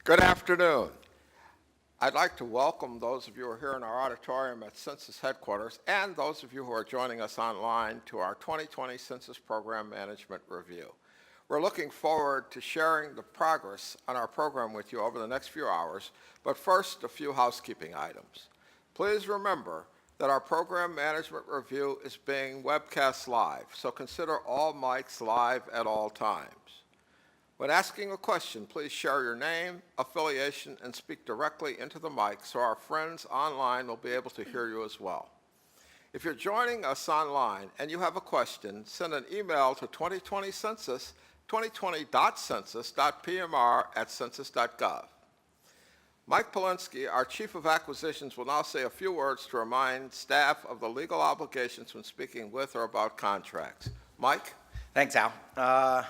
Good afternoon. I'd like to welcome those of you who are here in our auditorium at Census headquarters and those of you who are joining us online to our 2020 Census Program Management Review. We're looking forward to sharing the progress on our program with you over the next few hours, but first, a few housekeeping items. Please remember that our Program Management Review is being webcast live, so consider all mics live at all times. When asking a question, please share your name, affiliation, and speak directly into the mic so our friends online will be able to hear you as well. If you're joining us online and you have a question, send an email to 2020census, 2020.census.pmr@census.gov. Mike Polinsky, our Chief of Acquisitions, will now say a few words to remind staff of the legal obligations when speaking with or about contracts. Mike? Thanks, Al. I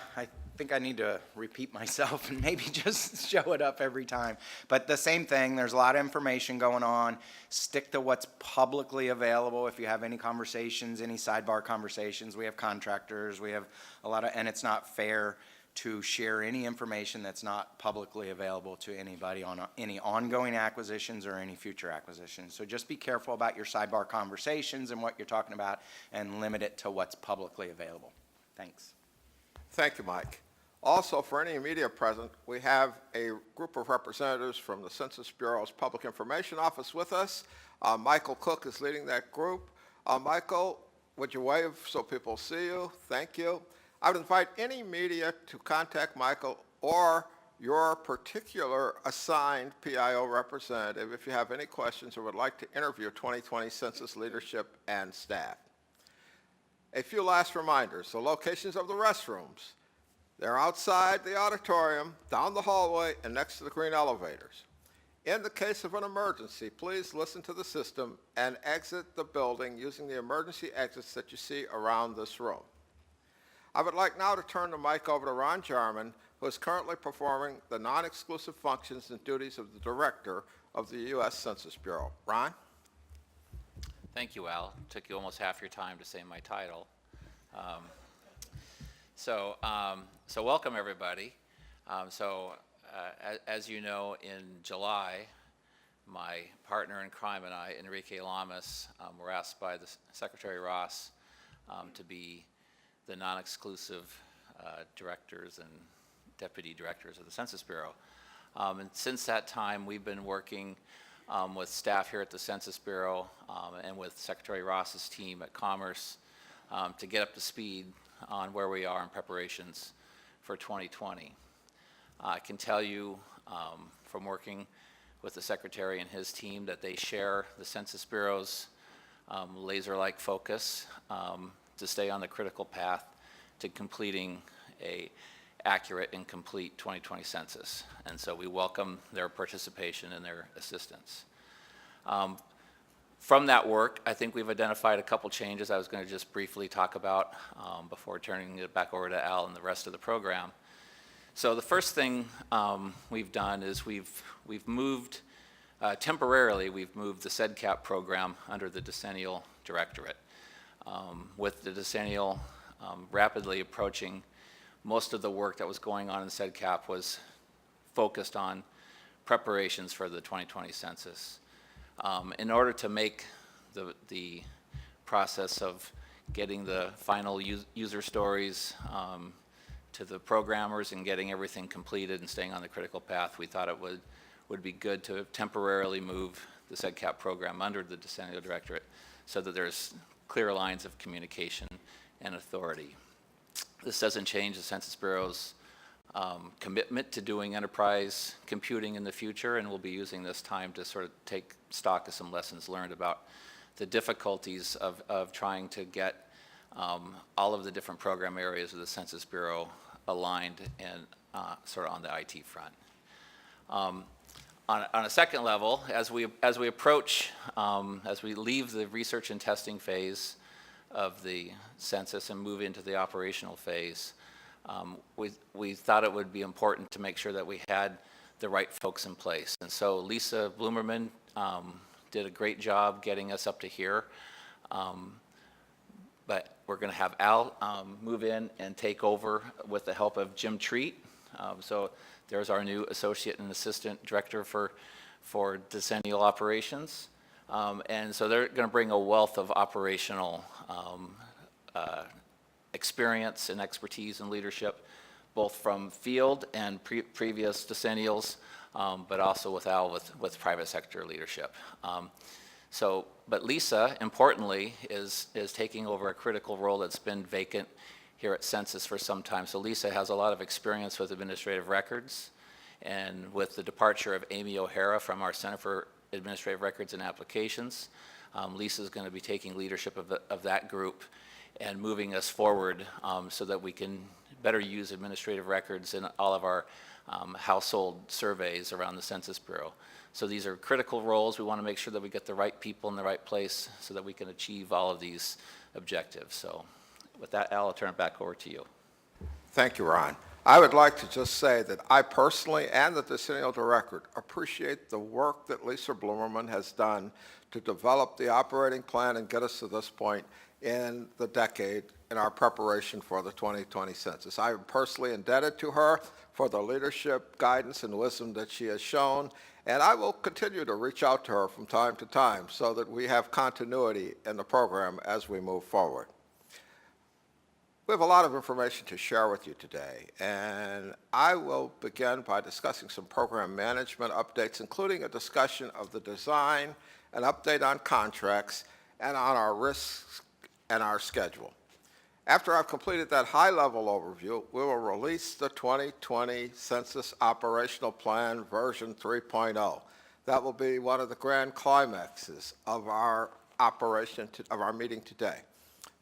think I need to repeat myself and maybe just show it up every time. But the same thing, there's a lot of information going on. Stick to what's publicly available. If you have any conversations, any sidebar conversations, we have contractors, we have a lot of, and it's not fair to share any information that's not publicly available to anybody on any ongoing acquisitions or any future acquisitions. So just be careful about your sidebar conversations and what you're talking about and limit it to what's publicly available. Thanks. Thank you, Mike. Also, for any media present, we have a group of representatives from the Census Bureau's Public Information Office with us. Michael Cook is leading that group. Michael, would you wave so people see you? Thank you. I would invite any media to contact Michael or your particular assigned PIO representative if you have any questions or would like to interview 2020 Census leadership and staff. A few last reminders. The locations of the restrooms. They're outside the auditorium, down the hallway, and next to the green elevators. In the case of an emergency, please listen to the system and exit the building using the emergency exits that you see around this room. I would like now to turn the mic over to Ron Jarman, who is currently performing the non-exclusive functions and duties of the Director of the U.S. Census Bureau. Ron? Thank you, Al. It took you almost half your time to say my title. So welcome, everybody. As you know, in July, my partner in crime and I, Enrique Lamas, were asked by the Secretary Ross to be the non-exclusive directors and deputy directors of the Census Bureau. And since that time, we've been working with staff here at the Census Bureau and with Secretary Ross's team at Commerce to get up to speed on where we are in preparations for 2020. I can tell you from working with the Secretary and his team that they share the Census Bureau's laser-like focus to stay on the critical path to completing a accurate and complete 2020 census. And so we welcome their participation and their assistance. From that work, I think we've identified a couple changes I was going to just briefly talk about before turning it back over to Al and the rest of the program. So the first thing we've done is we've moved, temporarily, we've moved the CEDCAP program under the Decennial Directorate. With the Decennial rapidly approaching, most of the work that was going on in CEDCAP was focused on preparations for the 2020 census. In order to make the process of getting the final user stories to the programmers and getting everything completed and staying on the critical path, we thought it would be good to temporarily move the CEDCAP program under the Decennial Directorate so that there's clear lines of communication and authority. This doesn't change the Census Bureau's commitment to doing enterprise computing in the future, and we'll be using this time to sort of take stock of some lessons learned about the difficulties of trying to get all of the different program areas of the Census Bureau aligned and sort of on the IT front. On a second level, as we approach, as we leave the research and testing phase of the census and move into the operational phase, we thought it would be important to make sure that we had the right folks in place. And so Lisa Bloomerman did a great job getting us up to here. But we're going to have Al move in and take over with the help of Jim Treat, So there's our new associate and assistant director for decennial operations. And so they're going to bring a wealth of operational experience and expertise and leadership, both from field and previous decennials, but also with Al with private sector leadership. But Lisa, importantly, is taking over a critical role that's been vacant here at Census for some time. So Lisa has a lot of experience with administrative records, and with the departure of Amy O'Hara from our Center for Administrative Records and Applications, Lisa is going to be taking leadership of that group and moving us forward so that we can better use administrative records in all of our household surveys around the Census Bureau. So these are critical roles. We want to make sure that we get the right people in the right place so that we can achieve all of these objectives. So with that, Al, I'll turn it back over to you. Thank you, Ron. I would like to just say that I personally and the Decennial Director appreciate the work that Lisa Blumerman has done to develop the operating plan and get us to this point in the decade in our preparation for the 2020 census. I am personally indebted to her for the leadership, guidance, and wisdom that she has shown, and I will continue to reach out to her from time to time so that we have continuity in the program as we move forward. We have a lot of information to share with you today, and I will begin by discussing some program management updates, including a discussion of the design, an update on contracts, and on our risks and our schedule. After I've completed that high-level overview, we will release the 2020 Census Operational Plan version 3.0. That will be one of the grand climaxes of our meeting today.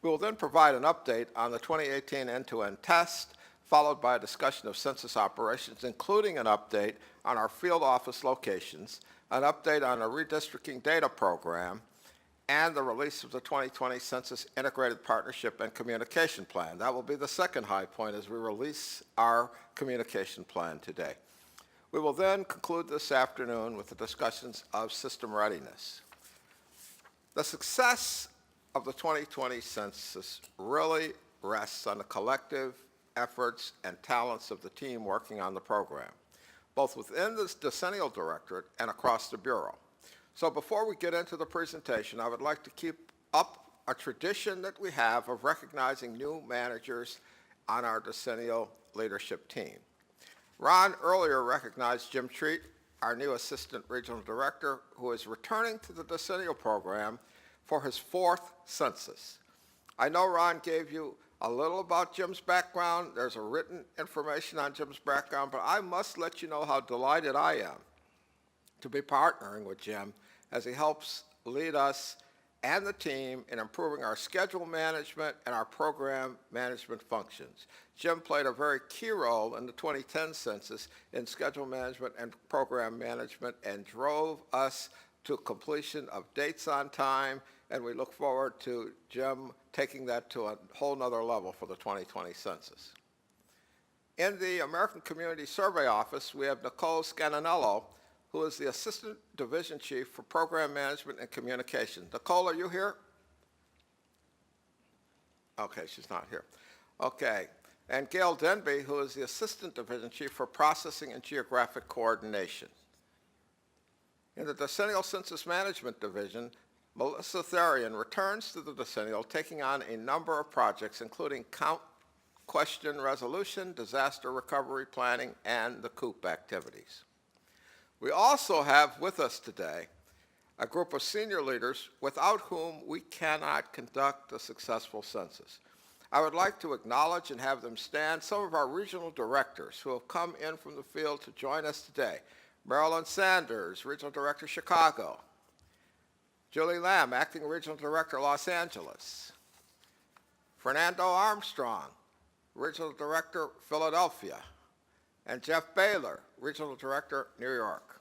We will then provide an update on the 2018 end-to-end test, followed by a discussion of census operations, including an update on our field office locations, an update on a redistricting data program, and the release of the 2020 Census Integrated Partnership and Communication Plan. That will be the second high point as we release our communication plan today. We will then conclude this afternoon with the discussions of system readiness. The success of the 2020 census really rests on the collective efforts and talents of the team working on the program, both within the Decennial Directorate and across the Bureau. So before we get into the presentation, I would like to keep up a tradition that we have of recognizing new managers on our Decennial leadership team. Ron earlier recognized Jim Treat, our new Assistant Regional Director, who is returning to the Decennial program for his fourth census. I know Ron gave you a little about Jim's background. There's a written information on Jim's background, but I must let you know how delighted I am to be partnering with Jim as he helps lead us and the team in improving our schedule management and our program management functions. Jim played a very key role in the 2010 census in schedule management and program management and drove us to completion of dates on time, and we look forward to Jim taking that to a whole nother level for the 2020 census. In the American Community Survey Office, we have Nicole Scananello, who is the Assistant Division Chief for Program Management and Communication. Nicole, are you here? Okay, she's not here. Okay, and Gail Denby, who is the Assistant Division Chief for Processing and Geographic Coordination. In the Decennial Census Management Division, Melissa Therian returns to the Decennial, taking on a number of projects, including count question resolution, disaster recovery planning, and the COOP activities. We also have with us today a group of senior leaders without whom we cannot conduct a successful census. I would like to acknowledge and have them stand some of our regional directors who have come in from the field to join us today. Marilyn Sanders, Regional Director, Chicago. Julie Lamb, Acting Regional Director, Los Angeles. Fernando Armstrong, Regional Director, Philadelphia. And Jeff Baylor, Regional Director, New York.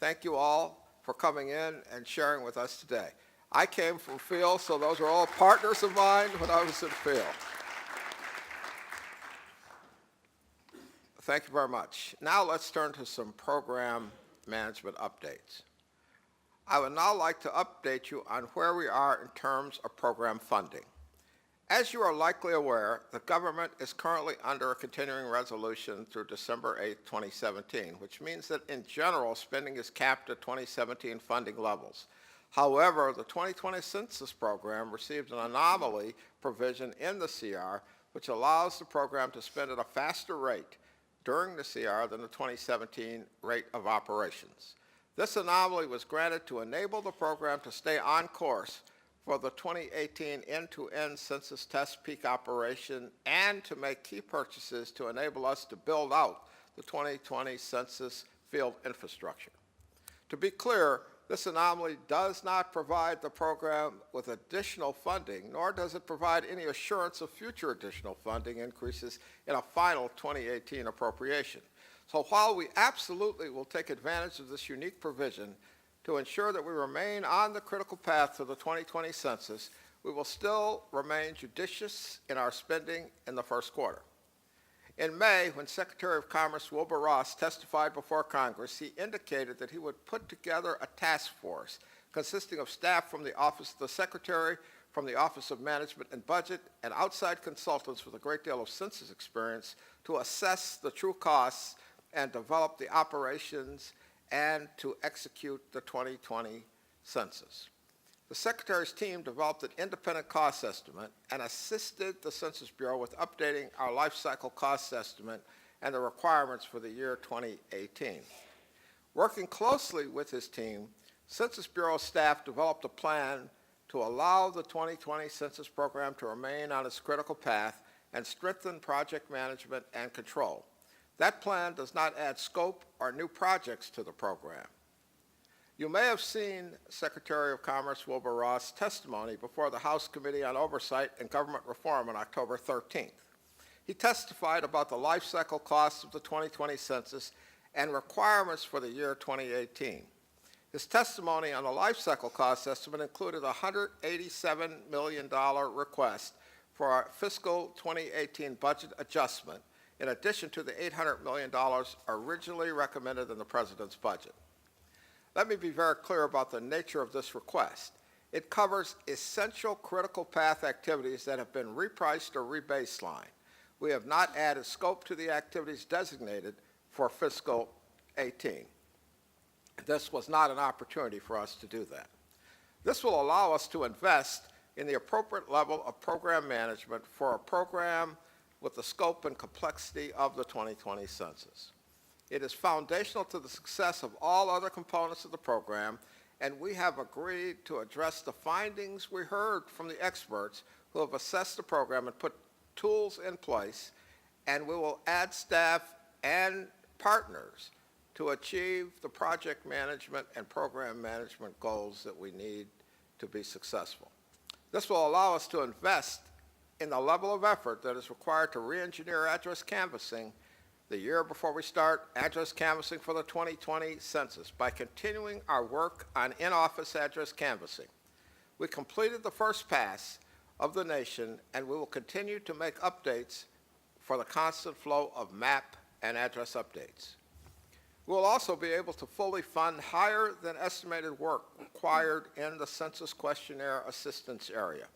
Thank you all for coming in and sharing with us today. I came from field, so those are all partners of mine when I was in field. Thank you very much. Now let's turn to some program management updates. I would now like to update you on where we are in terms of program funding. As you are likely aware, the government is currently under a continuing resolution through December 8, 2017, which means that in general, spending is capped at 2017 funding levels. However, the 2020 census program received an anomaly provision in the CR, which allows the program to spend at a faster rate during the CR than the 2017 rate of operations. This anomaly was granted to enable the program to stay on course for the 2018 end-to-end census test peak operation and to make key purchases to enable us to build out the 2020 census field infrastructure. To be clear, this anomaly does not provide the program with additional funding, nor does it provide any assurance of future additional funding increases in a final 2018 appropriation. So while we absolutely will take advantage of this unique provision to ensure that we remain on the critical path to the 2020 census, we will still remain judicious in our spending in the first quarter. In May, when Secretary of Commerce Wilbur Ross testified before Congress, he indicated that he would put together a task force consisting of staff from the Office of the Secretary, from the Office of Management and Budget, and outside consultants with a great deal of census experience to assess the true costs and develop the operations and to execute the 2020 census. The Secretary's team developed an independent cost estimate and assisted the Census Bureau with updating our life cycle cost estimate and the requirements for the year 2018. Working closely with his team, Census Bureau staff developed a plan to allow the 2020 census program to remain on its critical path and strengthen project management and control. That plan does not add scope or new projects to the program. You may have seen Secretary of Commerce Wilbur Ross' testimony before the House Committee on Oversight and Government Reform on October 13th. He testified about the life cycle costs of the 2020 census and requirements for the year 2018. His testimony on the life cycle cost estimate included a $187 million request for our fiscal 2018 budget adjustment, in addition to the $800 million originally recommended in the President's budget. Let me be very clear about the nature of this request. It covers essential critical path activities that have been repriced or rebaselined. We have not added scope to the activities designated for fiscal 18. This was not an opportunity for us to do that. This will allow us to invest in the appropriate level of program management for a program with the scope and complexity of the 2020 census. It is foundational to the success of all other components of the program, and we have agreed to address the findings we heard from the experts who have assessed the program and put tools in place, and we will add staff and partners to achieve the project management and program management goals that we need to be successful. This will allow us to invest in the level of effort that is required to re-engineer address canvassing the year before we start address canvassing for the 2020 census by continuing our work on in-office address canvassing. We completed the first pass of the nation, and we will continue to make updates for the constant flow of map and address updates. We will also be able to fully fund higher than estimated work required in the census questionnaire assistance area.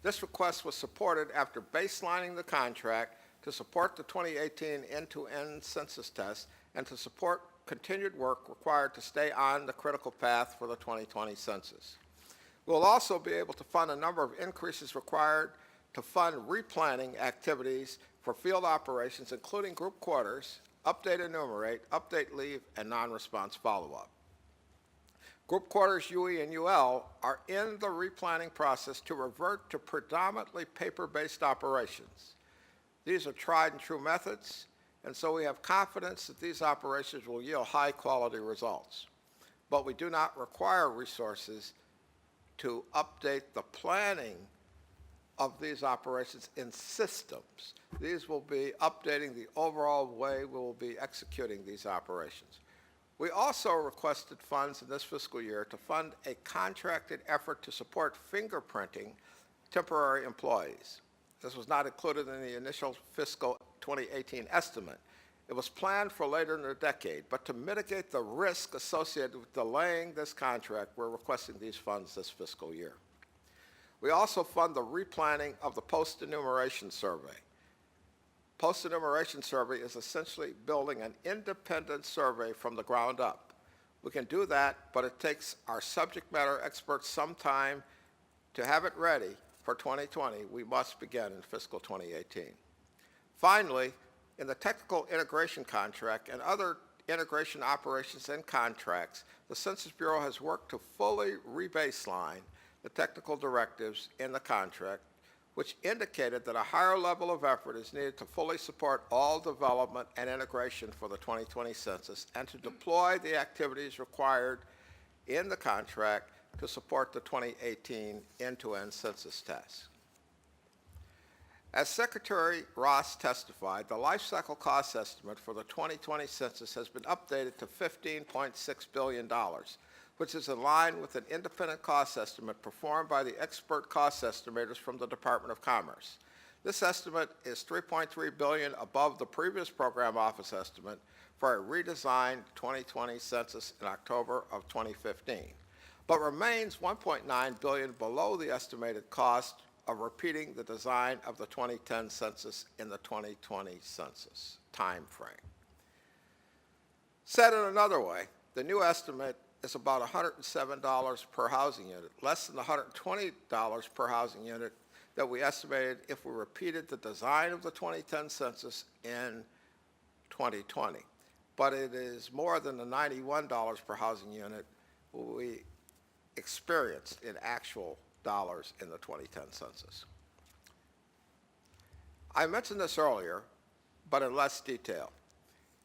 This request was supported after baselining the contract to support the 2018 end-to-end census test and to support continued work required to stay on the critical path for the 2020 census. We will also be able to fund a number of increases required to fund replanning activities for field operations, including group quarters, update enumerate, update leave, and non-response follow-up. Group quarters UE and UL are in the replanning process to revert to predominantly paper-based operations. These are tried and true methods, and so we have confidence that these operations will yield high-quality results. But we do not require resources to update the planning of these operations in systems. These will be updating the overall way we will be executing these operations. We also requested funds in this fiscal year to fund a contracted effort to support fingerprinting temporary employees. This was not included in the initial fiscal 2018 estimate. It was planned for later in the decade, but to mitigate the risk associated with delaying this contract, we're requesting these funds this fiscal year. We also fund the replanning of the post-enumeration survey. Post-enumeration survey is essentially building an independent survey from the ground up. We can do that, but it takes our subject matter experts some time to have it ready for 2020. We must begin in fiscal 2018. Finally, in the technical integration contract and other integration operations and contracts, the Census Bureau has worked to fully rebaseline the technical directives in the contract, which indicated that a higher level of effort is needed to fully support all development and integration for the 2020 census and to deploy the activities required in the contract to support the 2018 end-to-end census task. As Secretary Ross testified, the life cycle cost estimate for the 2020 census has been updated to $15.6 billion, which is in line with an independent cost estimate performed by the expert cost estimators from the Department of Commerce. This estimate is $3.3 billion above the previous program office estimate for a redesigned 2020 census in October of 2015, but remains $1.9 billion below the estimated cost of repeating the design of the 2010 census in the 2020 census timeframe. Said in another way, the new estimate is about $107 per housing unit, less than the $120 per housing unit that we estimated if we repeated the design of the 2010 census in 2020. But it is more than the $91 per housing unit we experienced in actual dollars in the 2010 census. I mentioned this earlier, but in less detail.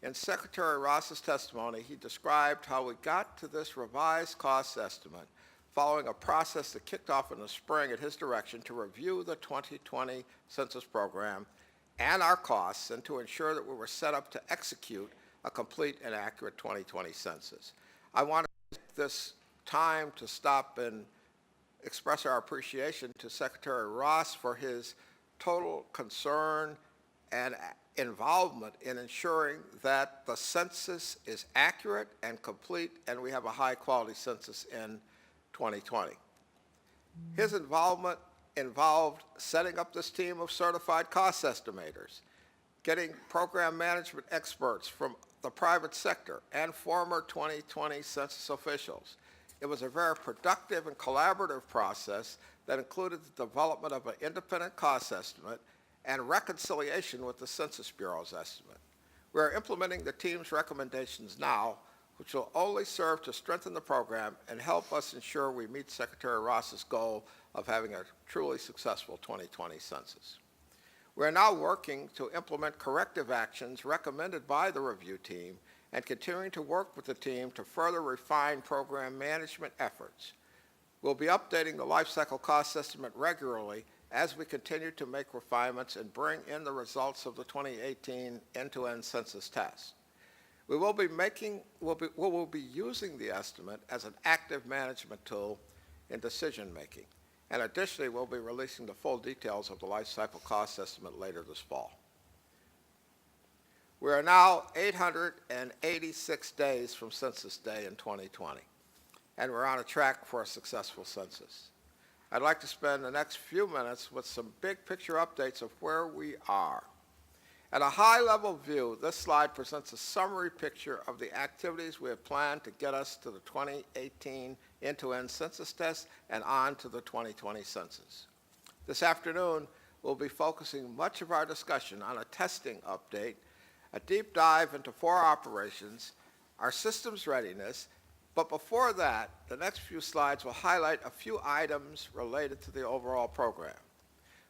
In Secretary Ross's testimony, he described how we got to this revised cost estimate following a process that kicked off in the spring at his direction to review the 2020 census program and our costs and to ensure that we were set up to execute a complete and accurate 2020 census. I want to take this time to stop and express our appreciation to Secretary Ross for his total concern and involvement in ensuring that the census is accurate and complete and we have a high-quality census in 2020. His involvement involved setting up this team of certified cost estimators, getting program management experts from the private sector and former 2020 census officials. It was a very productive and collaborative process that included the development of an independent cost estimate and reconciliation with the Census Bureau's estimate. We are implementing the team's recommendations now, which will only serve to strengthen the program and help us ensure we meet Secretary Ross's goal of having a truly successful 2020 census. We are now working to implement corrective actions recommended by the review team and continuing to work with the team to further refine program management efforts. We'll be updating the life cycle cost estimate regularly as we continue to make refinements and bring in the results of the 2018 end-to-end census test. We will be using the estimate as an active management tool in decision making. And additionally, we'll be releasing the full details of the life cycle cost estimate later this fall. We are now 886 days from Census Day in 2020, and we're on a track for a successful census. I'd like to spend the next few minutes with some big picture updates of where we are. At a high-level view, this slide presents a summary picture of the activities we have planned to get us to the 2018 end-to-end census test and on to the 2020 census. This afternoon, we'll be focusing much of our discussion on a testing update, a deep dive into 4 operations, our systems readiness, but before that, the next few slides will highlight a few items related to the overall program.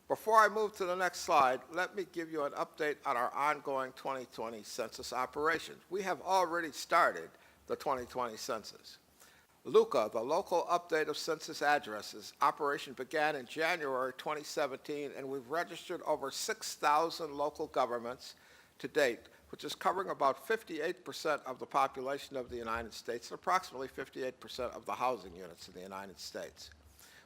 Before I move to the next slide, let me give you an update on our ongoing 2020 census operations. We have already started the 2020 census. LUCA, the Local Update of Census Addresses, operation began in January 2017, and we've registered over 6,000 local governments to date, which is covering about 58% of the population of the United States and approximately 58% of the housing units in the United States.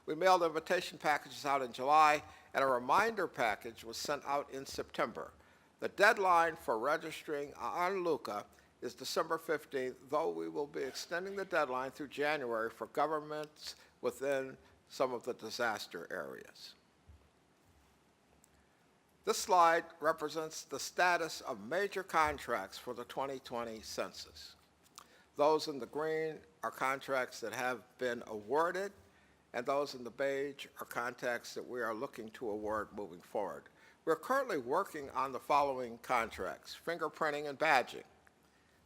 We mailed invitation packages out in July, and a reminder package was sent out in September. The deadline for registering on LUCA is December 15th, though we will be extending the deadline through January for governments within some of the disaster areas. This slide represents the status of major contracts for the 2020 census. Those in the green are contracts that have been awarded, and those in the beige are contracts that we are looking to award moving forward. We're currently working on the following contracts: fingerprinting and badging.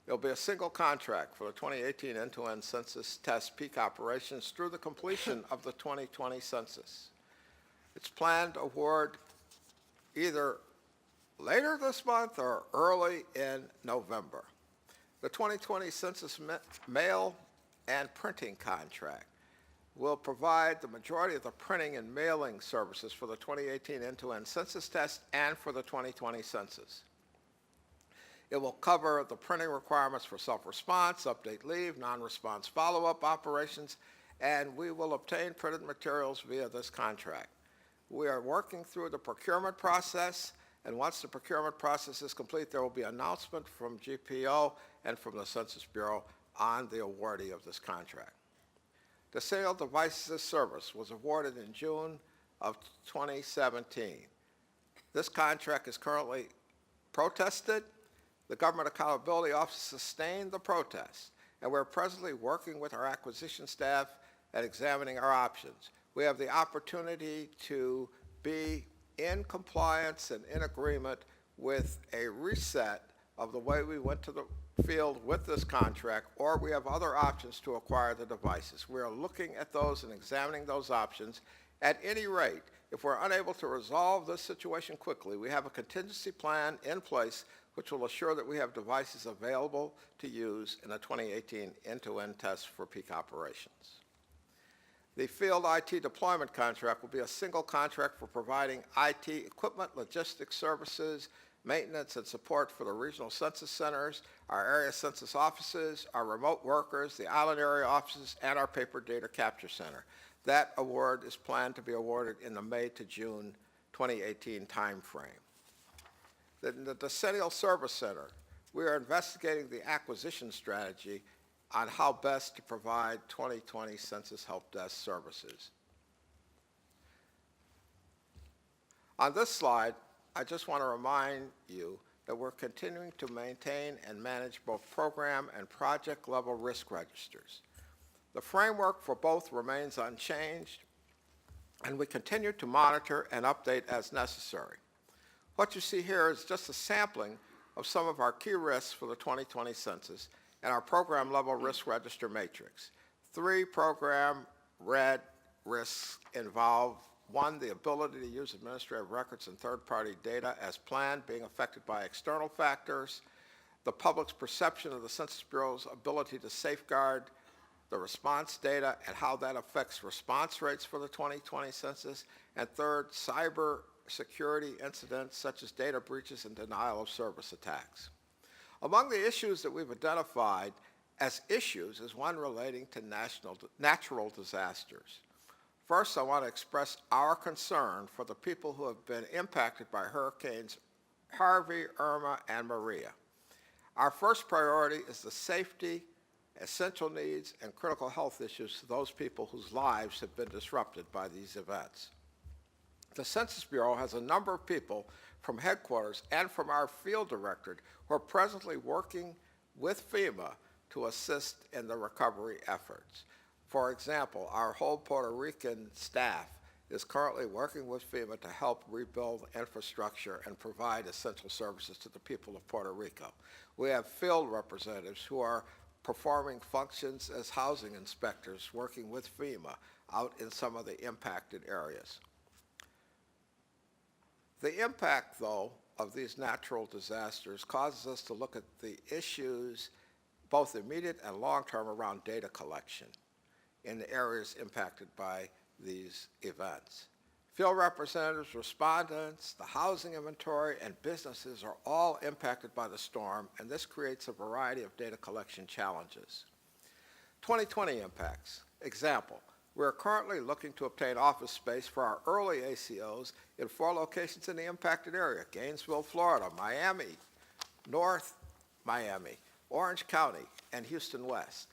There'll be a single contract for the 2018 end-to-end census test peak operations through the completion of the 2020 census. It's planned to award either later this month or early in November. The 2020 census mail and printing contract will provide the majority of the printing and mailing services for the 2018 end-to-end census test and for the 2020 census. It will cover the printing requirements for self-response, update leave, non-response follow-up operations, and we will obtain printed materials via this contract. We are working through the procurement process, and once the procurement process is complete, there will be an announcement from GPO and from the Census Bureau on the awardee of this contract. The Sale Devices as Service was awarded in June of 2017. This contract is currently protested. The Government Accountability Office sustained the protest, and we're presently working with our acquisition staff at examining our options. We have the opportunity to be in compliance and in agreement with a reset of the way we went to the field with this contract, or we have other options to acquire the devices. We are looking at those and examining those options. At any rate, if we're unable to resolve this situation quickly, we have a contingency plan in place which will assure that we have devices available to use in the 2018 end-to-end test for peak operations. The field IT deployment contract will be a single contract for providing IT equipment, logistics services, maintenance, and support for the regional census centers, our area census offices, our remote workers, the island area offices, and our paper data capture center. That award is planned to be awarded in the May to June 2018 timeframe. The Decennial Service Center, we are investigating the acquisition strategy on how best to provide 2020 Census Help Desk services. On this slide, I just want to remind you that we're continuing to maintain and manage both program and project level risk registers. The framework for both remains unchanged, and we continue to monitor and update as necessary. What you see here is just a sampling of some of our key risks for the 2020 census and our program level risk register matrix. 3 program red risks involve: 1, the ability to use administrative records and third-party data as planned being affected by external factors; the public's perception of the Census Bureau's ability to safeguard the response data and how that affects response rates for the 2020 census; and 3rd, cyber security incidents such as data breaches and denial of service attacks. Among the issues that we've identified as issues is one relating to natural disasters. First, I want to express our concern for the people who have been impacted by Hurricanes Harvey, Irma, and Maria. Our first priority is the safety, essential needs, and critical health issues to those people whose lives have been disrupted by these events. The Census Bureau has a number of people from headquarters and from our field directorate who are presently working with FEMA to assist in the recovery efforts. For example, our whole Puerto Rican staff is currently working with FEMA to help rebuild infrastructure and provide essential services to the people of Puerto Rico. We have field representatives who are performing functions as housing inspectors working with FEMA out in some of the impacted areas. The impact, though, of these natural disasters causes us to look at the issues, both immediate and long-term, around data collection in the areas impacted by these events. Field representatives, respondents, the housing inventory, and businesses are all impacted by the storm, and this creates a variety of data collection challenges. 2020 impacts. Example, we are currently looking to obtain office space for our early ACOs in 4 locations in the impacted area: Gainesville, Florida, Miami, North Miami, Orange County, and Houston West.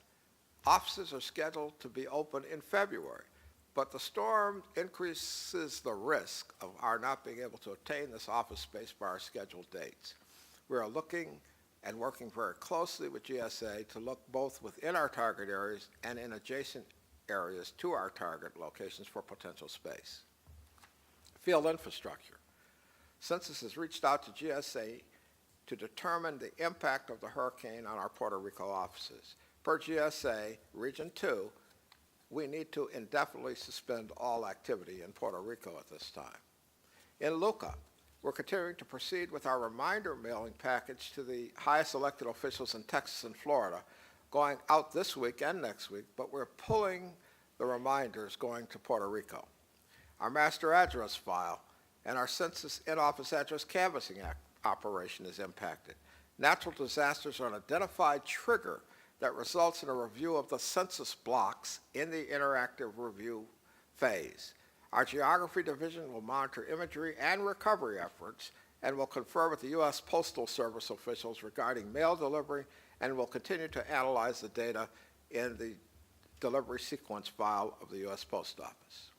Offices are scheduled to be open in February, but the storm increases the risk of our not being able to obtain this office space by our scheduled dates. We are looking and working very closely with GSA to look both within our target areas and in adjacent areas to our target locations for potential space. Field infrastructure. Census has reached out to GSA to determine the impact of the hurricane on our Puerto Rico offices. Per GSA Region 2, we need to indefinitely suspend all activity in Puerto Rico at this time. In LUCA, we're continuing to proceed with our reminder mailing package to the highest elected officials in Texas and Florida, going out this week and next week, but we're pulling the reminders going to Puerto Rico. Our master address file and our Census in-office address canvassing operation is impacted. Natural disasters are an identified trigger that results in a review of the census blocks in the interactive review phase. Our geography division will monitor imagery and recovery efforts and will confer with the U.S. Postal Service officials regarding mail delivery and will continue to analyze the data in the delivery sequence file of the U.S. Post Office.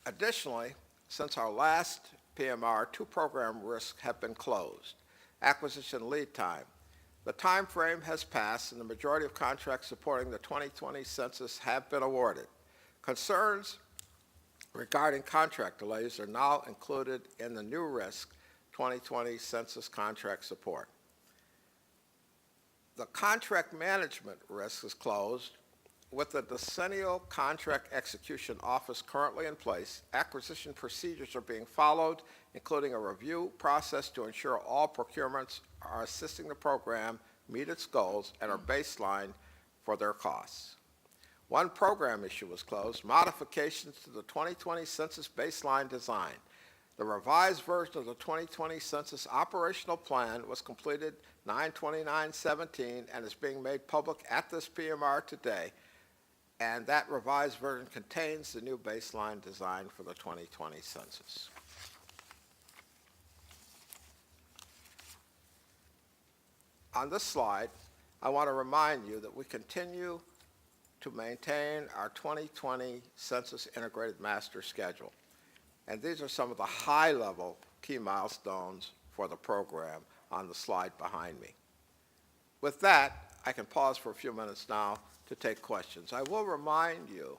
Additionally, since our last PMR, 2 program risks have been closed. Acquisition lead time. The time frame has passed and the majority of contracts supporting the 2020 census have been awarded. Concerns regarding contract delays are now included in the new risk 2020 census contract support. The contract management risk is closed. With the decennial contract execution office currently in place, acquisition procedures are being followed, including a review process to ensure all procurements are assisting the program meet its goals and are baselined for their costs. One program issue was closed, modifications to the 2020 census baseline design. The revised version of the 2020 census operational plan was completed 9/29/17 and is being made public at this PMR today. And that revised version contains the new baseline design for the 2020 census. On this slide, I want to remind you that we continue to maintain our 2020 Census Integrated Master Schedule. And these are some of the high-level key milestones for the program on the slide behind me. With that, I can pause for a few minutes now to take questions. I will remind you,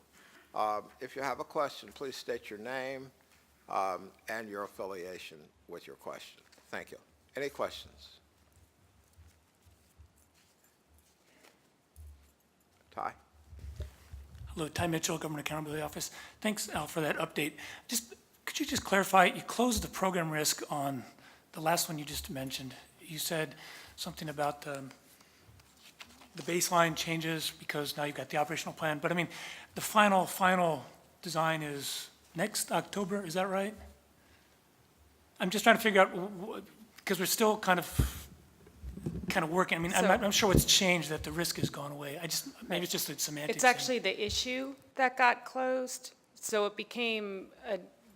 if you have a question, please state your name and your affiliation with your question. Thank you. Any questions? Ty? Hello, Ty Mitchell, Government Accountability Office. Thanks, Al, for that update. Could you just clarify, you closed the program risk on the last one you just mentioned. You said something about the baseline changes because now you've got the operational plan. But I mean, the final design is next October, is that right? I'm just trying to figure out, because we're still kind of working. I mean, I'm not sure what's changed, that the risk has gone away. Maybe it's just a semantic It's thing. actually the issue that got closed. So it became,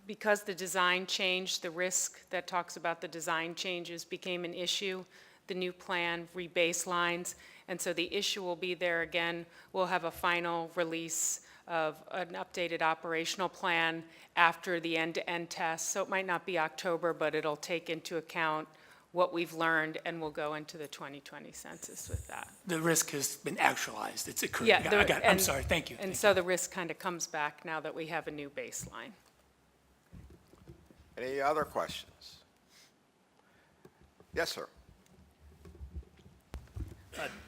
because the design changed, the risk that talks about the design changes became an issue. The new plan re-baselines, and so the issue will be there again. We'll have a final release of an updated operational plan after the end-to-end test. So it might not be October, but it'll take into account what we've learned, and we'll go into the 2020 census with that. The risk has been actualized. It's occurred. Yeah, I got it. I'm sorry. Thank you. And so the risk kind of comes back now that we have a new baseline. Any other questions? Yes, sir.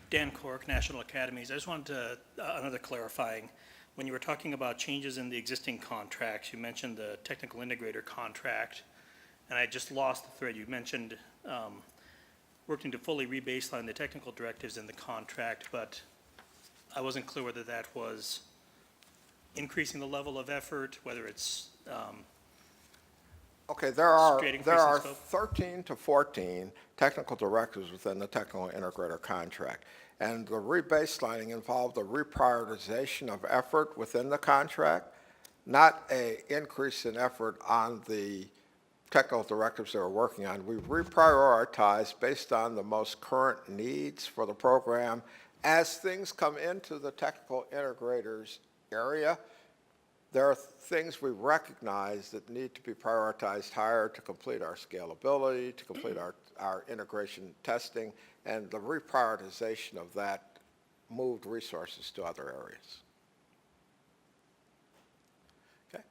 Dan Cork, National Academies. I just wanted to, another clarifying. When you were talking about changes in the existing contracts, you mentioned the technical integrator contract, and I just lost the thread. You mentioned working to fully rebaseline the technical directives in the contract, but I wasn't clear whether that was increasing the level of effort, whether it's Okay, there are Straight increase in scope? 13 to 14 technical directives within the technical integrator contract. And the rebaselining involved the reprioritization of effort within the contract, not an increase in effort on the technical directives they were working on. We reprioritized based on the most current needs for the program, As things come into the technical integrators area, there are things we recognize that need to be prioritized higher to complete our scalability, to complete our integration testing, and the reprioritization of that moved resources to other areas. Okay.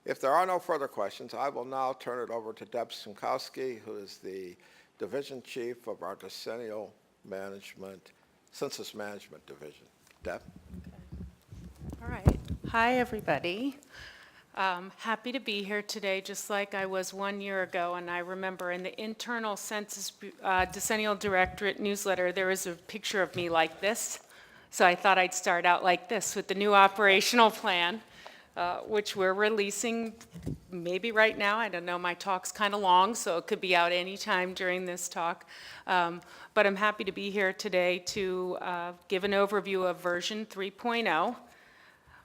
If there are no further questions, I will now turn it over to Deb Simkowski, who is the Division Chief of our Decennial Management, Census Management Division. Deb? All right. Hi, everybody. Happy to be here today, just like I was 1 year ago. And I remember in the internal Census Decennial Directorate newsletter, there was a picture of me like this. So I thought I'd start out like this with the new operational plan, which we're releasing maybe right now. I don't know, my talk's kind of long, so it could be out anytime during this talk. But I'm happy to be here today to give an overview of version 3.0.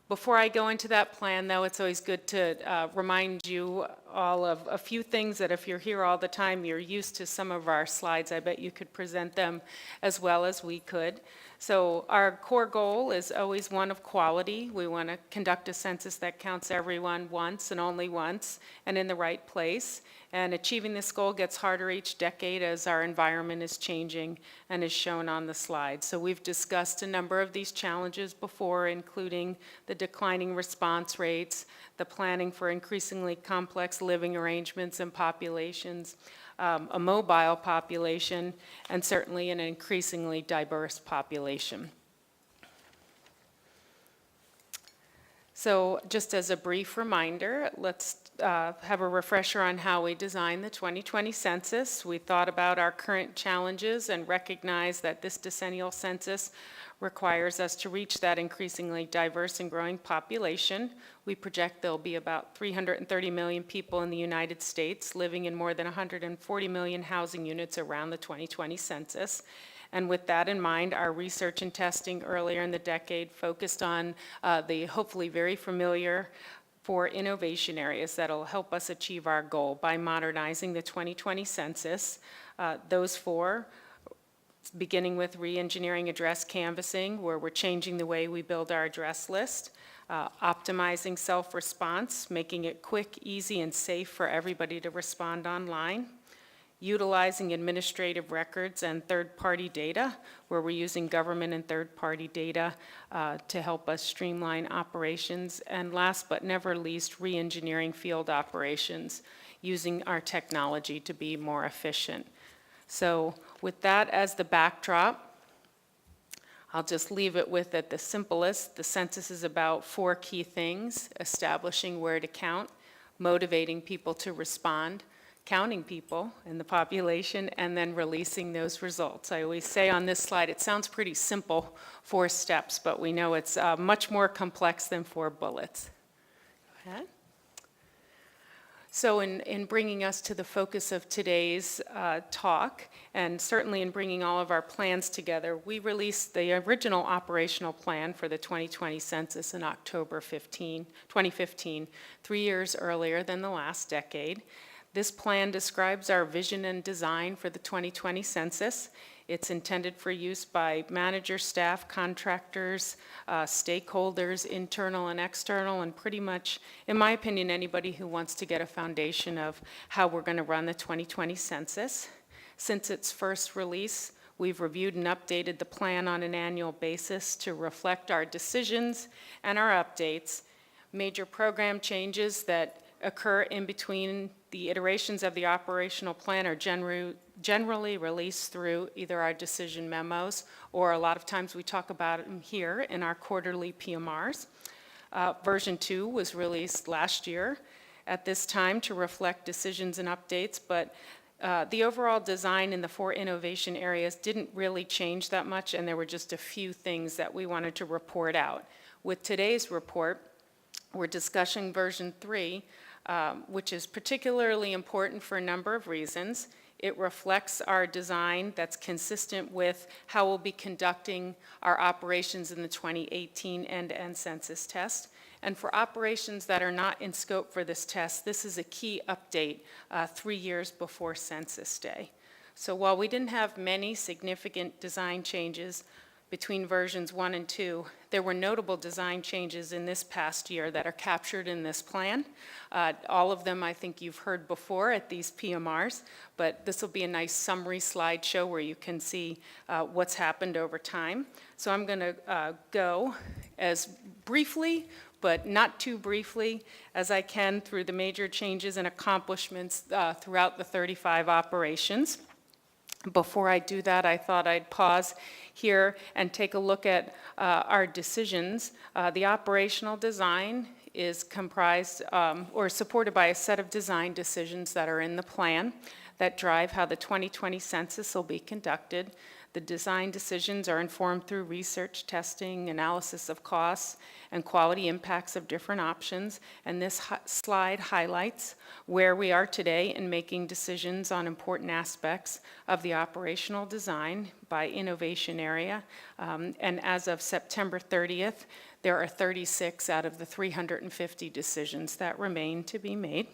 Before I go into that plan, though, it's always good to remind you all of a few things that if you're here all the time, you're used to some of our slides. I bet you could present them as well as we could. So our core goal is always one of quality. We want to conduct a census that counts everyone once and only once and in the right place. And achieving this goal gets harder each decade as our environment is changing and is shown on the slide. So we've discussed a number of these challenges before, including the declining response rates, the planning for increasingly complex living arrangements and populations, a mobile population, and certainly an increasingly diverse population. So just as a brief reminder, let's have a refresher on how we designed the 2020 census. We thought about our current challenges and recognized that this decennial census requires us to reach that increasingly diverse and growing population. We project there'll be about 330 million people in the United States living in more than 140 million housing units around the 2020 census. And with that in mind, our research and testing earlier in the decade focused on the hopefully very familiar 4 innovation areas that'll help us achieve our goal by modernizing the 2020 census. Those 4, beginning with re-engineering address canvassing, where we're changing the way we build our address list, optimizing self-response, making it quick, easy, and safe for everybody to respond online, utilizing administrative records and third-party data, where we're using government and third-party data to help us streamline operations, and last but never least, re-engineering field operations, using our technology to be more efficient. So with that as the backdrop, I'll just leave it with at the simplest. The census is about 4 key things: establishing where to count, motivating people to respond, counting people in the population, and then releasing those results. I always say on this slide, it sounds pretty simple, 4 steps, but we know it's much more complex than 4 bullets. Go ahead. So in bringing us to the focus of today's talk, and certainly in bringing all of our plans together, we released the original operational plan for the 2020 census in October 2015, 3 years earlier than the last decade. This plan describes our vision and design for the 2020 census. It's intended for use by managers, staff, contractors, stakeholders, internal and external, and pretty much, in my opinion, anybody who wants to get a foundation of how we're going to run the 2020 census. Since its first release, we've reviewed and updated the plan on an annual basis to reflect our decisions and our updates. Major program changes that occur in between the iterations of the operational plan are generally released through either our decision memos, or a lot of times we talk about them here in our quarterly PMRs. Version 2 was released last year at this time to reflect decisions and updates, but the overall design in the 4 innovation areas didn't really change that much, and there were just a few things that we wanted to report out. With today's report, we're discussing version 3, which is particularly important for a number of reasons. It reflects our design that's consistent with how we'll be conducting our operations in the 2018 end-to-end census test. And for operations that are not in scope for this test, this is a key update 3 years before Census Day. So while we didn't have many significant design changes between versions 1 and 2, there were notable design changes in this past year that are captured in this plan. All of them I think you've heard before at these PMRs, but this will be a nice summary slideshow where you can see what's happened over time. So I'm going to go as briefly, but not too briefly, as I can through the major changes and accomplishments throughout the 35 operations. Before I do that, I thought I'd pause here and take a look at our decisions. The operational design is comprised or supported by a set of design decisions that are in the plan that drive how the 2020 census will be conducted. The design decisions are informed through research, testing, analysis of costs, and quality impacts of different options. And this slide highlights where we are today in making decisions on important aspects of the operational design by innovation area. And as of September 30th, there are 36 out of the 350 decisions that remain to be made.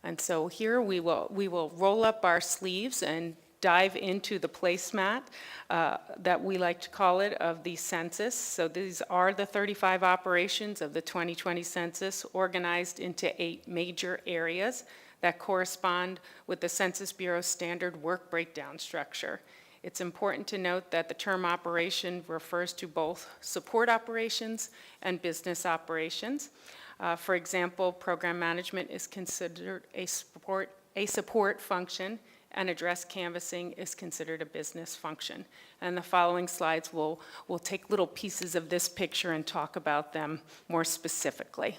And so here we will roll up our sleeves and dive into the placemat that we like to call it of the census. So these are the 35 operations of the 2020 census organized into 8 major areas that correspond with the Census Bureau's standard work breakdown structure. It's important to note that the term operation refers to both support operations and business operations. For example, program management is considered a support function, and address canvassing is considered a business function. And the following slides will take little pieces of this picture and talk about them more specifically.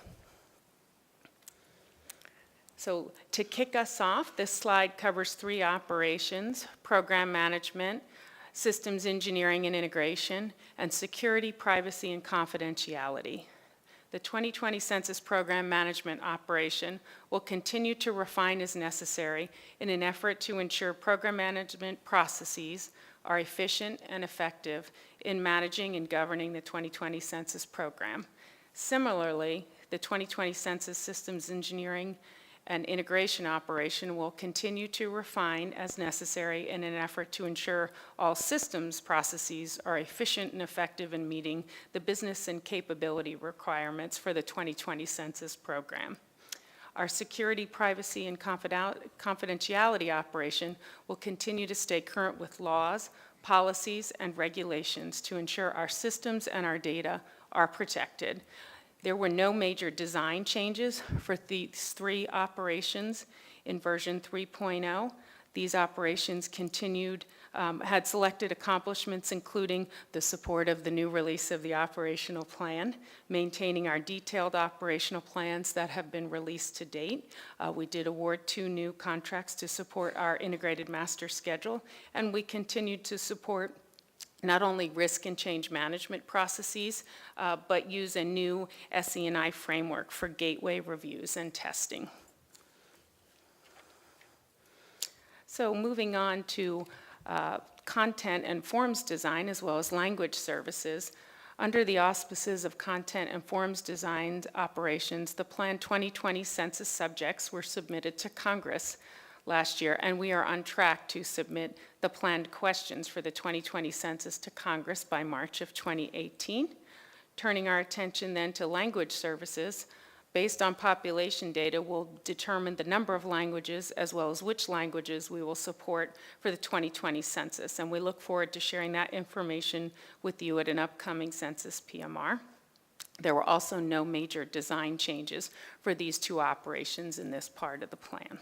So to kick us off, this slide covers 3 operations: program management, systems engineering and integration, and security, privacy, and confidentiality. The 2020 Census Program Management operation will continue to refine as necessary in an effort to ensure program management processes are efficient and effective in managing and governing the 2020 Census Program. Similarly, the 2020 Census Systems Engineering and integration operation will continue to refine as necessary in an effort to ensure all systems processes are efficient and effective in meeting the business and capability requirements for the 2020 census program. Our security, privacy, and confidentiality operation will continue to stay current with laws, policies, and regulations to ensure our systems and our data are protected. There were no major design changes for these 3 operations in version 3.0. These operations had selected accomplishments including the support of the new release of the operational plan, maintaining our detailed operational plans that have been released to date. We did award 2 new contracts to support our integrated master schedule, and we continued to support not only risk and change management processes, but use a new SE&I framework for gateway reviews and testing. So moving on to content and forms design as well as language services. Under the auspices of content and forms design operations, the planned 2020 census subjects were submitted to Congress last year, and we are on track to submit the planned questions for the 2020 census to Congress by March of 2018. Turning our attention then to language services, based on population data, we'll determine the number of languages as well as which languages we will support for the 2020 census, and we look forward to sharing that information with you at an upcoming census PMR. There were also no major design changes for these 2 operations in this part of the plan.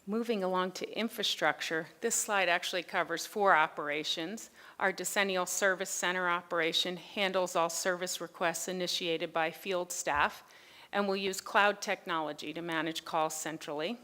Moving along to infrastructure, this slide actually covers 4 operations. Our Decennial Service Center operation handles all service requests initiated by field staff and will use cloud technology to manage calls centrally.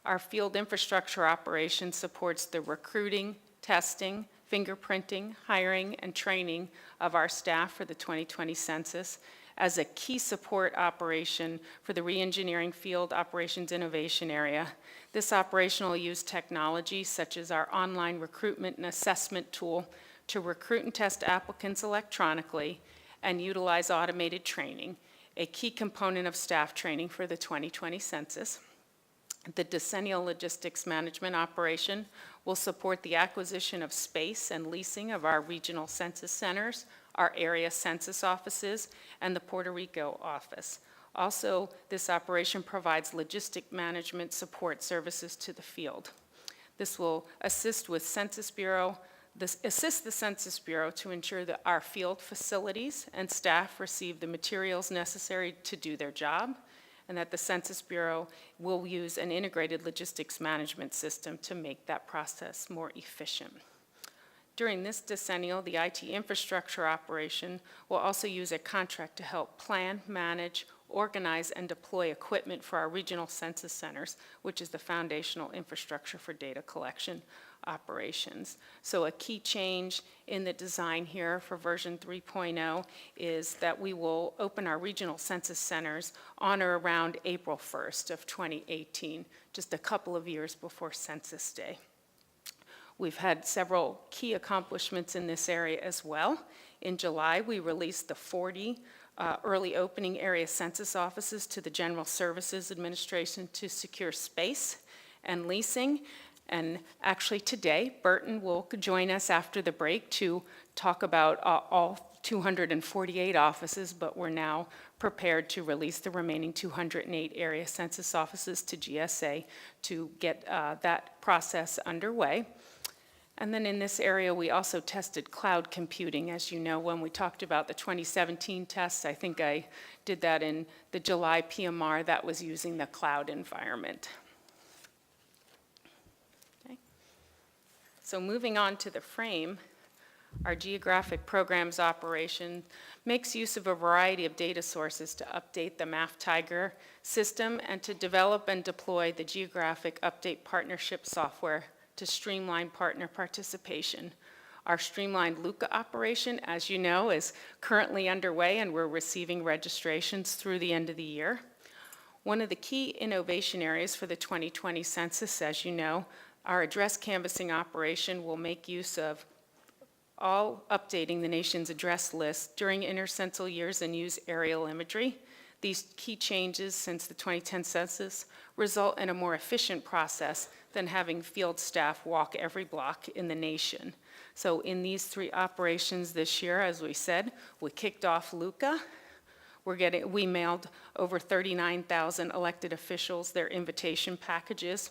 Our field infrastructure operation supports the recruiting, testing, fingerprinting, hiring, and training of our staff for the 2020 census as a key support operation for the re-engineering field operations innovation area. This operation will use technology such as our online recruitment and assessment tool to recruit and test applicants electronically and utilize automated training. a key component of staff training for the 2020 census. The decennial logistics management operation will support the acquisition of space and leasing of our regional census centers, our area census offices, and the Puerto Rico office. Also, this operation provides logistic management support services to the field. This will assist the Census Bureau to ensure that our field facilities and staff receive the materials necessary to do their job, and that the Census Bureau will use an integrated logistics management system to make that process more efficient. During this decennial, the IT infrastructure operation will also use a contract to help plan, manage, organize, and deploy equipment for our regional census centers, which is the foundational infrastructure for data collection operations. So a key change in the design here for version 3.0 is that we will open our regional census centers on or around April 1st of 2018, just a couple of years before Census Day. We've had several key accomplishments in this area as well. In July, we released the 40 early opening area census offices to the General Services Administration to secure space and leasing. And actually today, Burton will join us after the break to talk about all 248 offices, but we're now prepared to release the remaining 208 area census offices to GSA to get that process underway. And then in this area, we also tested cloud computing. As you know, when we talked about the 2017 tests, I think I did that in the July PMR that was using the cloud environment. Okay. So moving on to the frame, our geographic programs operation makes use of a variety of data sources to update the MAF-Tiger system and to develop and deploy the geographic update partnership software to streamline partner participation. Our streamlined LUCA operation, as you know, is currently underway, and we're receiving registrations through the end of the year. One of the key innovation areas for the 2020 census, as you know, our address canvassing operation will make use of all updating the nation's address list during intercensal years and use aerial imagery. These key changes since the 2010 census result in a more efficient process than having field staff walk every block in the nation. So in these three operations this year, as we said, we kicked off LUCA. We mailed over 39,000 elected officials their invitation packages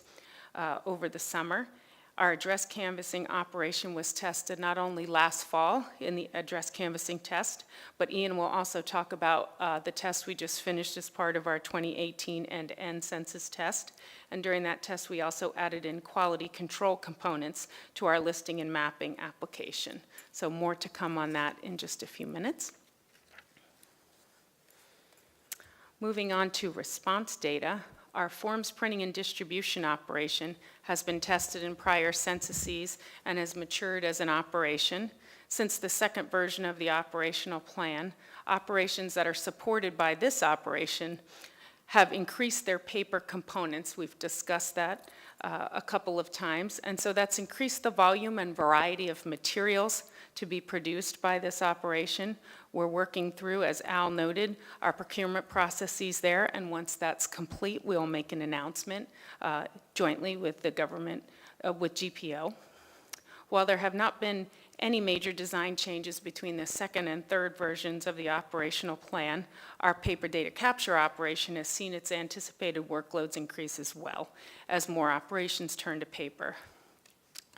over the summer. Our address canvassing operation was tested not only last fall in the address canvassing test, but Ian will also talk about the test we just finished as part of our 2018 end-to-end census test. And during that test, we also added in quality control components to our listing and mapping application. So more to come on that in just a few minutes. Moving on to response data. Our forms printing and distribution operation has been tested in prior censuses and has matured as an operation. Since the second version of the operational plan, operations that are supported by this operation have increased their paper components. We've discussed that a couple of times. And so that's increased the volume and variety of materials to be produced by this operation. We're working through, as Al noted, our procurement processes there, and once that's complete, we'll make an announcement jointly with the government, with GPO. While there have not been any major design changes between the second and third versions of the operational plan, our paper data capture operation has seen its anticipated workloads increase as well as more operations turn to paper.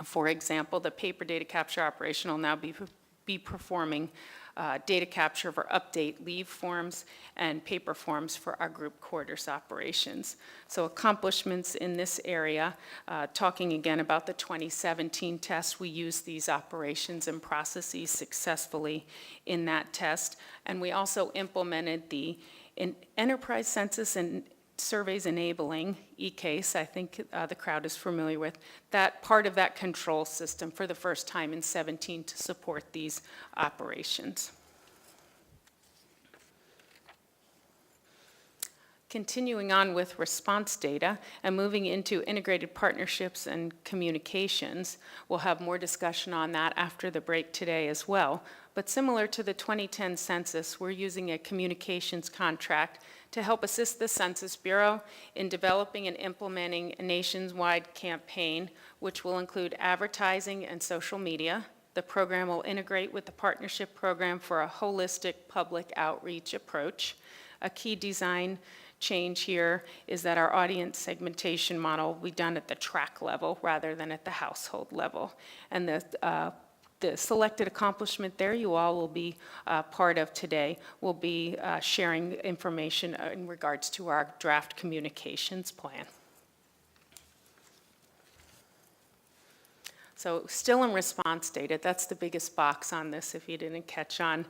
For example, the paper data capture operation will now be performing data capture for update leave forms and paper forms for our group quarters operations. So accomplishments in this area, talking again about the 2017 test, we used these operations and processes successfully in that test. And we also implemented the enterprise census and surveys enabling, eCase, I think the crowd is familiar with, that part of that control system for the first time in 17 to support these operations. Continuing on with response data and moving into integrated partnerships and communications. We'll have more discussion on that after the break today as well. But similar to the 2010 census, we're using a communications contract to help assist the Census Bureau in developing and implementing a nationwide campaign, which will include advertising and social media. The program will integrate with the partnership program for a holistic public outreach approach. A key design change here is that our audience segmentation model will be done at the tract level rather than at the household level. And the selected accomplishment there you all will be part of today will be sharing information in regards to our draft communications plan. So still in response data, that's the biggest box on this if you didn't catch on.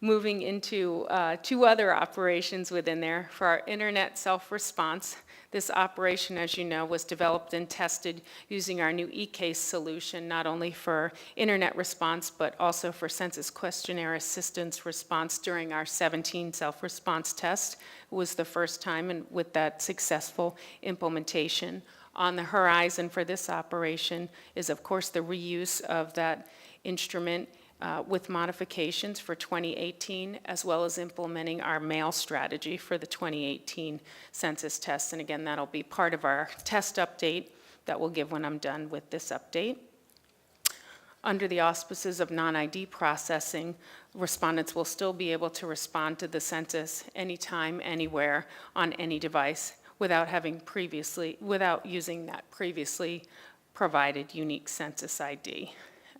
Moving into two other operations within there. For our internet self-response, this operation, as you know, was developed and tested using our new eCase solution, not only for internet response, but also for census questionnaire assistance response during our 17 self-response test. It was the first time with that successful implementation. On the horizon for this operation is, of course, the reuse of that instrument with modifications for 2018, as well as implementing our mail strategy for the 2018 census test. And again, that'll be part of our test update that we'll give when I'm done with this update. Under the auspices of non-ID processing, respondents will still be able to respond to the census anytime, anywhere, on any device without using that previously provided unique census ID.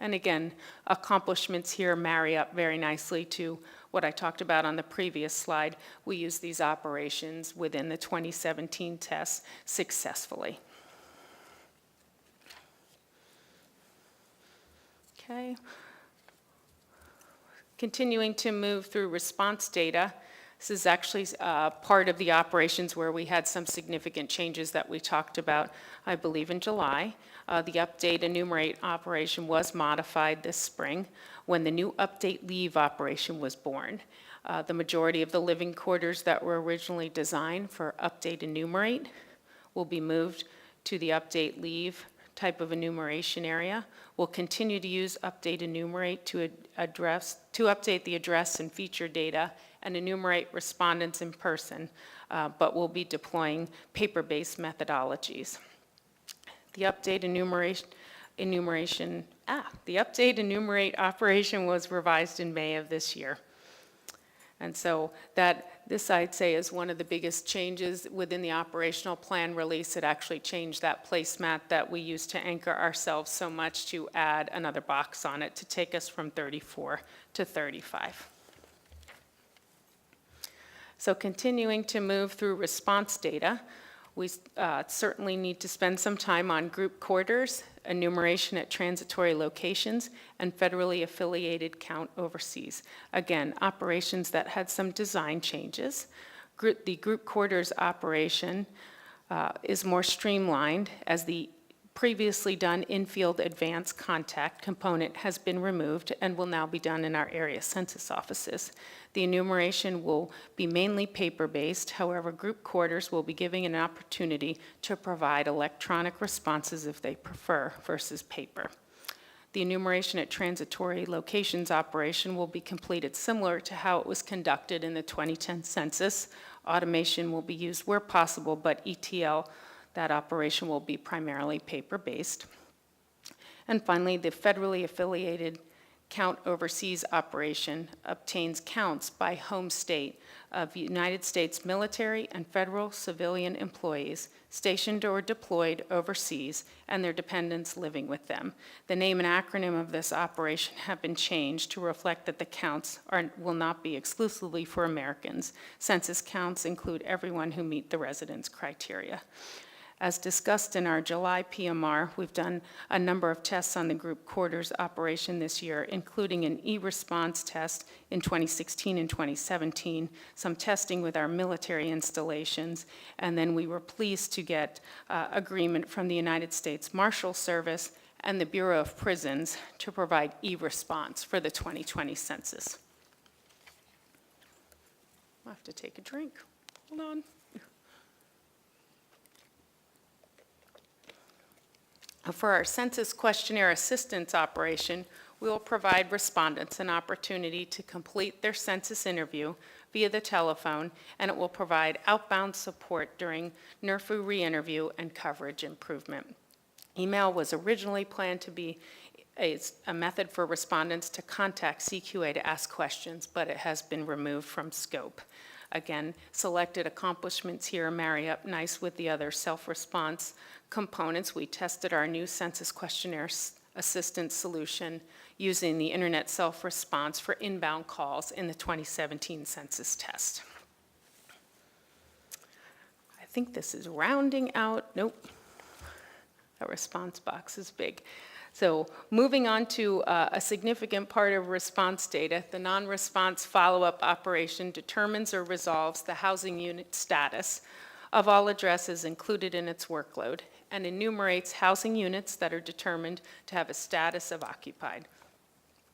And again, accomplishments here marry up very nicely to what I talked about on the previous slide. We use these operations within the 2017 tests successfully. Okay. Continuing to move through response data. This is actually part of the operations where we had some significant changes that we talked about, I believe, in July. The update enumerate operation was modified this spring when the new update leave operation was born. The majority of the living quarters that were originally designed for update enumerate will be moved to the update leave type of enumeration area. We'll continue to use update enumerate to update the address and feature data and enumerate respondents in person, but we'll be deploying paper-based methodologies. The update enumerate operation was revised in May of this year. And so this I'd say is one of the biggest changes within the operational plan release. It actually changed that placemat that we used to anchor ourselves so much to add another box on it to take us from 34 to 35. So continuing to move through response data, we certainly need to spend some time on group quarters, enumeration at transitory locations, and federally affiliated count overseas. Again, operations that had some design changes. The group quarters operation is more streamlined as the previously done in-field advanced contact component has been removed and will now be done in our area census offices. The enumeration will be mainly paper-based. However, group quarters will be giving an opportunity to provide electronic responses if they prefer versus paper. The enumeration at transitory locations operation will be completed similar to how it was conducted in the 2010 census. Automation will be used where possible, but ETL, that operation will be primarily paper-based. And finally, the federally affiliated count overseas operation obtains counts by home state of United States military and federal civilian employees stationed or deployed overseas and their dependents living with them. The name and acronym of this operation have been changed to reflect that the counts will not be exclusively for Americans. Census counts include everyone who meet the residence criteria. As discussed in our July PMR, we've done a number of tests on the group quarters operation this year, including an e-response test in 2016 and 2017, some testing with our military installations, and then we were pleased to get agreement from the United States Marshal Service and the Bureau of Prisons to provide e-response for the 2020 census. I'll have to take a drink. Hold on. For our census questionnaire assistance operation, we will provide respondents an opportunity to complete their census interview via the telephone, and it will provide outbound support during NRFU re-interview and coverage improvement. Email was originally planned to be a method for respondents to contact CQA to ask questions, but it has been removed from scope. Again, selected accomplishments here marry up nice with the other self-response components. We tested our new census questionnaire assistance solution using the internet self-response for inbound calls in the 2017 census test. I think this is rounding out, nope. That response box is big. So moving on to a significant part of response data, the non-response follow-up operation determines or resolves the housing unit status of all addresses included in its workload and enumerates housing units that are determined to have a status of occupied.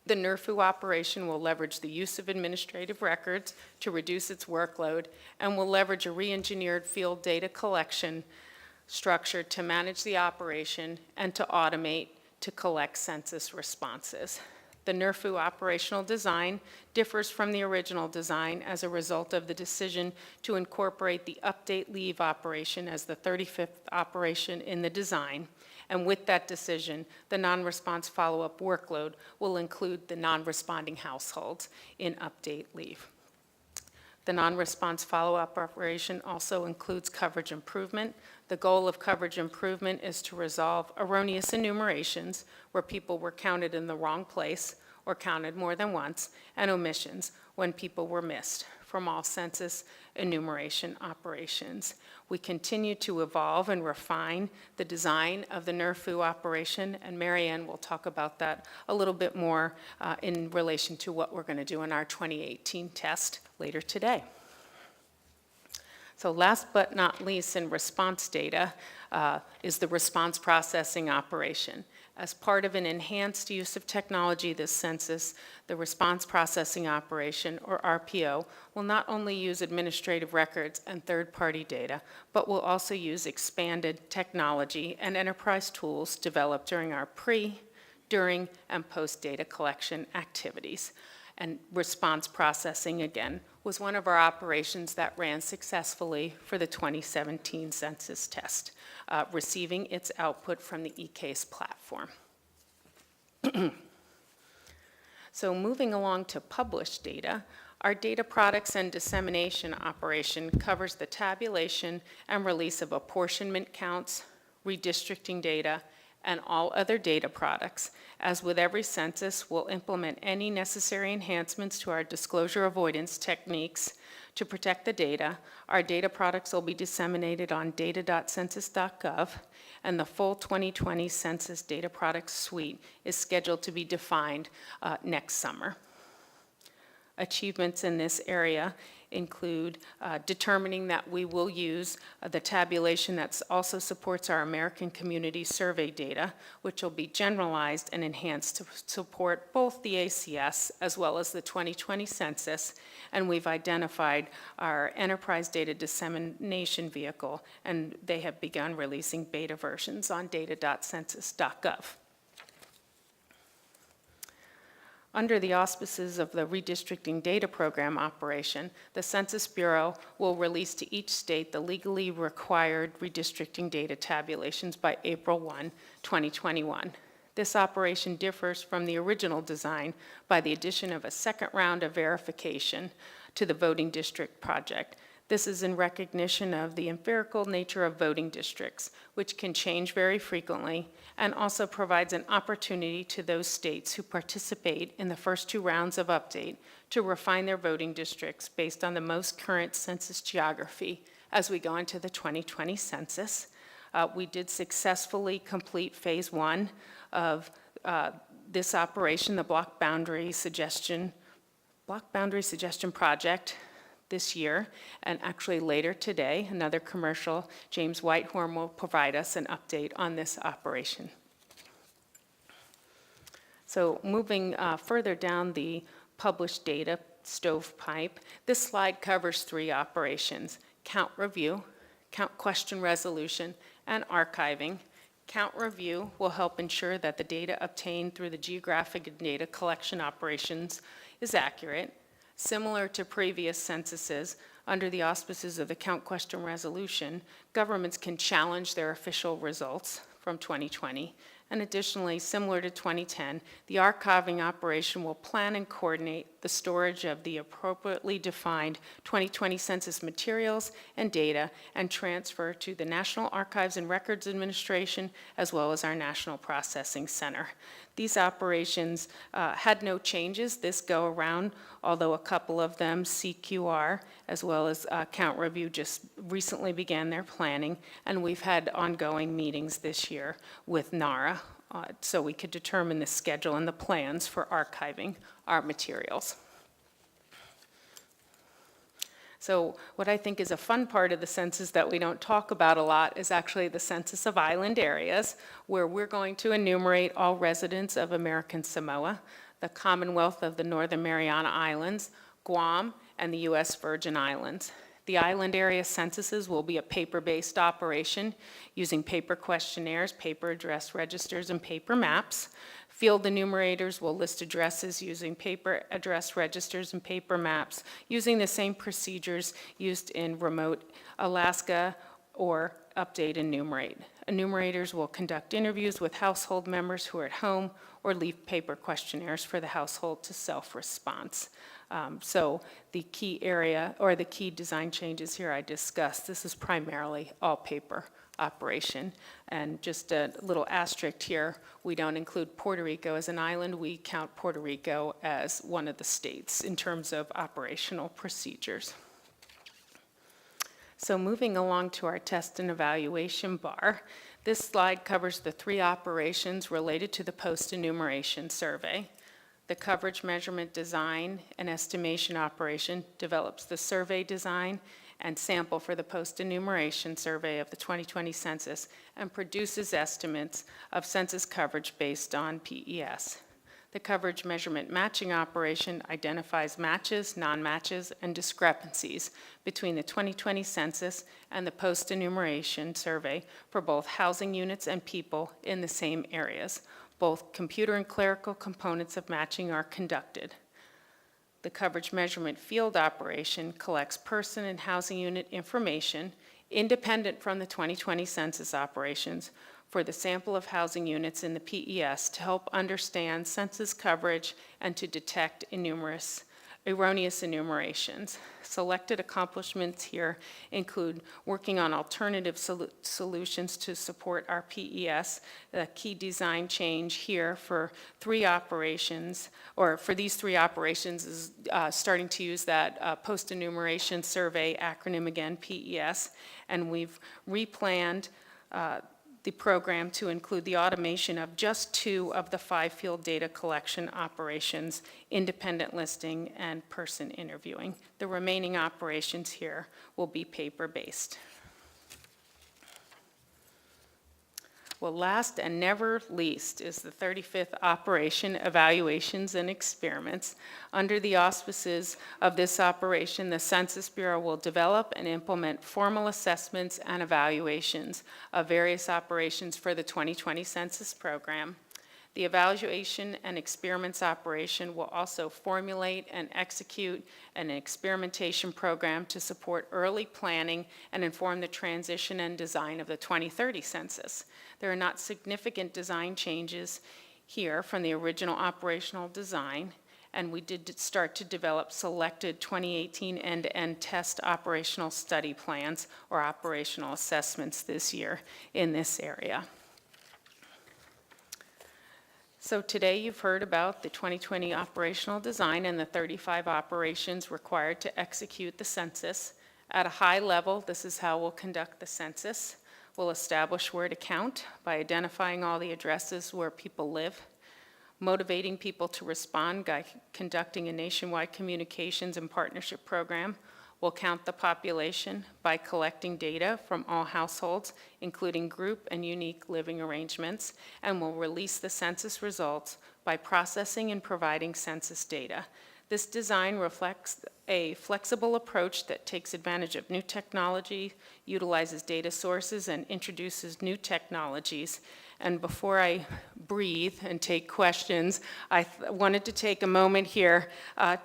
The NRFU operation will leverage the use of administrative records to reduce its workload and will leverage a re-engineered field data collection structure to manage the operation and to automate to collect census responses. The NRFU operational design differs from the original design as a result of the decision to incorporate the update leave operation as the 35th operation in the design. And with that decision, the non-response follow-up workload will include the non-responding households in update leave. The non-response follow-up operation also includes coverage improvement. The goal of coverage improvement is to resolve erroneous enumerations where people were counted in the wrong place or counted more than once, and omissions when people were missed from all census enumeration operations. We continue to evolve and refine the design of the NRFU operation, and Marianne will talk about that a little bit more in relation to what we're going to do in our 2018 test later today. So last but not least in response data is the response processing operation. As part of an enhanced use of technology this census, the response processing operation, or RPO, will not only use administrative records and third-party data, but will also use expanded technology and enterprise tools developed during our pre, during, and post-data collection activities. And response processing, again, was one of our operations that ran successfully for the 2017 census test, receiving its output from the eCase platform. So moving along to published data, our data products and dissemination operation covers the tabulation and release of apportionment counts, redistricting data, and all other data products. As with every census, we'll implement any necessary enhancements to our disclosure avoidance techniques to protect the data. Our data products will be disseminated on data.census.gov, and the full 2020 Census Data Products Suite is scheduled to be defined next summer. Achievements in this area include determining that we will use the tabulation that also supports our American Community Survey data, which will be generalized and enhanced to support both the ACS as well as the 2020 census. And we've identified our enterprise data dissemination vehicle, and they have begun releasing beta versions on data.census.gov. Under the auspices of the Redistricting Data Program operation, the Census Bureau will release to each state the legally required redistricting data tabulations by April 1, 2021. This operation differs from the original design by the addition of a second round of verification to the voting district project. This is in recognition of the empirical nature of voting districts, which can change very frequently, and also provides an opportunity to those states who participate in the first two rounds of update to refine their voting districts based on the most current census geography as we go into the 2020 census. We did successfully complete phase one of this operation, the block boundary suggestion project, this year, and actually later today, another commercial, James Whitehorn, will provide us an update on this operation. So moving further down the published data stovepipe, this slide covers three operations: count review, count question resolution, and archiving. Count review will help ensure that the data obtained through the geographic and data collection operations is accurate. Similar to previous censuses, under the auspices of the count question resolution, governments can challenge their official results from 2020. And additionally, similar to 2010, the archiving operation will plan and coordinate the storage of the appropriately defined 2020 census materials and data and transfer to the National Archives and Records Administration as well as our National Processing Center. These operations had no changes this go around, although a couple of them, CQR as well as Count Review, just recently began their planning, and we've had ongoing meetings this year with NARA so we could determine the schedule and the plans for archiving our materials. So what I think is a fun part of the census that we don't talk about a lot is actually the census of island areas, where we're going to enumerate all residents of American Samoa, the Commonwealth of the Northern Mariana Islands, Guam, and the U.S. Virgin Islands. The island area censuses will be a paper-based operation using paper questionnaires, paper address registers, and paper maps. Field enumerators will list addresses using paper address registers and paper maps, using the same procedures used in remote Alaska or update enumerate. Enumerators will conduct interviews with household members who are at home or leave paper questionnaires for the household to self-response. So the key area or the key design changes here I discussed, this is primarily all paper operation. And just a little asterisk here, we don't include Puerto Rico as an island. We count Puerto Rico as one of the states in terms of operational procedures. So moving along to our test and evaluation bar, this slide covers the 3 operations related to the post-enumeration survey. The coverage measurement design and estimation operation develops the survey design and sample for the post-enumeration survey of the 2020 census and produces estimates of census coverage based on PES. The coverage measurement matching operation identifies matches, non-matches, and discrepancies between the 2020 census and the post-enumeration survey for both housing units and people in the same areas. Both computer and clerical components of matching are conducted. The coverage measurement field operation collects person and housing unit information independent from the 2020 census operations for the sample of housing units in the PES to help understand census coverage and to detect erroneous enumerations. Selected accomplishments here include working on alternative solutions to support our PES. The key design change here for 3 operations, or for these 3 operations, is starting to use that post-enumeration survey acronym again, PES, and we've replanned the program to include the automation of just 2 of the 5 field data collection operations, independent listing and person interviewing. The remaining operations here will be paper-based. Well, last and never least is the 35th operation, evaluations and experiments. Under the auspices of this operation, the Census Bureau will develop and implement formal assessments and evaluations of various operations for the 2020 census program. The evaluation and experiments operation will also formulate and execute an experimentation program to support early planning and inform the transition and design of the 2030 census. There are not significant design changes here from the original operational design, and we did start to develop selected 2018 end-to-end test operational study plans or operational assessments this year in this area. So today you've heard about the 2020 operational design and the 35 operations required to execute the census. At a high level, this is how we'll conduct the census. We'll establish where to count by identifying all the addresses where people live, motivating people to respond by conducting a nationwide communications and partnership program. We'll count the population by collecting data from all households, including group and unique living arrangements, and we'll release the census results by processing and providing census data. This design reflects a flexible approach that takes advantage of new technology, utilizes data sources, and introduces new technologies. And before I breathe and take questions, I wanted to take a moment here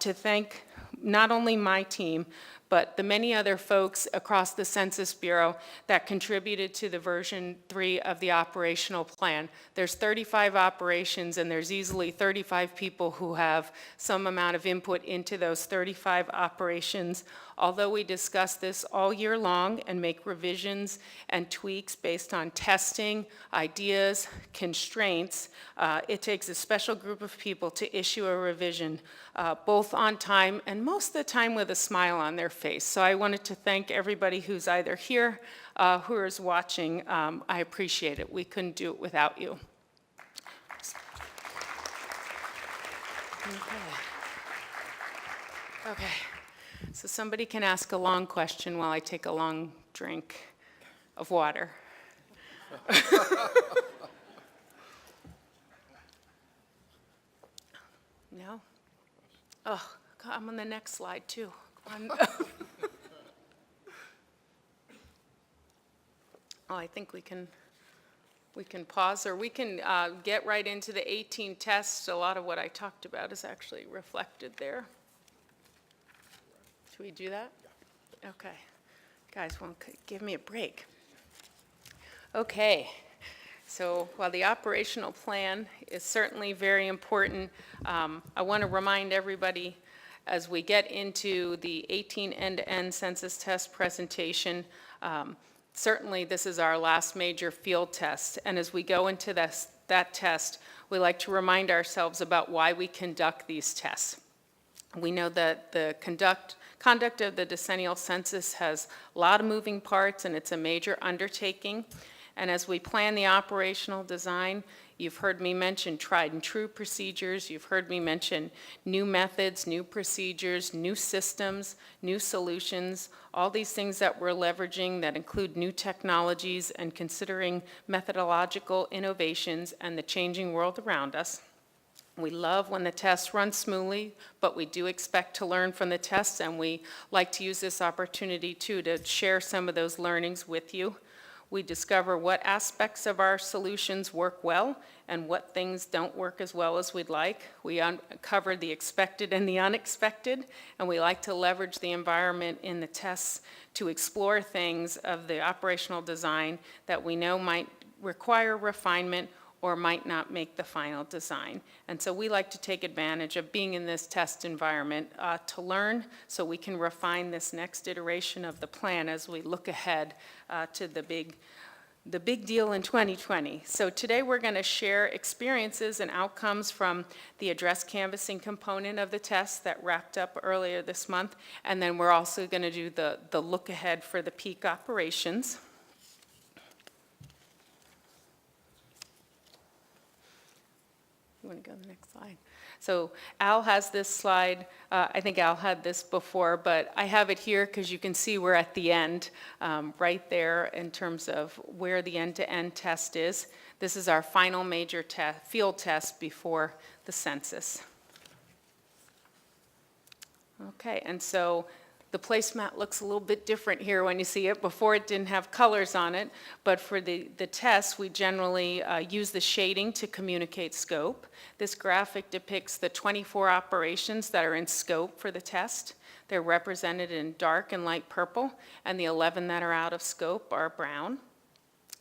to thank not only my team, but the many other folks across the Census Bureau that contributed to the version 3 of the operational plan. There's 35 operations, and there's easily 35 people who have some amount of input into those 35 operations. Although we discuss this all year long and make revisions and tweaks based on testing, ideas, constraints, it takes a special group of people to issue a revision, both on time and most of the time with a smile on their face. So I wanted to thank everybody who's either here, who is watching. I appreciate it. We couldn't do it without you. Okay. So somebody can ask a long question while I take a long drink of water. No? Oh, God, I'm on the next slide, too. Oh, I think we can pause, or we can get right into the 18 tests. A lot of what I talked about is actually reflected there. Should we do that? Okay. Guys, give me a break. Okay. So while the operational plan is certainly very important, I want to remind everybody as we get into the 18 end-to-end census test presentation, certainly this is our last major field test. And as we go into that test, we like to remind ourselves about why we conduct these tests. We know that the conduct of the decennial census has a lot of moving parts, and it's a major undertaking. And as we plan the operational design, you've heard me mention tried and true procedures. You've heard me mention new methods, new procedures, new systems, new solutions, all these things that we're leveraging that include new technologies and considering methodological innovations and the changing world around us. We love when the tests run smoothly, but we do expect to learn from the tests, and we like to use this opportunity too to share some of those learnings with you. We discover what aspects of our solutions work well and what things don't work as well as we'd like. We uncover the expected and the unexpected, and we like to leverage the environment in the tests to explore things of the operational design that we know might require refinement or might not make the final design. And so we like to take advantage of being in this test environment to learn so we can refine this next iteration of the plan as we look ahead to the big deal in 2020. So today we're going to share experiences and outcomes from the address canvassing component of the test that wrapped up earlier this month, and then we're also going to do the look ahead for the peak operations. You want to go to the next slide? So Al has this slide. I think Al had this before, but I have it here because you can see we're at the end, right there in terms of where the end-to-end test is. This is our final major field test before the census. Okay, and so the placemat looks a little bit different here when you see it. Before it didn't have colors on it, but for the test, we generally use the shading to communicate scope. This graphic depicts the 24 operations that are in scope for the test. They're represented in dark and light purple, and the 11 that are out of scope are brown.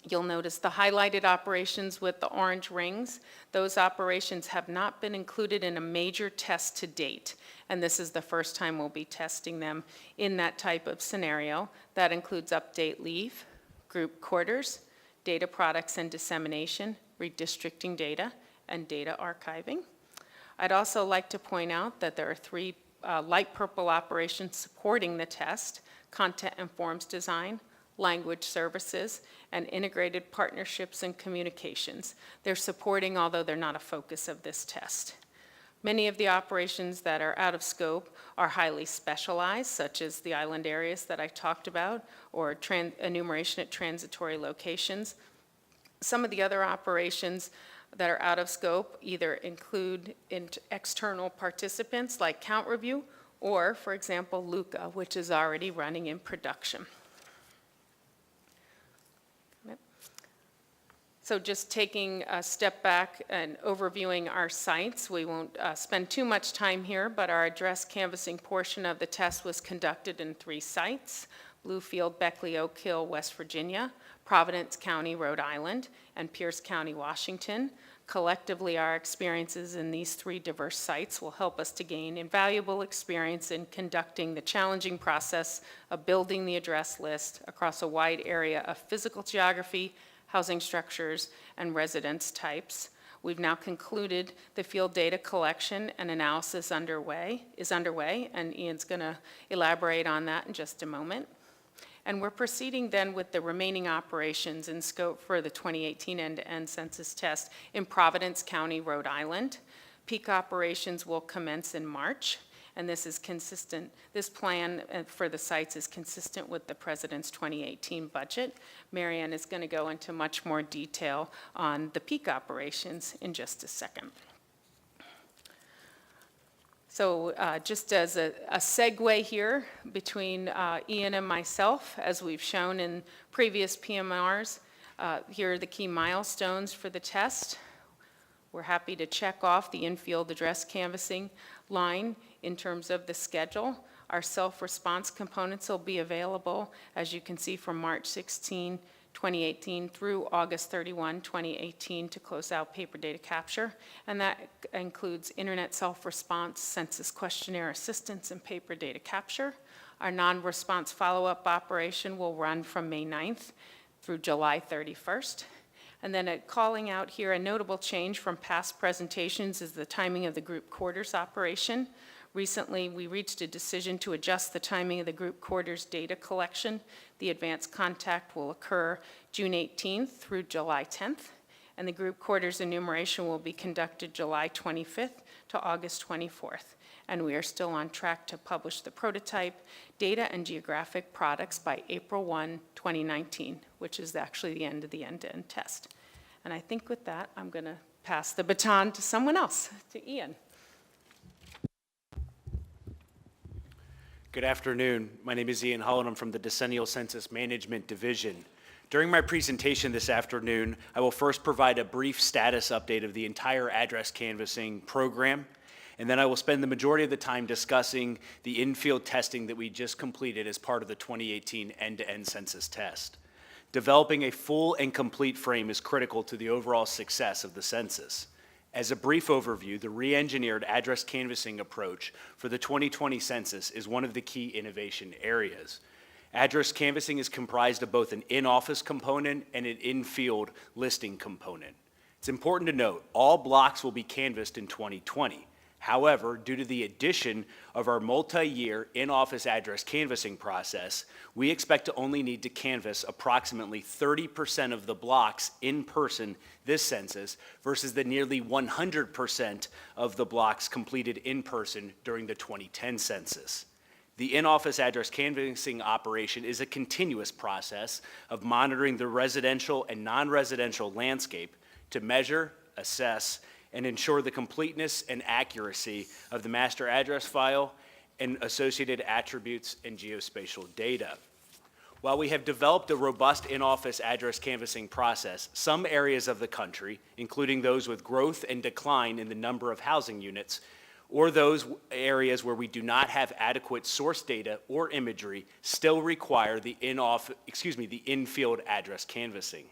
You'll notice the highlighted operations with the orange rings. Those operations have not been included in a major test to date, and this is the first time we'll be testing them in that type of scenario. That includes update leave, group quarters, data products and dissemination, redistricting data, and data archiving. I'd also like to point out that there are 3 light purple operations supporting the test: content and forms design, language services, and integrated partnerships and communications. They're supporting, although they're not a focus of this test. Many of the operations that are out of scope are highly specialized, such as the island areas that I talked about, or enumeration at transitory locations. Some of the other operations that are out of scope either include external participants like count review or, for example, Luca, which is already running in production. So just taking a step back and overviewing our sites, we won't spend too much time here, but our address canvassing portion of the test was conducted in 3 sites: Bluefield, Beckley, Oak Hill, West Virginia, Providence County, Rhode Island, and Pierce County, Washington. Collectively, our experiences in these 3 diverse sites will help us to gain invaluable experience in conducting the challenging process of building the address list across a wide area of physical geography, housing structures, and residence types. We've now concluded the field data collection and analysis is underway, and Ian's going to elaborate on that in just a moment. And we're proceeding then with the remaining operations in scope for the 2018 end-to-end census test in Providence County, Rhode Island. Peak operations will commence in March, and this is consistent. This plan for the sites is consistent with the President's 2018 budget. Marianne is going to go into much more detail on the peak operations in just a second. So just as a segue here between Ian and myself, as we've shown in previous PMRs, here are the key milestones for the test. We're happy to check off the infield address canvassing line in terms of the schedule. Our self-response components will be available, as you can see, from March 16, 2018 through August 31, 2018 to close out paper data capture. And that includes internet self-response, census questionnaire assistance, and paper data capture. Our non-response follow-up operation will run from May 9th through July 31st. And then calling out here, a notable change from past presentations is the timing of the group quarters operation. Recently, we reached a decision to adjust the timing of the group quarters data collection. The advanced contact will occur June 18th through July 10th, and the group quarters enumeration will be conducted July 25th to August 24th. And we are still on track to publish the prototype data and geographic products by April 1, 2019, which is actually the end of the end-to-end test. And I think with that, I'm going to pass the baton to someone else, to Ian. Good afternoon. My name is Ian Hull, and I'm from the Decennial Census Management Division. During my presentation this afternoon, I will first provide a brief status update of the entire address canvassing program, and then I will spend the majority of the time discussing the in-field testing that we just completed as part of the 2018 end-to-end census test. Developing a full and complete frame is critical to the overall success of the census. As a brief overview, the re-engineered address canvassing approach for the 2020 census is one of the key innovation areas. Address canvassing is comprised of both an in-office component and an in-field listing component. It's important to note, all blocks will be canvassed in 2020. However, due to the addition of our multi-year in-office address canvassing process, we expect to only need to canvass approximately 30% of the blocks in person this census versus the nearly 100% of the blocks completed in person during the 2010 census. The in-office address canvassing operation is a continuous process of monitoring the residential and non-residential landscape to measure, assess, and ensure the completeness and accuracy of the master address file and associated attributes and geospatial data. While we have developed a robust in-office address canvassing process, some areas of the country, including those with growth and decline in the number of housing units, or those areas where we do not have adequate source data or imagery, still require the in-field address canvassing.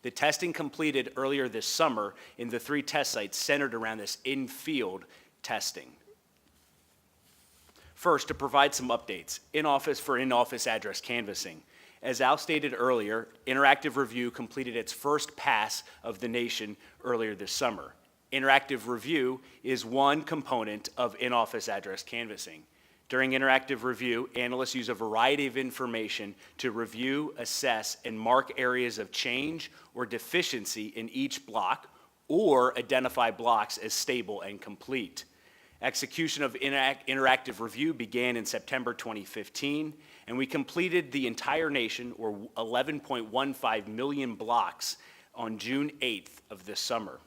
The testing completed earlier this summer in the 3 test sites centered around this in-field testing. First, to provide some updates, in-office address canvassing. As Al stated earlier, Interactive Review completed its first pass of the nation earlier this summer. Interactive Review is one component of in-office address canvassing. During Interactive Review, analysts use a variety of information to review, assess, and mark areas of change or deficiency in each block, or identify blocks as stable and complete. Execution of Interactive Review began in September 2015, and we completed the entire nation, or 11.15 million blocks, on June 8th of this summer.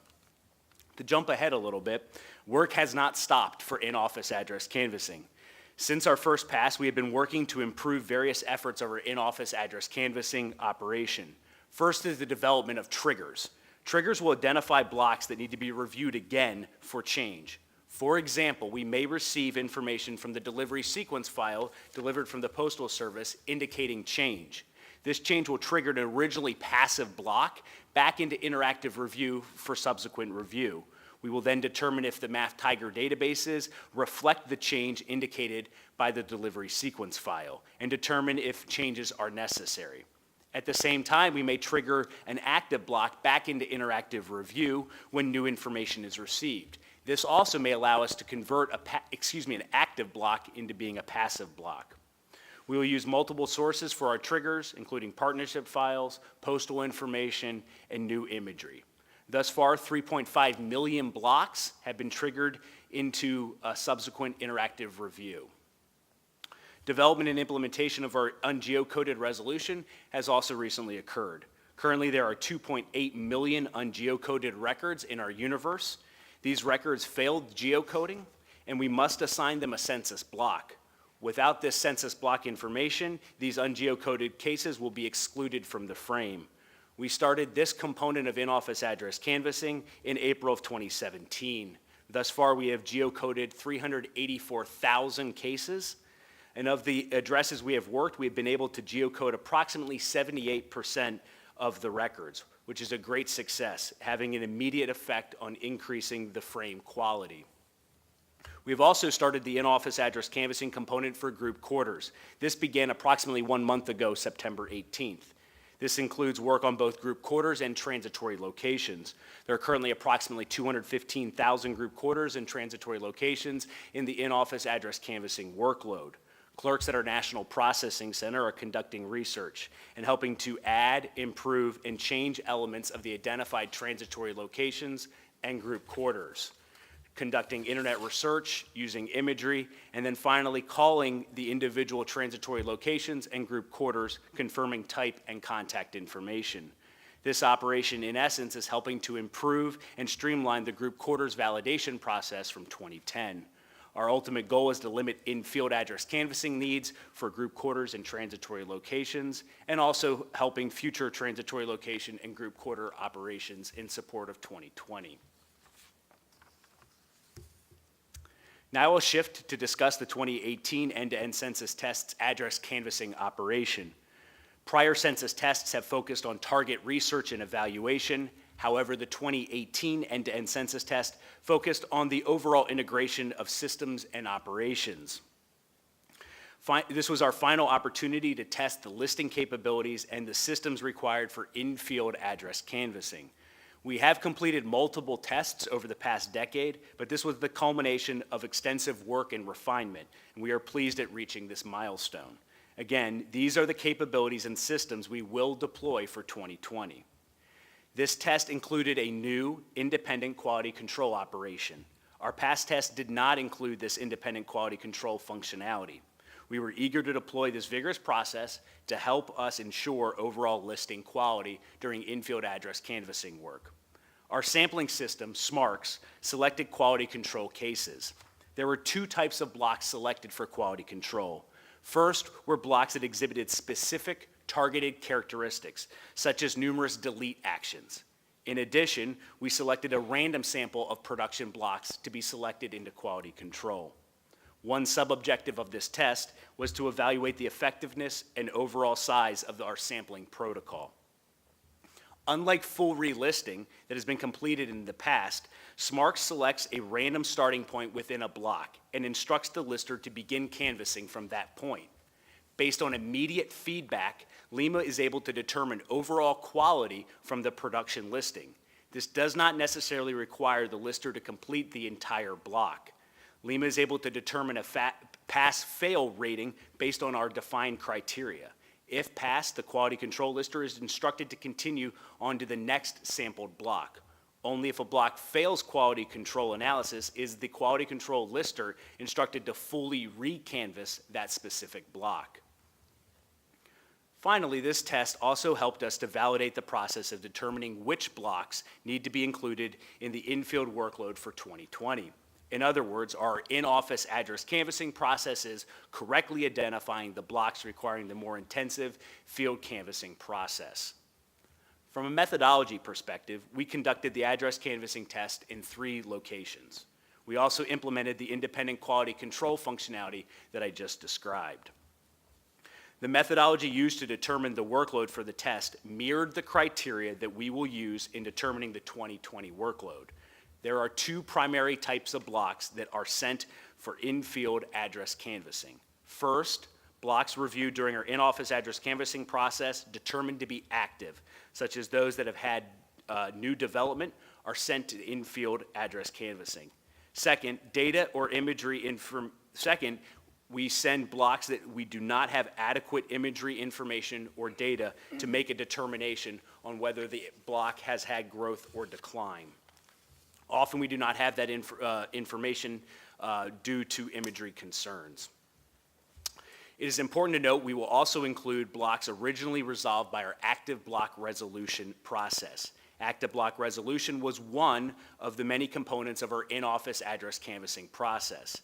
To jump ahead a little bit, work has not stopped for in-office address canvassing. Since our first pass, we have been working to improve various efforts of our in-office address canvassing operation. First is the development of triggers. Triggers will identify blocks that need to be reviewed again for change. For example, we may receive information from the delivery sequence file delivered from the Postal Service indicating change. This change will trigger an originally passive block back into interactive review for subsequent review. We will then determine if the Math Tiger databases reflect the change indicated by the delivery sequence file and determine if changes are necessary. At the same time, we may trigger an active block back into interactive review when new information is received. This also may allow us to convert an active block into being a passive block. We will use multiple sources for our triggers, including partnership files, postal information, and new imagery. Thus far, 3.5 million blocks have been triggered into a subsequent interactive review. Development and implementation of our ungeocoded resolution has also recently occurred. Currently, there are 2.8 million ungeocoded records in our universe. These records failed geocoding, and we must assign them a census block. Without this census block information, these ungeocoded cases will be excluded from the frame. We started this component of in-office address canvassing in April of 2017. Thus far, we have geocoded 384,000 cases. And of the addresses we have worked, we have been able to geocode approximately 78% of the records, which is a great success, having an immediate effect on increasing the frame quality. We have also started the in-office address canvassing component for group quarters. This began approximately 1 month ago, September 18th. This includes work on both group quarters and transitory locations. There are currently approximately 215,000 group quarters and transitory locations in the in-office address canvassing workload. Clerks at our National Processing Center are conducting research and helping to add, improve, and change elements of the identified transitory locations and group quarters, conducting internet research using imagery, and then finally calling the individual transitory locations and group quarters, confirming type and contact information. This operation, in essence, is helping to improve and streamline the group quarters validation process from 2010. Our ultimate goal is to limit in-field address canvassing needs for group quarters and transitory locations, and also helping future transitory location and group quarter operations in support of 2020. Now we'll shift to discuss the 2018 end-to-end census tests address canvassing operation. Prior census tests have focused on target research and evaluation. However, the 2018 end-to-end census test focused on the overall integration of systems and operations. This was our final opportunity to test the listing capabilities and the systems required for in-field address canvassing. We have completed multiple tests over the past decade, but this was the culmination of extensive work and refinement, and we are pleased at reaching this milestone. Again, these are the capabilities and systems we will deploy for 2020. This test included a new independent quality control operation. Our past test did not include this independent quality control functionality. We were eager to deploy this vigorous process to help us ensure overall listing quality during in-field address canvassing work. Our sampling system, SMARCS, selected quality control cases. There were 2 types of blocks selected for quality control. First were blocks that exhibited specific targeted characteristics, such as numerous delete actions. In addition, we selected a random sample of production blocks to be selected into quality control. One sub-objective of this test was to evaluate the effectiveness and overall size of our sampling protocol. Unlike full relisting that has been completed in the past, SMARCS selects a random starting point within a block and instructs the lister to begin canvassing from that point. Based on immediate feedback, Lima is able to determine overall quality from the production listing. This does not necessarily require the lister to complete the entire block. Lima is able to determine a pass-fail rating based on our defined criteria. If passed, the quality control lister is instructed to continue on to the next sampled block. Only if a block fails quality control analysis is the quality control lister instructed to fully re-canvass that specific block. Finally, this test also helped us to validate the process of determining which blocks need to be included in the in-field workload for 2020. In other words, our in-office address canvassing process is correctly identifying the blocks requiring the more intensive field canvassing process. From a methodology perspective, we conducted the address canvassing test in 3 locations. We also implemented the independent quality control functionality that I just described. The methodology used to determine the workload for the test mirrored the criteria that we will use in determining the 2020 workload. There are 2 primary types of blocks that are sent for in-field address canvassing. First, blocks reviewed during our in-office address canvassing process determined to be active, such as those that have had new development, are sent to in-field address canvassing. Second, data or imagery Second, we send blocks that we do not have adequate imagery information or data to make a determination on whether the block has had growth or decline. Often we do not have that information due to imagery concerns. It is important to note we will also include blocks originally resolved by our active block resolution process. Active block resolution was one of the many components of our in-office address canvassing process.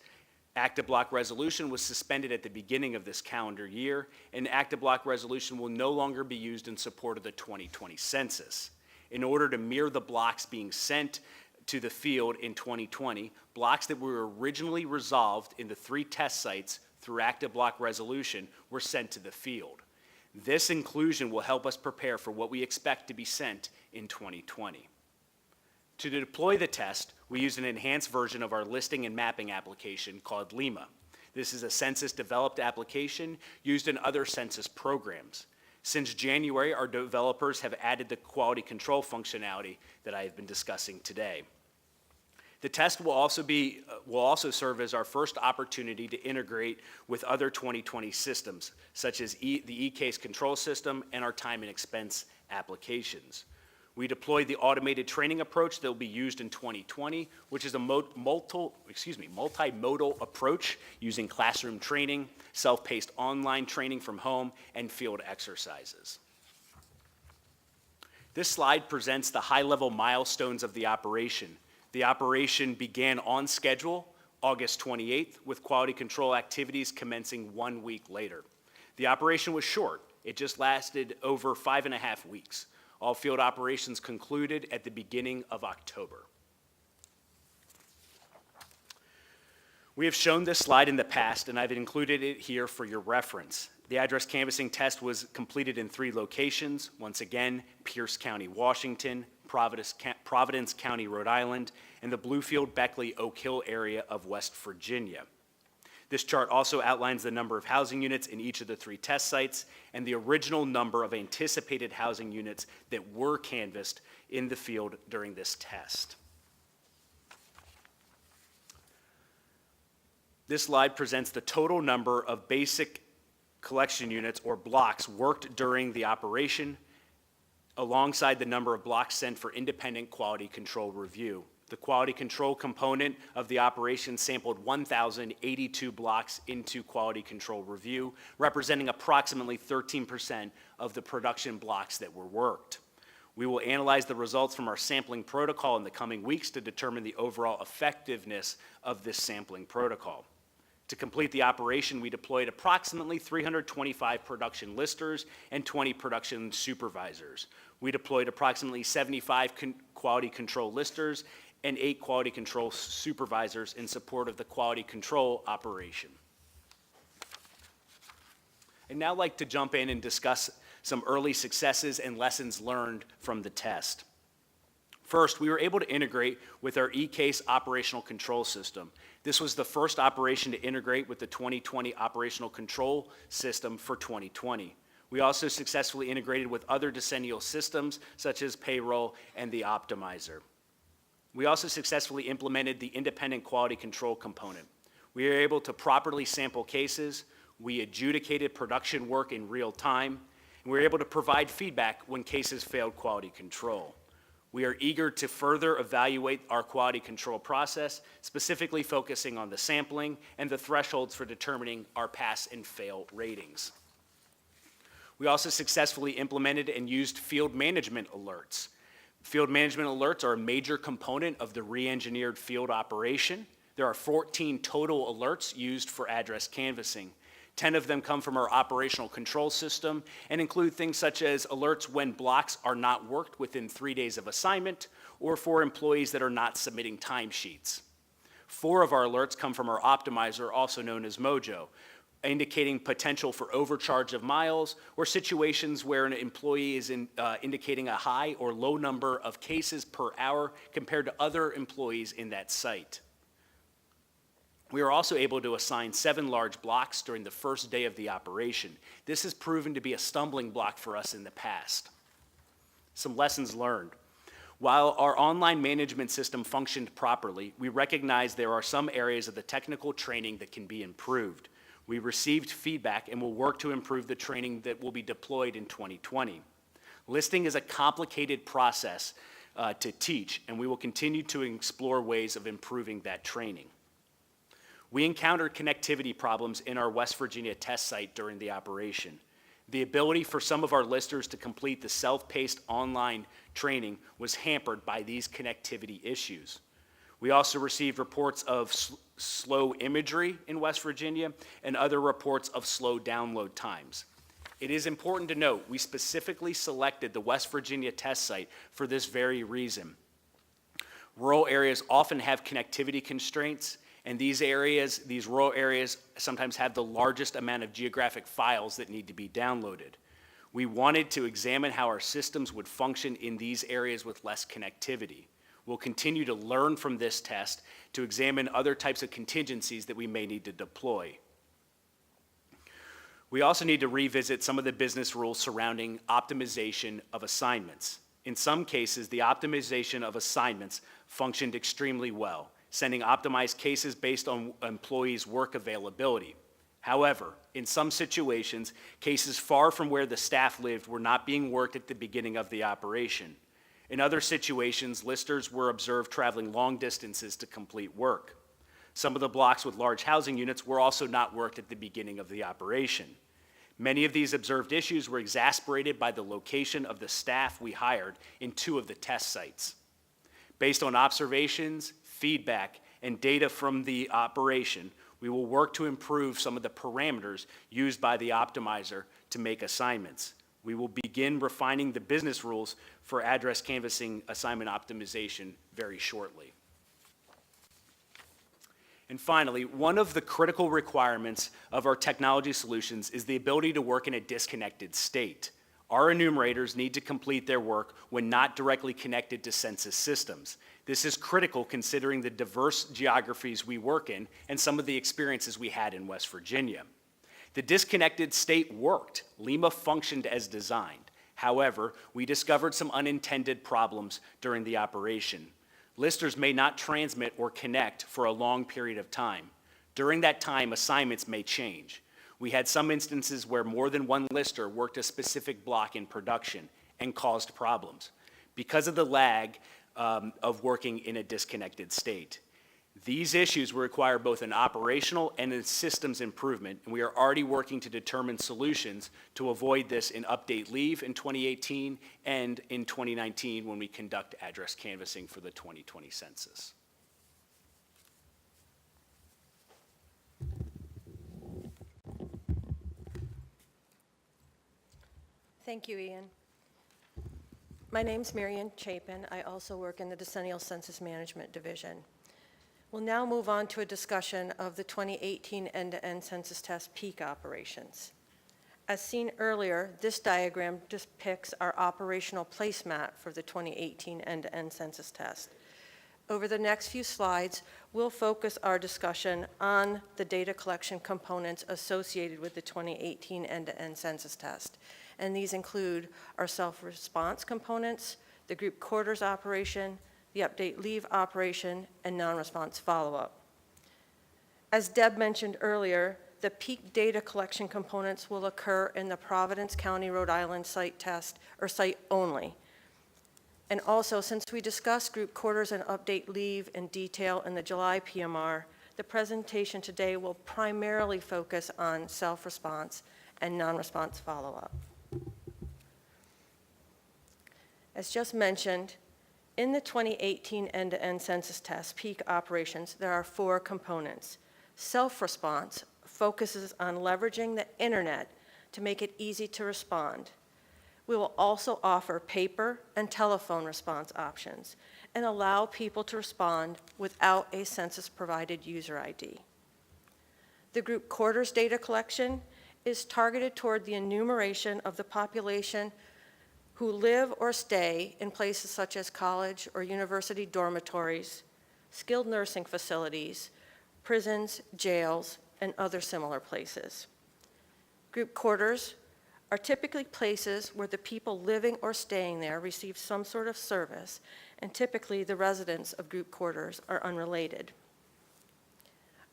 Active block resolution was suspended at the beginning of this calendar year, and active block resolution will no longer be used in support of the 2020 census. In order to mirror the blocks being sent to the field in 2020, blocks that were originally resolved in the 3 test sites through active block resolution were sent to the field. This inclusion will help us prepare for what we expect to be sent in 2020. To deploy the test, we use an enhanced version of our listing and mapping application called Lima. This is a Census-developed application used in other Census programs. Since January, our developers have added the quality control functionality that I have been discussing today. The test will also serve as our first opportunity to integrate with other 2020 systems, such as the e-case control system and our time and expense applications. We deployed the automated training approach that will be used in 2020, which is a multimodal approach using classroom training, self-paced online training from home, and field exercises. This slide presents the high-level milestones of the operation. The operation began on schedule August 28th, with quality control activities commencing 1 week later. The operation was short. It just lasted over 5.5 weeks. All field operations concluded at the beginning of October. We have shown this slide in the past, and I've included it here for your reference. The address canvassing test was completed in 3 locations. Once again, Pierce County, Washington, Providence County, Rhode Island, and the Bluefield-Beckley-Oak Hill area of West Virginia. This chart also outlines the number of housing units in each of the 3 test sites and the original number of anticipated housing units that were canvassed in the field during this test. This slide presents the total number of basic collection units or blocks worked during the operation, alongside the number of blocks sent for independent quality control review. The quality control component of the operation sampled 1,082 blocks into quality control review, representing approximately 13% of the production blocks that were worked. We will analyze the results from our sampling protocol in the coming weeks to determine the overall effectiveness of this sampling protocol. To complete the operation, we deployed approximately 325 production listers and 20 production supervisors. We deployed approximately 75 quality control listers and 8 quality control supervisors in support of the quality control operation. I'd now like to jump in and discuss some early successes and lessons learned from the test. First, we were able to integrate with our e-case operational control system. This was the first operation to integrate with the 2020 operational control system for 2020. We also successfully integrated with other decennial systems such as payroll and the optimizer. We also successfully implemented the independent quality control component. We were able to properly sample cases, we adjudicated production work in real time, and we were able to provide feedback when cases failed quality control. We are eager to further evaluate our quality control process, specifically focusing on the sampling and the thresholds for determining our pass and fail ratings. We also successfully implemented and used field management alerts. Field management alerts are a major component of the re-engineered field operation. There are 14 total alerts used for address canvassing. 10 of them come from our operational control system and include things such as alerts when blocks are not worked within 3 days of assignment or for employees that are not submitting timesheets. 4 of our alerts come from our optimizer, also known as Mojo, indicating potential for overcharge of miles or situations where an employee is indicating a high or low number of cases per hour compared to other employees in that site. We are also able to assign 7 large blocks during the first day of the operation. This has proven to be a stumbling block for us in the past. Some lessons learned. While our online management system functioned properly, we recognize there are some areas of the technical training that can be improved. We received feedback and will work to improve the training that will be deployed in 2020. Listing is a complicated process to teach, and we will continue to explore ways of improving that training. We encountered connectivity problems in our West Virginia test site during the operation. The ability for some of our listers to complete the self-paced online training was hampered by these connectivity issues. We also received reports of slow imagery in West Virginia and other reports of slow download times. It is important to note we specifically selected the West Virginia test site for this very reason. Rural areas often have connectivity constraints, and these rural areas sometimes have the largest amount of geographic files that need to be downloaded. We wanted to examine how our systems would function in these areas with less connectivity. We'll continue to learn from this test to examine other types of contingencies that we may need to deploy. We also need to revisit some of the business rules surrounding optimization of assignments. In some cases, the optimization of assignments functioned extremely well, sending optimized cases based on employees' work availability. However, in some situations, cases far from where the staff lived were not being worked at the beginning of the operation. In other situations, listers were observed traveling long distances to complete work. Some of the blocks with large housing units were also not worked at the beginning of the operation. Many of these observed issues were exacerbated by the location of the staff we hired in 2 of the test sites. Based on observations, feedback, and data from the operation, we will work to improve some of the parameters used by the optimizer to make assignments. We will begin refining the business rules for address canvassing assignment optimization very shortly. And finally, one of the critical requirements of our technology solutions is the ability to work in a disconnected state. Our enumerators need to complete their work when not directly connected to Census systems. This is critical considering the diverse geographies we work in and some of the experiences we had in West Virginia. The disconnected state worked. Lima functioned as designed. However, we discovered some unintended problems during the operation. Listers may not transmit or connect for a long period of time. During that time, assignments may change. We had some instances where more than one lister worked a specific block in production and caused problems because of the lag of working in a disconnected state. These issues will require both an operational and a systems improvement, and we are already working to determine solutions to avoid this in Update Leave in 2018 and in 2019 when we conduct address canvassing for the 2020 census. Thank you, Ian. My name's Marian Chapin. I also work in the Decennial Census Management Division. We'll now move on to a discussion of the 2018 end-to-end census test peak operations. As seen earlier, this diagram depicts our operational placemat for the 2018 end-to-end census test. Over the next few slides, we'll focus our discussion on the data collection components associated with the 2018 end-to-end census test. And these include our self-response components, the group quarters operation, the update leave operation, and non-response follow-up. As Deb mentioned earlier, the peak data collection components will occur in the Providence County, Rhode Island site test, or site only. And also, since we discussed group quarters and update leave in detail in the July PMR, the presentation today will primarily focus on self-response and non-response follow-up. As just mentioned, In the 2018 end-to-end census test peak operations, there are 4 components. Self-response focuses on leveraging the internet to make it easy to respond. We will also offer paper and telephone response options and allow people to respond without a census-provided user ID. The group quarters data collection is targeted toward the enumeration of the population who live or stay in places such as college or university dormitories, skilled nursing facilities, prisons, jails, and other similar places. Group quarters are typically places where the people living or staying there receive some sort of service, and typically the residents of group quarters are unrelated.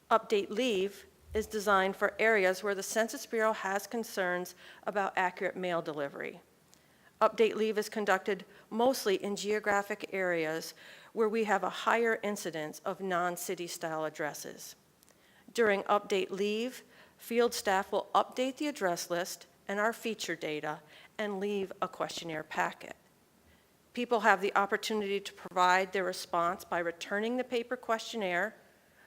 Update Leave is designed for areas where the Census Bureau has concerns about accurate mail delivery. Update Leave is conducted mostly in geographic areas where we have a higher incidence of non-city style addresses. During Update Leave, field staff will update the address list and our feature data and leave a questionnaire packet. People have the opportunity to provide their response by returning the paper questionnaire,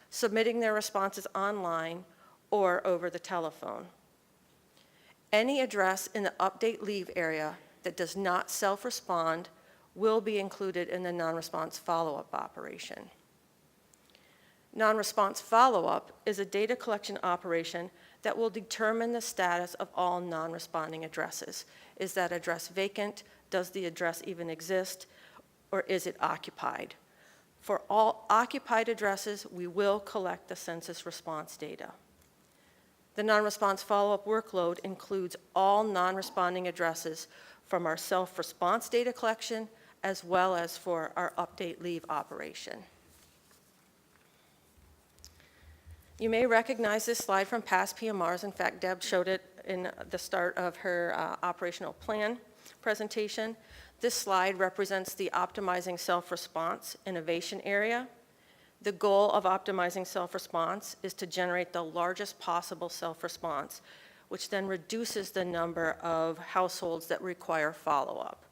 submitting their responses online, or over the telephone. Any address in the Update Leave area that does not self-respond will be included in the non-response follow-up operation. Non-response follow-up is a data collection operation that will determine the status of all non-responding addresses. Is that address vacant? Does the address even exist? Or is it occupied? For all occupied addresses, we will collect the census response data. The non-response follow-up workload includes all non-responding addresses from our self-response data collection as well as for our Update Leave operation. You may recognize this slide from past PMRs. In fact, Deb showed it in the start of her operational plan presentation. This slide represents the Optimizing Self-Response innovation area. The goal of Optimizing Self-Response is to generate the largest possible self-response, which then reduces the number of households that require follow-up.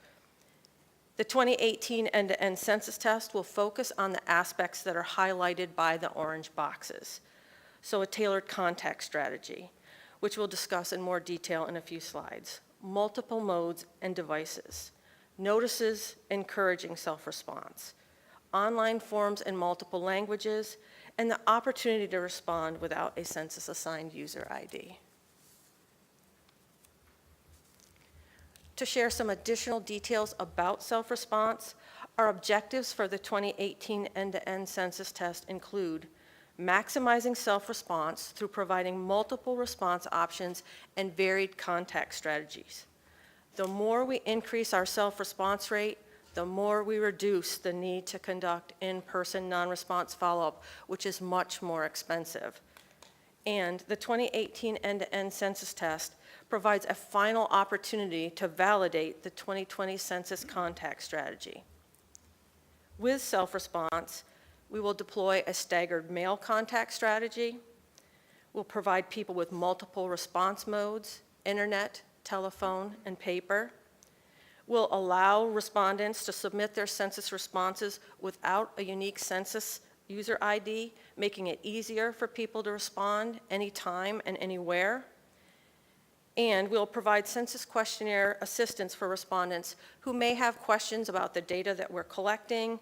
The 2018 end-to-end census test will focus on the aspects that are highlighted by the orange boxes. So a tailored contact strategy, which we'll discuss in more detail in a few slides. Multiple modes and devices. Notices encouraging self-response. Online forms in multiple languages, and the opportunity to respond without a census-assigned user ID. To share some additional details about self-response, our objectives for the 2018 end-to-end census test include maximizing self-response through providing multiple response options and varied contact strategies. The more we increase our self-response rate, the more we reduce the need to conduct in-person non-response follow-up, which is much more expensive. And the 2018 end-to-end census test provides a final opportunity to validate the 2020 census contact strategy. With self-response, we will deploy a staggered mail contact strategy. We'll provide people with multiple response modes, internet, telephone, and paper. We'll allow respondents to submit their census responses without a unique census user ID, making it easier for people to respond anytime and anywhere. And we'll provide census questionnaire assistance for respondents who may have questions about the data that we're collecting,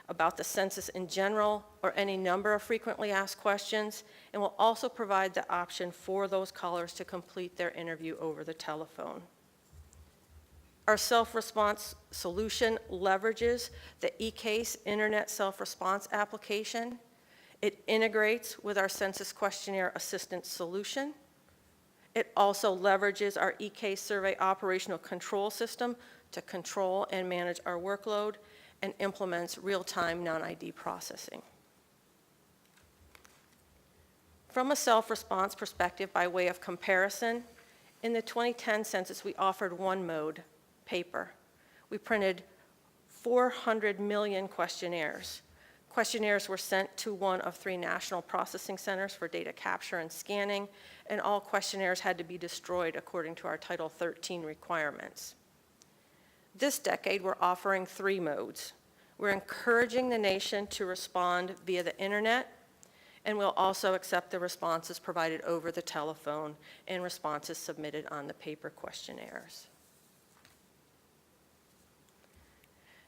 about the census in general, or any number of frequently asked questions, and we'll also provide the option for those callers to complete their interview over the telephone. Our self-response solution leverages the eCase Internet Self-Response application. It integrates with our census questionnaire assistance solution. It also leverages our eCase survey operational control system to control and manage our workload, and implements real-time non-ID processing. From a self-response perspective, by way of comparison, in the 2010 census, we offered one mode, paper. We printed 400 million questionnaires. Questionnaires were sent to one of 3 national processing centers for data capture and scanning, and all questionnaires had to be destroyed according to our Title 13 requirements. This decade, we're offering 3 modes. We're encouraging the nation to respond via the internet, and we'll also accept the responses provided over the telephone and responses submitted on the paper questionnaires.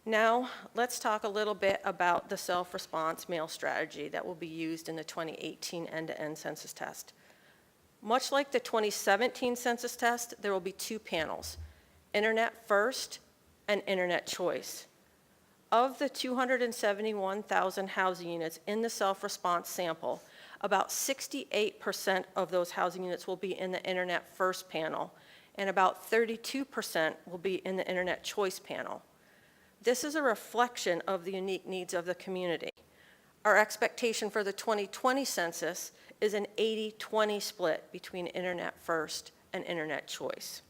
Now, let's talk a little bit about the self-response mail strategy that will be used in the 2018 end-to-end census test. Much like the 2017 census test, there will be two panels, Internet First and Internet Choice. Of the 271,000 housing units in the self-response sample, about 68% of those housing units will be in the Internet First panel, and about 32% will be in the Internet Choice panel. This is a reflection of the unique needs of the community. Our expectation for the 2020 census is an 80-20 split between Internet First and Internet Choice.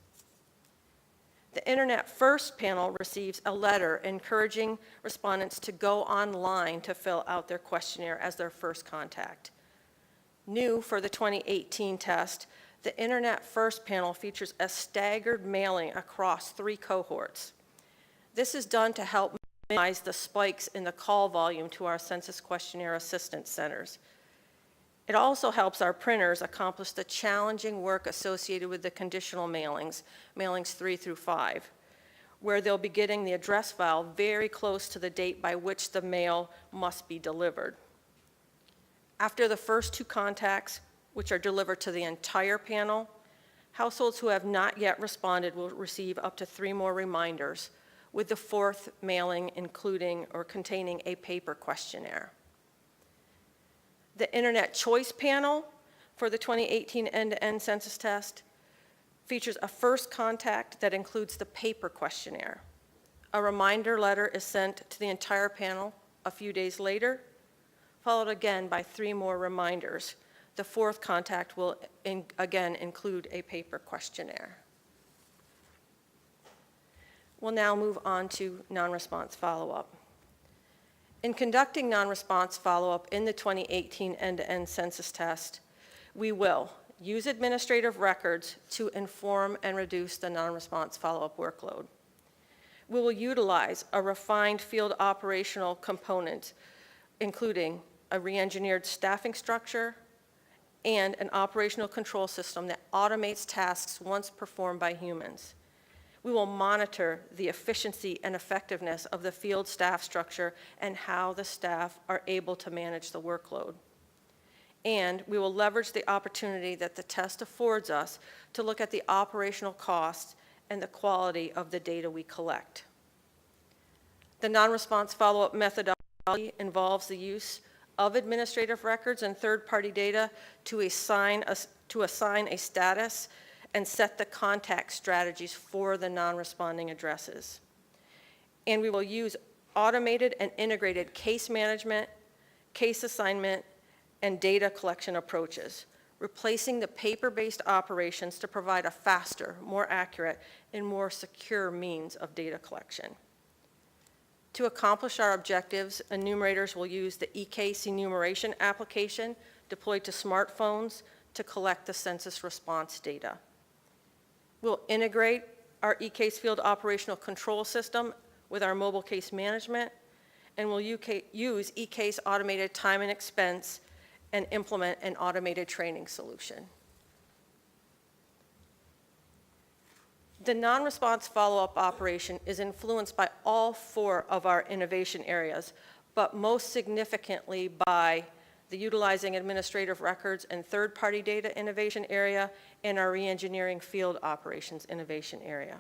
The Internet First panel receives a letter encouraging respondents to go online to fill out their questionnaire as their first contact. New for the 2018 test, the Internet First panel features a staggered mailing across 3 cohorts. This is done to help minimize the spikes in the call volume to our census questionnaire assistance centers. It also helps our printers accomplish the challenging work associated with the conditional mailings, mailings 3 through 5, where they'll be getting the address file very close to the date by which the mail must be delivered. After the first 2 contacts, which are delivered to the entire panel, households who have not yet responded will receive up to 3 more reminders, with the 4th mailing including or containing a paper questionnaire. The Internet Choice panel for the 2018 end-to-end census test features a first contact that includes the paper questionnaire. A reminder letter is sent to the entire panel a few days later, followed again by 3 more reminders. The 4th contact will again include a paper questionnaire. We'll now move on to non-response follow-up. In conducting non-response follow-up in the 2018 end-to-end census test, we will use administrative records to inform and reduce the non-response follow-up workload. We will utilize a refined field operational component, including a re-engineered staffing structure and an operational control system that automates tasks once performed by humans. We will monitor the efficiency and effectiveness of the field staff structure and how the staff are able to manage the workload. And we will leverage the opportunity that the test affords us to look at the operational costs and the quality of the data we collect. The non-response follow-up methodology involves the use of administrative records and third-party data to assign a status and set the contact strategies for the non-responding addresses. And we will use automated and integrated case management, case assignment, and data collection approaches, replacing the paper-based operations to provide a faster, more accurate, and more secure means of data collection. To accomplish our objectives, enumerators will use the eCase enumeration application deployed to smartphones to collect the census response data. We'll integrate our eCase field operational control system with our mobile case management, and we'll use eCase automated time and expense and implement an automated training solution. The non-response follow-up operation is influenced by all 4 of our innovation areas, but most significantly by the utilizing administrative records and third-party data innovation area, and our re-engineering field operations innovation area.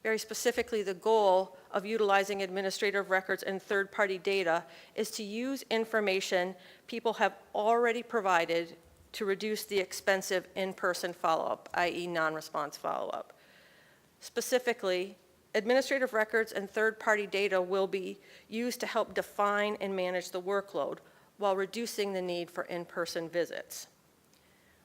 Very specifically, the goal of utilizing administrative records and third-party data is to use information people have already provided to reduce the expensive in-person follow-up, i.e. non-response follow-up. Specifically, administrative records and third-party data will be used to help define and manage the workload, while reducing the need for in-person visits.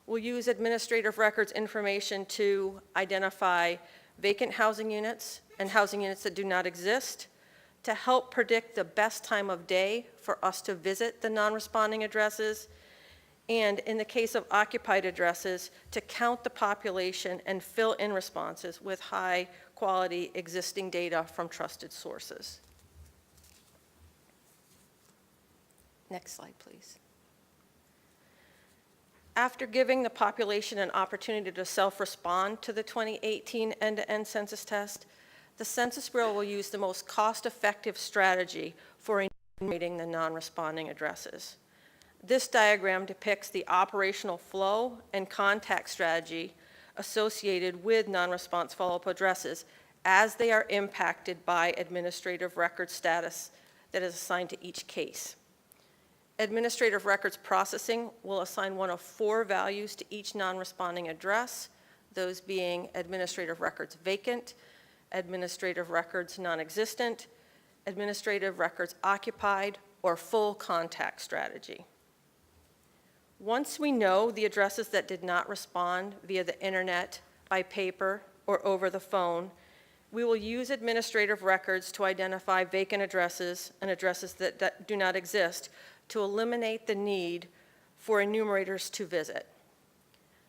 We'll use administrative records information to identify vacant housing units and housing units that do not exist, to help predict the best time of day for us to visit the non-responding addresses, and in the case of occupied addresses, to count the population and fill in responses with high-quality existing data from trusted sources. Next slide, please. After giving the population an opportunity to self-respond to the 2018 end-to-end census test, the Census Bureau will use the most cost-effective strategy for enumerating the non-responding addresses. This diagram depicts the operational flow and contact strategy associated with non-response follow-up addresses as they are impacted by administrative record status that is assigned to each case. Administrative records processing will assign one of 4 values to each non-responding address, those being administrative records vacant, administrative records non-existent, administrative records occupied, or full contact strategy. Once we know the addresses that did not respond via the internet, by paper, or over the phone, we will use administrative records to identify vacant addresses and addresses that do not exist to eliminate the need for enumerators to visit.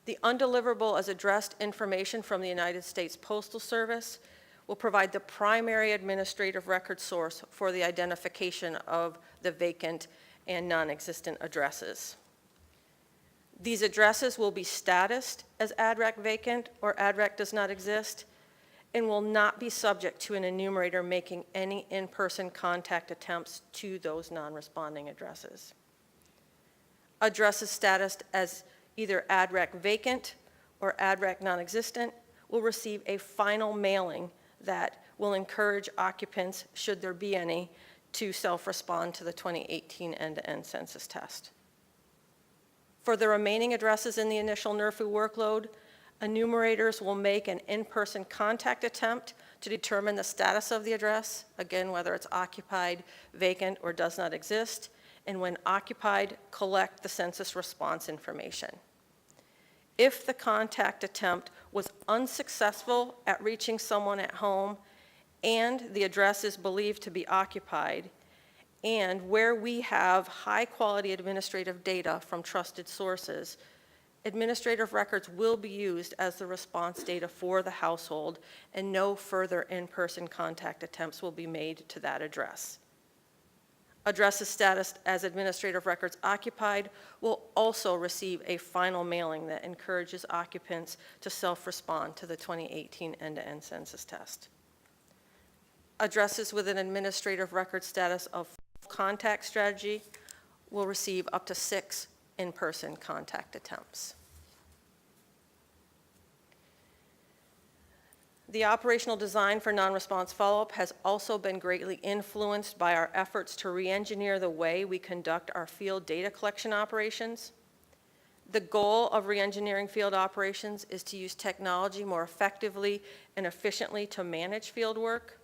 The undeliverable as addressed information from the United States Postal Service will provide the primary administrative record source for the identification of the vacant and non-existent addresses. These addresses will be statused as ADREC vacant or ADREC does not exist and will not be subject to an enumerator making any in-person contact attempts to those non-responding addresses. Addresses statused as either ADREC vacant or ADREC non-existent will receive a final mailing that will encourage occupants, should there be any, to self-respond to the 2018 end-to-end census test. For the remaining addresses in the initial NRFU workload, enumerators will make an in-person contact attempt to determine the status of the address, again, whether it's occupied, vacant, or does not exist, and when occupied, collect the census response information. If the contact attempt was unsuccessful at reaching someone at home and the address is believed to be occupied, and where we have high-quality administrative data from trusted sources, administrative records will be used as the response data for the household, and no further in-person contact attempts will be made to that address. Addresses status as administrative records occupied will also receive a final mailing that encourages occupants to self-respond to the 2018 end-to-end census test. Addresses with an administrative record status of contact strategy will receive up to 6 in-person contact attempts. The operational design for non-response follow-up has also been greatly influenced by our efforts to re-engineer the way we conduct our field data collection operations. The goal of re-engineering field operations is to use technology more effectively and efficiently to manage field work.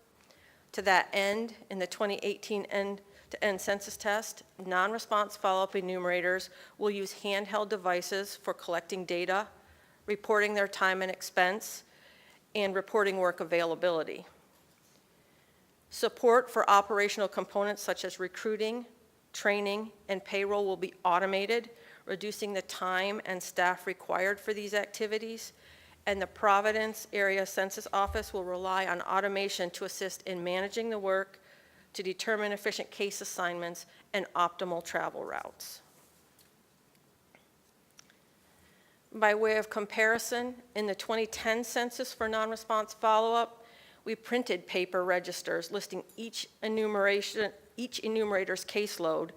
To that end, in the 2018 end-to-end census test, non-response follow-up enumerators will use handheld devices for collecting data, reporting their time and expense, and reporting work availability. Support for operational components such as recruiting, training, and payroll will be automated, reducing the time and staff required for these activities, and the Providence Area Census Office will rely on automation to assist in managing the work, to determine efficient case assignments and optimal travel routes. By way of comparison, in the 2010 census for non-response follow-up, we printed paper registers listing each enumerator's caseload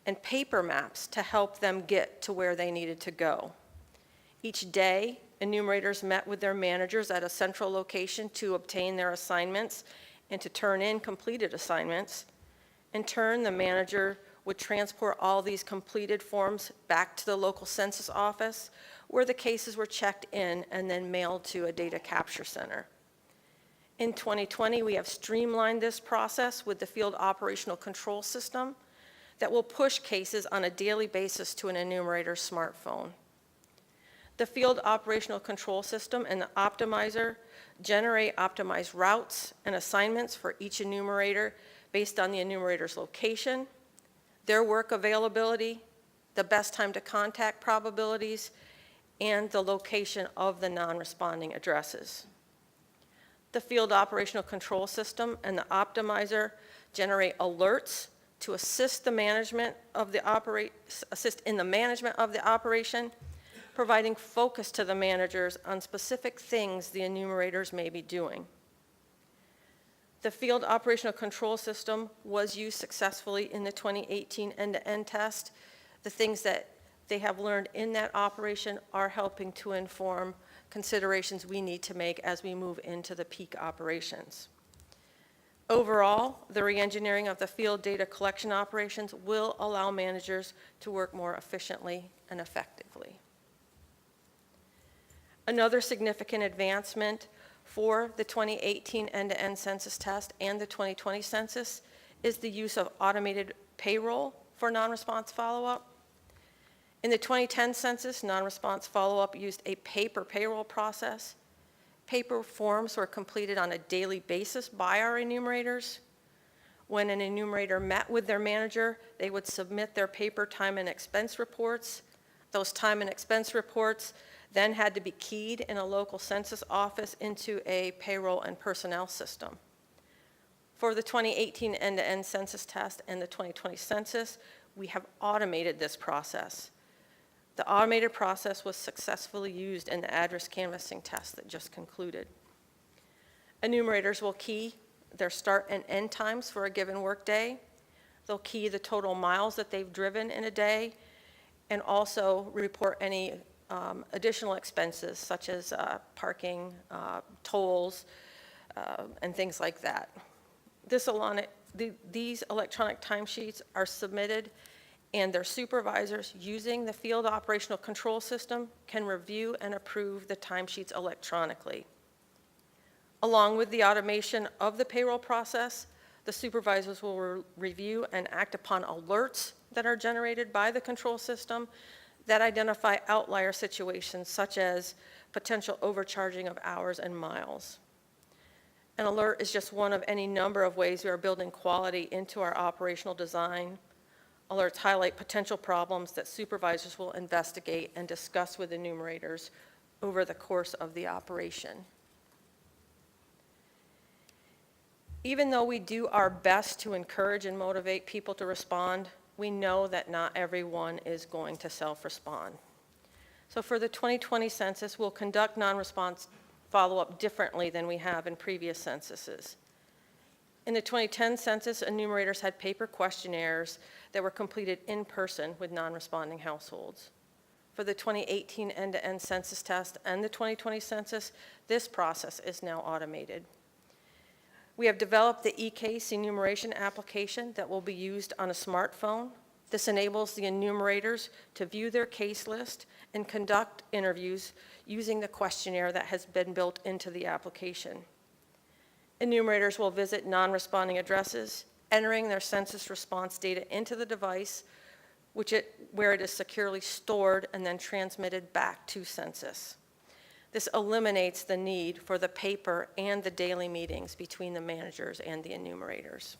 and paper maps to help them get to where they needed to go. Each day, enumerators met with their managers at a central location to obtain their assignments and to turn in completed assignments. In turn, the manager would transport all these completed forms back to the local census office, where the cases were checked in and then mailed to a data capture center. In 2020, we have streamlined this process with the field operational control system that will push cases on a daily basis to an enumerator's smartphone. The field operational control system and the optimizer generate optimized routes and assignments for each enumerator based on the enumerator's location, their work availability, the best time to contact probabilities, and the location of the non-responding addresses. The field operational control system and the optimizer generate alerts to assist in the management of the operation, providing focus to the managers on specific things the enumerators may be doing. The field operational control system was used successfully in the 2018 end-to-end test. The things that they have learned in that operation are helping to inform considerations we need to make as we move into the peak operations. Overall, the re-engineering of the field data collection operations will allow managers to work more efficiently and effectively. Another significant advancement for the 2018 end-to-end census test and the 2020 census is the use of automated payroll for non-response follow-up. In the 2010 census, non-response follow-up used a paper payroll process. Paper forms were completed on a daily basis by our enumerators. When an enumerator met with their manager, they would submit their paper time and expense reports. Those time and expense reports then had to be keyed in a local census office into a payroll and personnel system. For the 2018 end-to-end census test and the 2020 census, we have automated this process. The automated process was successfully used in the address canvassing test that just concluded. Enumerators will key their start and end times for a given workday. They'll key the total miles that they've driven in a day, and also report any additional expenses such as parking, tolls, and things like that. These electronic timesheets are submitted, and their supervisors using the field operational control system can review and approve the timesheets electronically. Along with the automation of the payroll process, the supervisors will review and act upon alerts that are generated by the control system that identify outlier situations such as potential overcharging of hours and miles. An alert is just one of any number of ways we are building quality into our operational design. Alerts highlight potential problems that supervisors will investigate and discuss with enumerators over the course of the operation. Even though we do our best to encourage and motivate people to respond, we know that not everyone is going to self-respond. So for the 2020 census, we'll conduct non-response follow-up differently than we have in previous censuses. In the 2010 census, enumerators had paper questionnaires that were completed in person with non-responding households. For the 2018 end-to-end census test and the 2020 census, this process is now automated. We have developed the eCase enumeration application that will be used on a smartphone. This enables the enumerators to view their case list and conduct interviews using the questionnaire that has been built into the application. Enumerators will visit non-responding addresses, entering their census response data into the device, where it is securely stored and then transmitted back to Census. This eliminates the need for the paper and the daily meetings between the managers and the enumerators.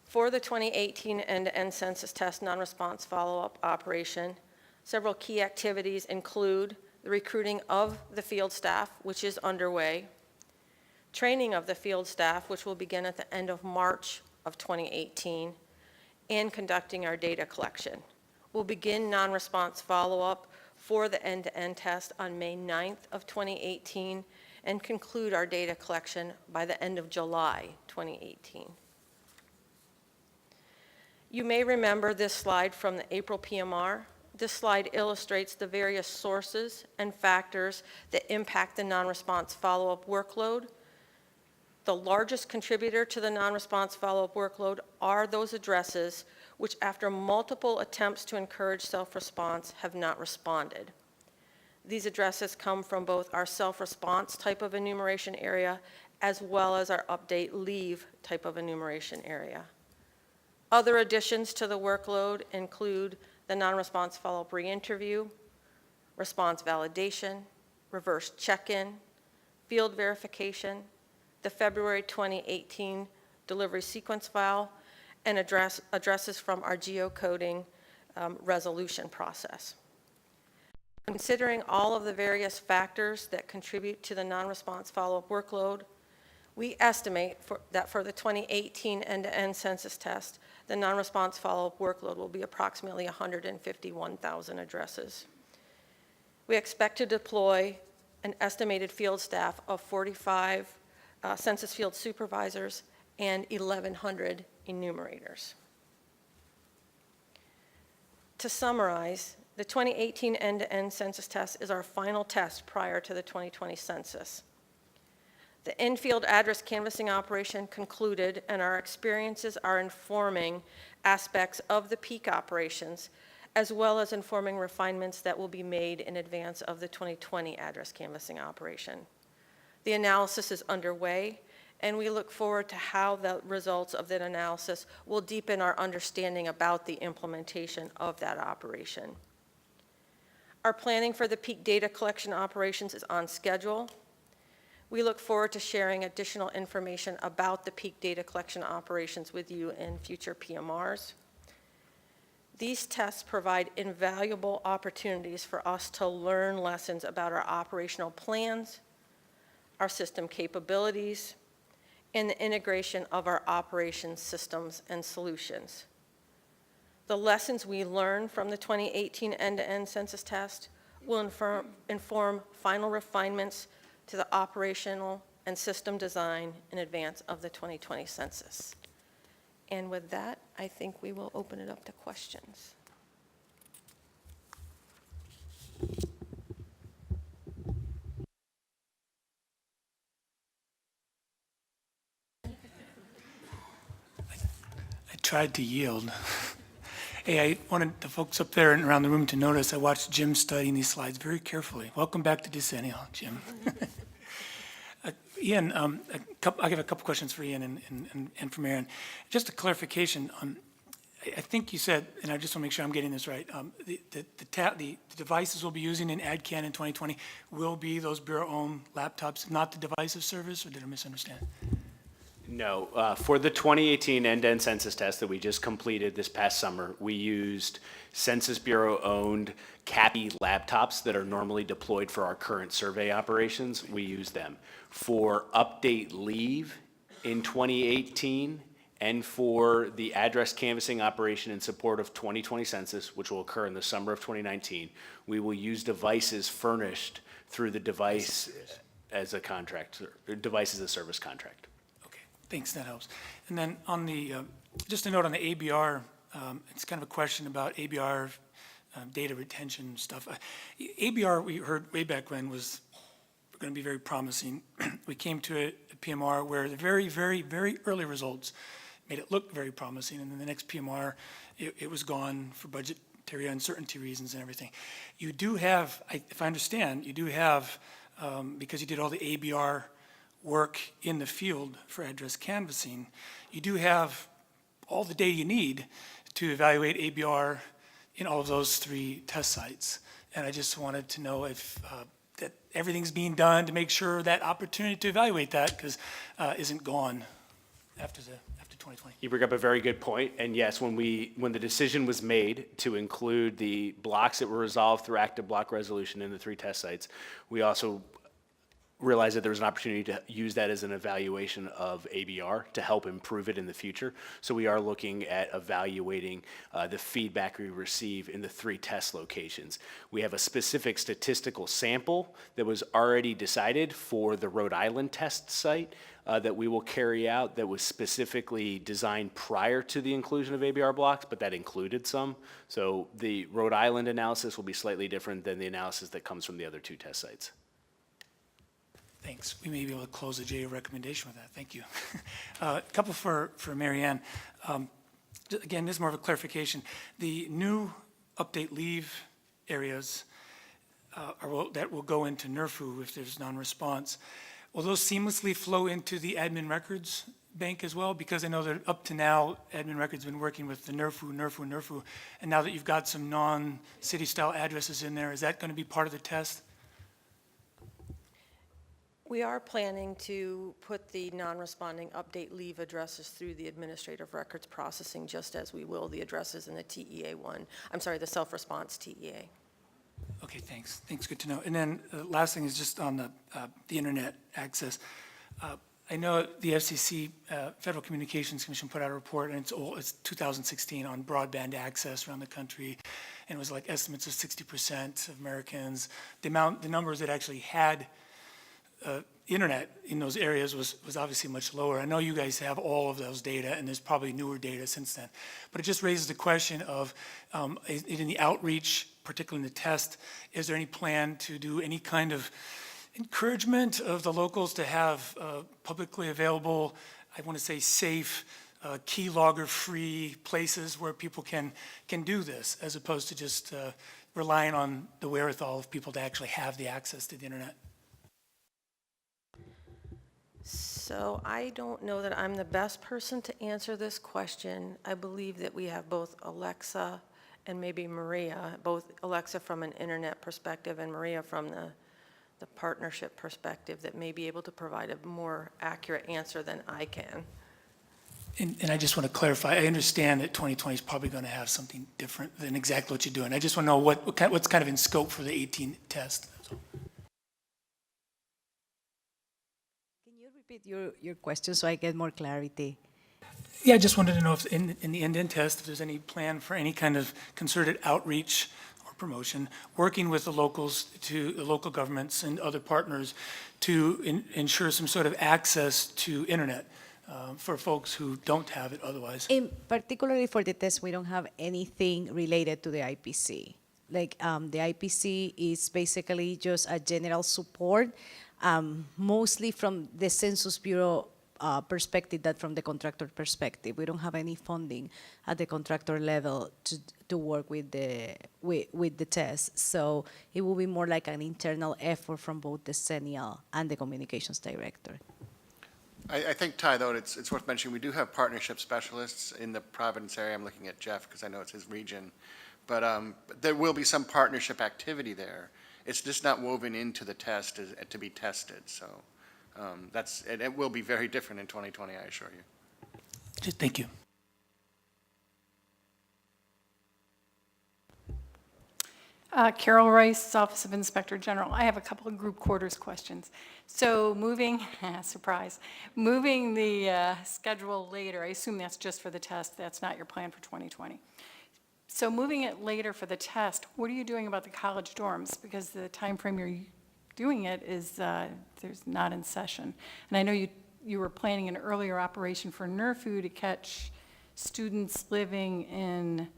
For the 2018 end-to-end census test non-response follow-up operation, several key activities include the recruiting of the field staff, which is underway, training of the field staff, which will begin at the end of March of 2018, and conducting our data collection. We'll begin non-response follow-up for the end-to-end test on May 9th of 2018 and conclude our data collection by the end of July 2018. You may remember this slide from the April PMR. This slide illustrates the various sources and factors that impact the non-response follow-up workload. The largest contributor to the non-response follow-up workload are those addresses which, after multiple attempts to encourage self-response, have not responded. These addresses come from both our self-response type of enumeration area as well as our update leave type of enumeration area. Other additions to the workload include the non-response follow-up re-interview, response validation, reverse check-in, field verification, the February 2018 delivery sequence file, and addresses from our geocoding resolution process. Considering all of the various factors that contribute to the non-response follow-up workload, We estimate that for the 2018 end-to-end census test, the non-response follow-up workload will be approximately 151,000 addresses. We expect to deploy an estimated field staff of 45 census field supervisors and 1,100 enumerators. To summarize, the 2018 end-to-end census test is our final test prior to the 2020 census. The in-field address canvassing operation concluded, and our experiences are informing aspects of the peak operations, as well as informing refinements that will be made in advance of the 2020 address canvassing operation. The analysis is underway, and we look forward to how the results of that analysis will deepen our understanding about the implementation of that operation. Our planning for the peak data collection operations is on schedule. We look forward to sharing additional information about the peak data collection operations with you in future PMRs. These tests provide invaluable opportunities for us to learn lessons about our operational plans, our system capabilities, and the integration of our operations systems and solutions. The lessons we learn from the 2018 end-to-end census test will inform final refinements to the operational and system design in advance of the 2020 census. And with that, I think we will open it up to questions. I tried to yield. Hey, I wanted the folks up there and around the room to notice I watched Jim studying these slides very carefully. Welcome back to Decennial, Jim. Ian, I have a couple questions for Ian and for Marion. Just a clarification. I think you said, and I just want to make sure I'm getting this right, the devices we'll be using in AdCan in 2020 will be those Bureau-owned laptops, not the device of service, or did I misunderstand? No, for the 2018 end-to-end census test that we just completed this past summer, we used Census Bureau-owned CAPI laptops that are normally deployed for our current survey operations. We use them. For update leave in 2018 and for the address canvassing operation in support of 2020 census, which will occur in the summer of 2019, we will use devices furnished through the device as a contract, device as a service contract. Thanks, that helps. And then on the, just a note on the ABR, it's kind of a question about ABR data retention stuff. ABR, we heard way back when, was going to be very promising. We came to it at PMR where the very, very, very early results made it look very promising, and then the next PMR, it was gone for budgetary uncertainty reasons and everything. You do have, if I understand, you do have, because you did all the ABR work in the field for address canvassing, you do have all the data you need to evaluate ABR in all of those 3 test sites. And I just wanted to know if that everything's being done to make sure that opportunity to evaluate that isn't gone after 2020. You bring up a very good point, and yes, when the decision was made to include the blocks that were resolved through active block resolution in the 3 test sites, we also realized that there was an opportunity to use that as an evaluation of ABR to help improve it in the future. So we are looking at evaluating the feedback we receive in the 3 test locations. We have a specific statistical sample that was already decided for the Rhode Island test site that we will carry out that was specifically designed prior to the inclusion of ABR blocks, but that included some. So the Rhode Island analysis will be slightly different than the analysis that comes from the other 2 test sites. Thanks. We may be able to close the JO recommendation with that. Thank you. A couple for Mary Ann. Again, this is more of a clarification. The new update leave areas that will go into NRFU if there's non-response, will those seamlessly flow into the admin records bank as well? Because I know that up to now, admin records have been working with the NRFU, and now that you've got some non-city style addresses in there, is that going to be part of the test? We are planning to put the non-responding update leave addresses through the administrative records processing, just as we will the addresses in the TEA one. I'm sorry, the self-response TEA. Okay, thanks. Thanks, good to know. And then the last thing is just on the internet access. I know the FCC, Federal Communications Commission, put out a report, and it's 2016 on broadband access around the country, and it was like estimates of 60% of Americans. The numbers that actually had internet in those areas was obviously much lower. I know you guys have all of those data, and there's probably newer data since then. But it just raises the question of, in the outreach, particularly in the test, is there any plan to do any kind of encouragement of the locals to have publicly available, I want to say safe, keylogger-free places where people can do this, as opposed to just relying on the wherewithal of people to actually have the access to the internet? So I don't know that I'm the best person to answer this question. I believe that we have both Alexa and maybe Maria, both Alexa from an internet perspective and Maria from the partnership perspective, that may be able to provide a more accurate answer than I can. And I just want to clarify, I understand that 2020 is probably going to have something different than exactly what you're doing. I just want to know what's kind of in scope for the 18 test. So. Can you repeat your question so I get more clarity? Yeah, I just wanted to know if in the end-to-end test, if there's any plan for any kind of concerted outreach or promotion, working with the locals, the local governments and other partners to ensure some sort of access to internet for folks who don't have it otherwise. Particularly for the test, we don't have anything related to the IPC. Like the IPC is basically just a general support, mostly from the Census Bureau perspective than from the contractor perspective. We don't have any funding at the contractor level to work with the test. So it will be more like an internal effort from both the Decennial and the communications director. I think, Ty, though, it's worth mentioning, we do have partnership specialists in the Providence area. I'm looking at Jeff because I know it's his region. But there will be some partnership activity there. It's just not woven into the test to be tested. So it will be very different in 2020, I assure you. Thank you. Carol Rice, Office of Inspector General. I have a couple of group quarters questions. So moving the schedule later, I assume that's just for the test, that's not your plan for 2020. So moving it later for the test, what are you doing about the college dorms? Because the time frame you're doing it is, there's not in session. And I know you were planning an earlier operation for NERFU to catch students living in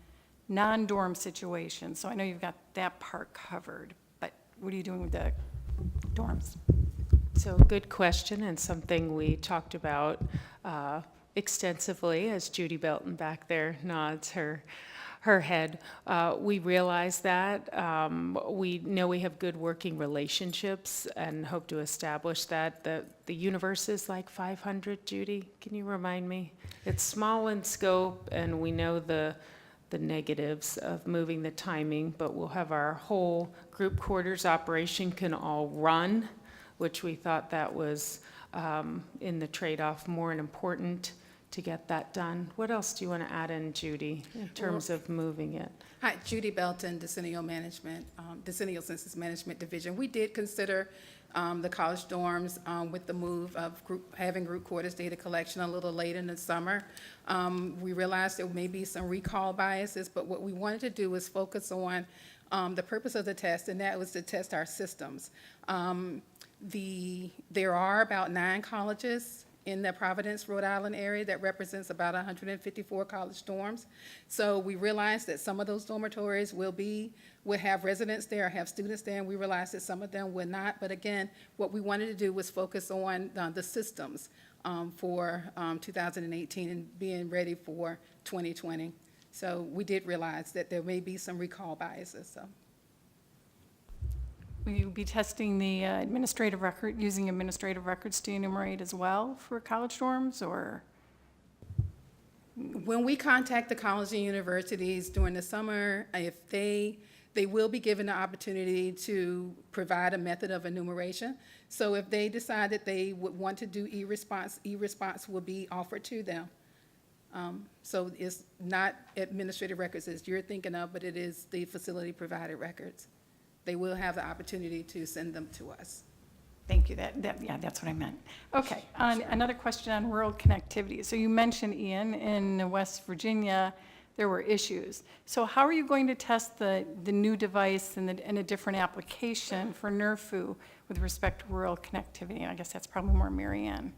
non-dorm situations. So I know you've got that part covered, but what are you doing with the dorms? So good question, and something we talked about extensively, as Judy Belton back there nods her head. We realize that. We know we have good working relationships and hope to establish that. The universe is like 500, Judy? Can you remind me? It's small in scope, and we know the negatives of moving the timing, but we'll have our whole group quarters operation can all run, which we thought that was in the trade-off more and important to get that done. What else do you want to add in, Judy, in terms of moving it? Hi, Judy Belton, Decennial Census Management Division. We did consider the college dorms with the move of having group quarters data collection a little late in the summer. We realized there may be some recall biases, but what we wanted to do was focus on the purpose of the test, and that was to test our systems. There are about 9 colleges in the Providence, Rhode Island area that represents about 154 college dorms. So we realized that some of those dormitories would have residents there, have students there, and we realized that some of them would not. But again, what we wanted to do was focus on the systems for 2018 and being ready for 2020. So we did realize that there may be some recall biases. So. Will you be testing the administrative record, using administrative records to enumerate as well for college dorms, or? When we contact the colleges and universities during the summer, if they will be given the opportunity to provide a method of enumeration. So if they decide that they would want to do e-response will be offered to them. So it's not administrative records as you're thinking of, but it is the facility provided records. They will have the opportunity to send them to us. Thank you, yeah, that's what I meant. Okay, another question on rural connectivity. So you mentioned, Ian, in West Virginia, there were issues. So how are you going to test the new device and a different application for NERFU with respect to rural connectivity? And I guess that's probably more Mary Ann.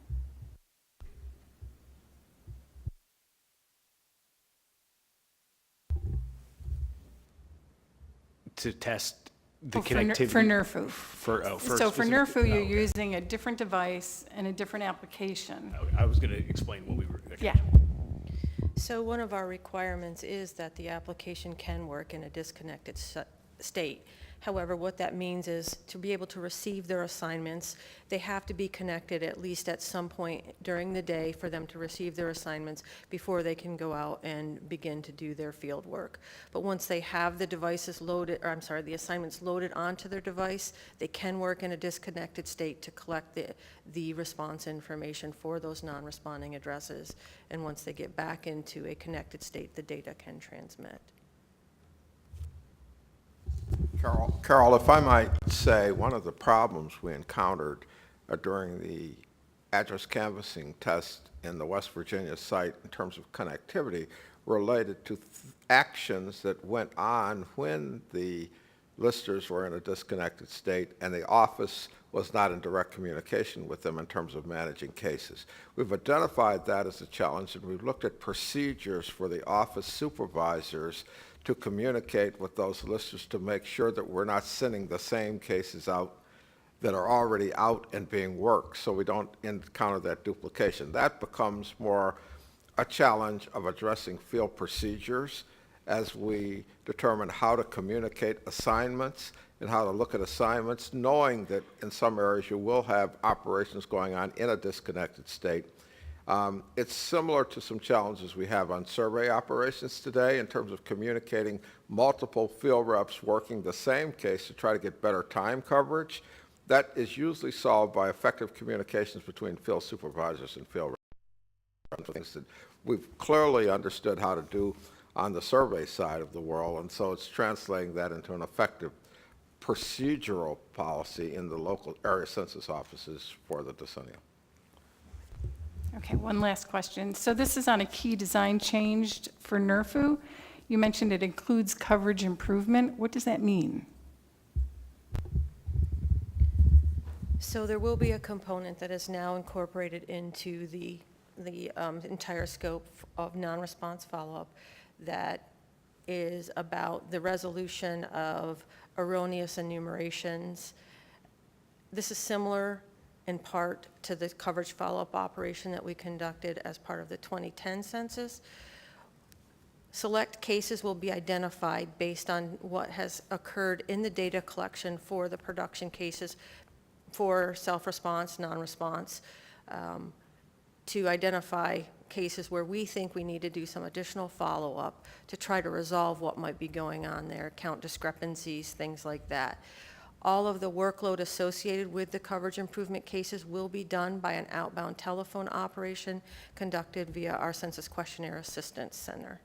To test the Oh, connectivity. For NERFU. So for specific- NERFU, you're oh, okay. using a different device and a different application. I was going to explain what we were. okay. Yeah. So one of our requirements is that the application can work in a disconnected state. However, what that means is to be able to receive their assignments, they have to be connected at least at some point during the day for them to receive their assignments before they can go out and begin to do their field work. But once they have the devices loaded, or I'm sorry, the assignments loaded onto their device, they can work in a disconnected state to collect the response information for those non-responding addresses. And once they get back into a connected state, the data can transmit. Carol, if I might say, one of the problems we encountered during the address canvassing test in the West Virginia site in terms of connectivity related to actions that went on when the listers were in a disconnected state and the office was not in direct communication with them in terms of managing cases. We've identified that as a challenge, and we've looked at procedures for the office supervisors to communicate with those listers to make sure that we're not sending the same cases out that are already out and being worked, so we don't encounter that duplication. That becomes more a challenge of addressing field procedures as we determine how to communicate assignments and how to look at assignments, knowing that in some areas you will have operations going on in a disconnected state. It's similar to some challenges we have on survey operations today in terms of communicating multiple field reps working the same case to try to get better time coverage. That is usually solved by effective communications between field supervisors and field reps. Things that we've clearly understood how to do on the survey side of the world, and so it's translating that into an effective procedural policy in the local area census offices for the decennial. Okay, one last question. So this is on a key design change for NERFU. You mentioned it includes coverage improvement. What does that mean? So there will be a component that is now incorporated into the entire scope of non-response follow-up that is about the resolution of erroneous enumerations. This is similar in part to the coverage follow-up operation that we conducted as part of the 2010 census. Select cases will be identified based on what has occurred in the data collection for the production cases for self-response, non-response, to identify cases where we think we need to do some additional follow-up to try to resolve what might be going on there, count discrepancies, things like that. All of the workload associated with the coverage improvement cases will be done by an outbound telephone operation conducted via our Census Questionnaire Assistance Center.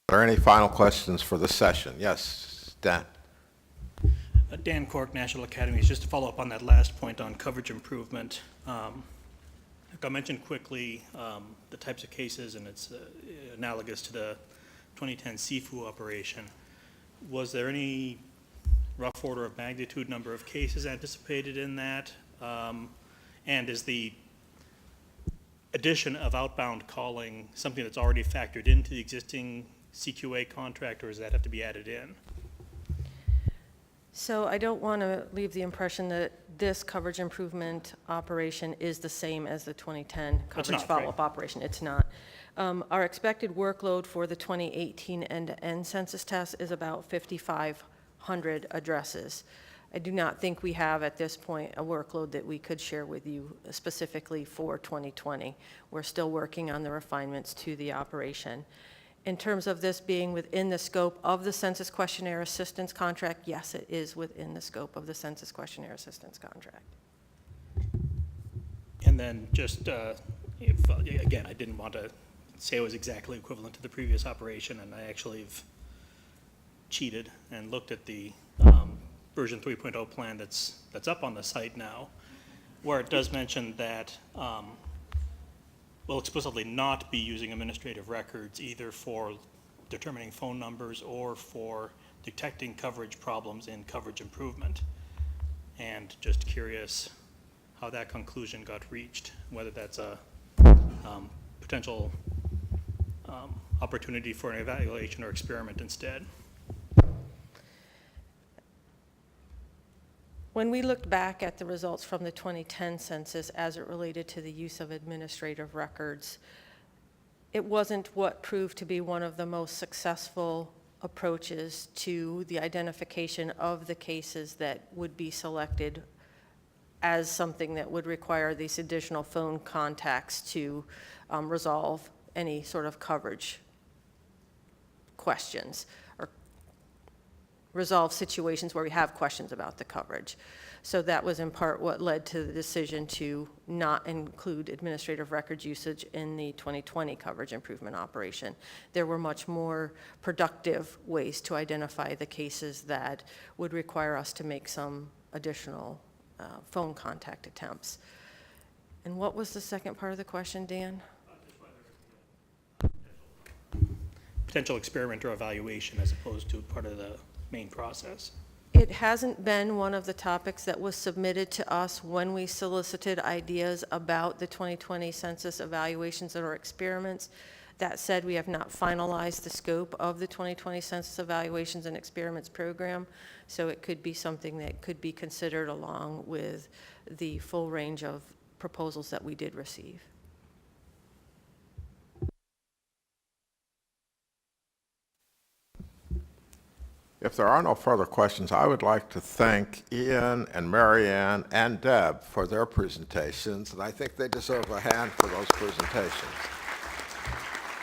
Are there any final questions for the session? Yes, Dan. Dan Cork, National Academies, just to follow up on that last point on coverage improvement. Like I mentioned quickly, the types of cases, and it's analogous to the 2010 CFU operation. Was there any rough order of magnitude number of cases anticipated in that? And is the addition of outbound calling something that's already factored into the existing CQA contract, or does that have to be added in? So I don't want to leave the impression that this coverage improvement operation is the same as the 2010 coverage follow-up operation. It's not. Our expected workload for the 2018 end-to-end census test is about 5,500 addresses. I do not think we have at this point a workload that we could share with you specifically for 2020. We're still working on the refinements to the operation. In terms of this being within the scope of the Census Questionnaire Assistance Contract, yes, it is within the scope of the Census Questionnaire Assistance Contract. And then just, again, I didn't want to say it was exactly equivalent to the previous operation, and I actually have cheated and looked at the version 3.0 plan that's up on the site now, where it does mention that we'll explicitly not be using administrative records either for determining phone numbers or for detecting coverage problems in coverage improvement. And just curious how that conclusion got reached, whether that's a potential opportunity for an evaluation or experiment instead. When we looked back at the results from the 2010 census as it related to the use of administrative records, it wasn't what proved to be one of the most successful approaches to the identification of the cases that would be selected as something that would require these additional phone contacts to resolve any sort of coverage questions or resolve situations where we have questions about the coverage. So that was in part what led to the decision to not include administrative records usage in the 2020 coverage improvement operation. There were much more productive ways to identify the cases that would require us to make some additional phone contact attempts. And what was the second part of the question, Dan? Potential experiment or evaluation as opposed to part of the main process. It hasn't been one of the topics that was submitted to us when we solicited ideas about the 2020 census evaluations or experiments. That said, we have not finalized the scope of the 2020 census evaluations and experiments program, so it could be something that could be considered along with the full range of proposals that we did receive. If there are no further questions, I would like to thank Ian and Marianne and Deb for their presentations, and I think they deserve a hand for those presentations.